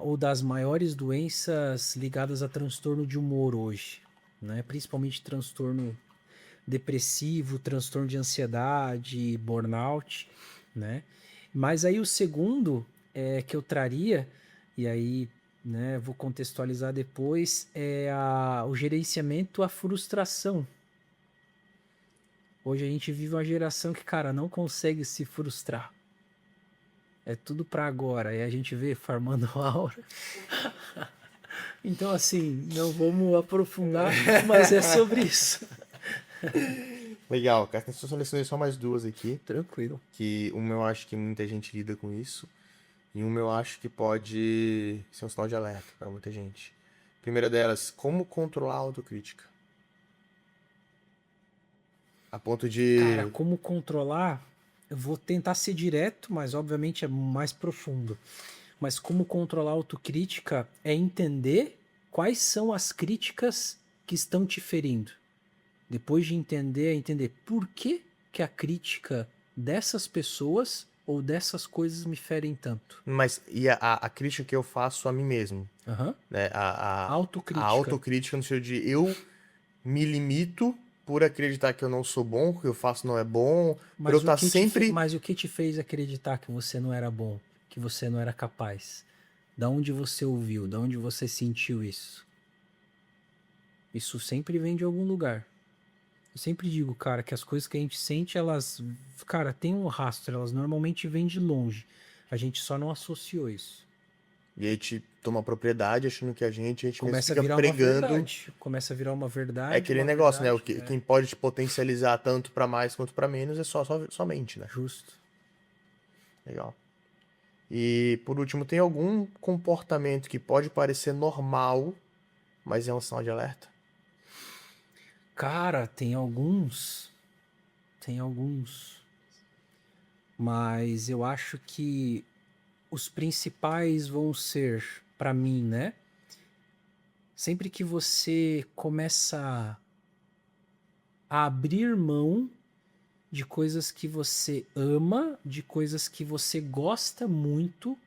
ou das maiores doenças ligadas a transtorno de humor hoje, né? Principalmente transtorno depressivo, transtorno de ansiedade, burnout, né? Mas aí o segundo que eu traria, e aí, né, vou contextualizar depois, o gerenciamento à frustração. Hoje a gente vive uma geração que, cara, não consegue se frustrar. É tudo para agora. E a gente vê farmando aura. Então, assim, não vamos aprofundar, mas é sobre isso. Legal, cara. Eu selecionei só mais duas aqui. Tranquilo. Que uma eu acho que muita gente lida com isso. E uma eu acho que pode ser um sinal de alerta para muita gente. Primeira delas, como controlar a autocrítica? A ponto Cara, de. como controlar? Eu vou tentar ser direto, mas obviamente é mais profundo. Mas como controlar a autocrítica é entender quais são as críticas que estão te ferindo. Depois de entender, é entender por que a crítica dessas pessoas ou dessas coisas me ferem tanto. Mas e a crítica que eu faço a mim mesmo? Aham. Né? A Autocrítica. autocrítica no sentido de eu me limito por acreditar que eu não sou bom, que o que eu faço não é bom, por eu estar sempre. Mas o que te fez acreditar que você não era bom, que você não era capaz? Da onde você ouviu? Da onde você sentiu isso? Isso sempre vem de algum lugar. Eu sempre digo, cara, que as coisas que a gente sente, elas, cara, tem um rastro, elas normalmente vêm de longe. A gente só não associou isso. E aí a gente toma propriedade achando que a gente mesmo Começa a fica virar uma pregando. verdade. Começa a virar uma É verdade, aquele uma negócio, né? verdade. Quem pode te potencializar tanto pra mais quanto pra menos é somente, né? Justo. Legal. E por último, tem algum comportamento que pode parecer normal, mas é um sinal de alerta? Cara, tem alguns. Tem alguns. Mas eu acho que os principais vão ser, para mim, né? Sempre que você começa a abrir mão de coisas que você ama, de coisas que você gosta muito,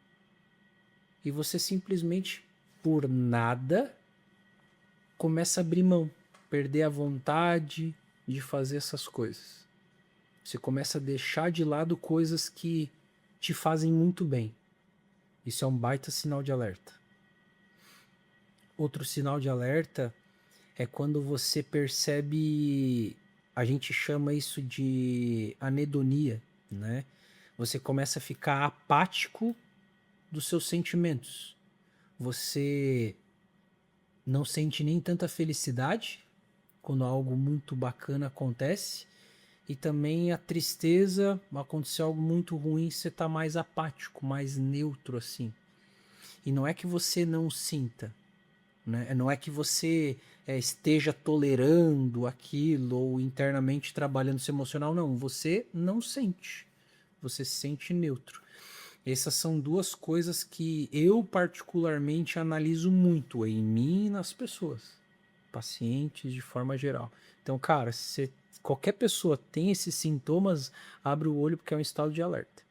e você simplesmente, por nada, começa a abrir mão, perder a vontade de fazer essas coisas. Você começa a deixar de lado coisas que te fazem muito bem. Isso é um baita sinal de alerta. Outro sinal de alerta é quando você percebe, a gente chama isso de anedonia, né? Você começa a ficar apático dos seus sentimentos. Você não sente nem tanta felicidade quando algo muito bacana acontece, e também a tristeza, aconteceu algo muito ruim, você tá mais apático, mais neutro assim. E não é que você não sinta, né? Não é que você esteja tolerando aquilo ou internamente trabalhando seu emocional, não. Você não sente. Você se sente neutro. Essas são duas coisas que eu particularmente analiso muito em mim e nas pessoas, pacientes de forma geral. Então, cara, se qualquer pessoa tem esses sintomas, abre o olho porque é um estado de alerta.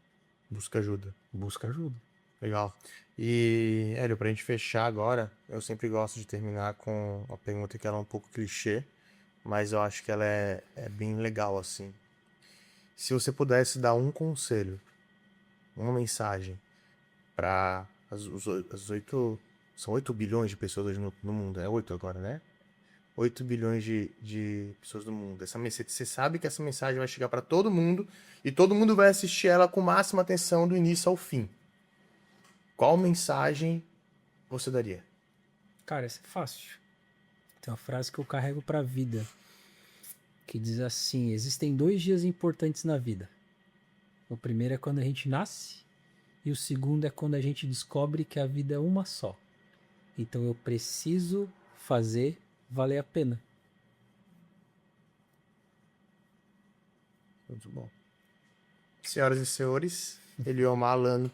Busca ajuda. Busca ajuda. Legal. E, Hélio, pra gente fechar agora, eu sempre gosto de terminar com uma pergunta que ela é um pouco clichê, mas eu acho que ela é bem legal, assim. Se você pudesse dar um conselho, uma mensagem para as 8... São 8 bilhões de pessoas hoje no mundo, é 8 agora, né? 8 bilhões de pessoas no mundo. Você sabe que essa mensagem vai chegar para todo mundo e todo mundo vai assistir ela com máxima atenção do início ao fim. Qual mensagem você daria? Cara, isso é fácil. Tem uma frase que eu carrego pra vida, que diz assim: existem 2 dias importantes na vida. O primeiro é quando a gente nasce e o segundo é quando a gente descobre que a vida é uma só. Então eu preciso fazer valer a pena. Muito bom. Senhoras e senhores, Eliomar Alano.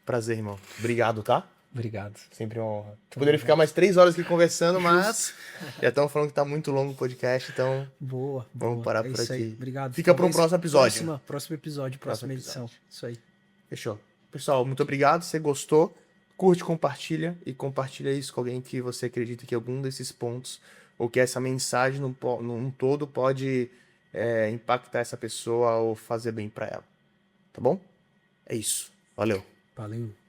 Prazer, irmão. Obrigado, tá? Obrigado. Sempre uma honra. Poderia ficar mais 3 horas aqui conversando, mas já estamos falando que tá muito longo o podcast, então Boa. vamos parar É por isso aí. aqui. Obrigado. Fica para um Talvez próximo episódio. Próximo episódio, próxima edição. Isso aí. Fechou. Pessoal, muito obrigado. Se você gostou, curte, compartilha e compartilha isso com alguém que você acredita que algum desses pontos ou que essa mensagem num todo pode impactar essa pessoa ou fazer bem para ela. Tá bom? É isso. Valeu. Valeu.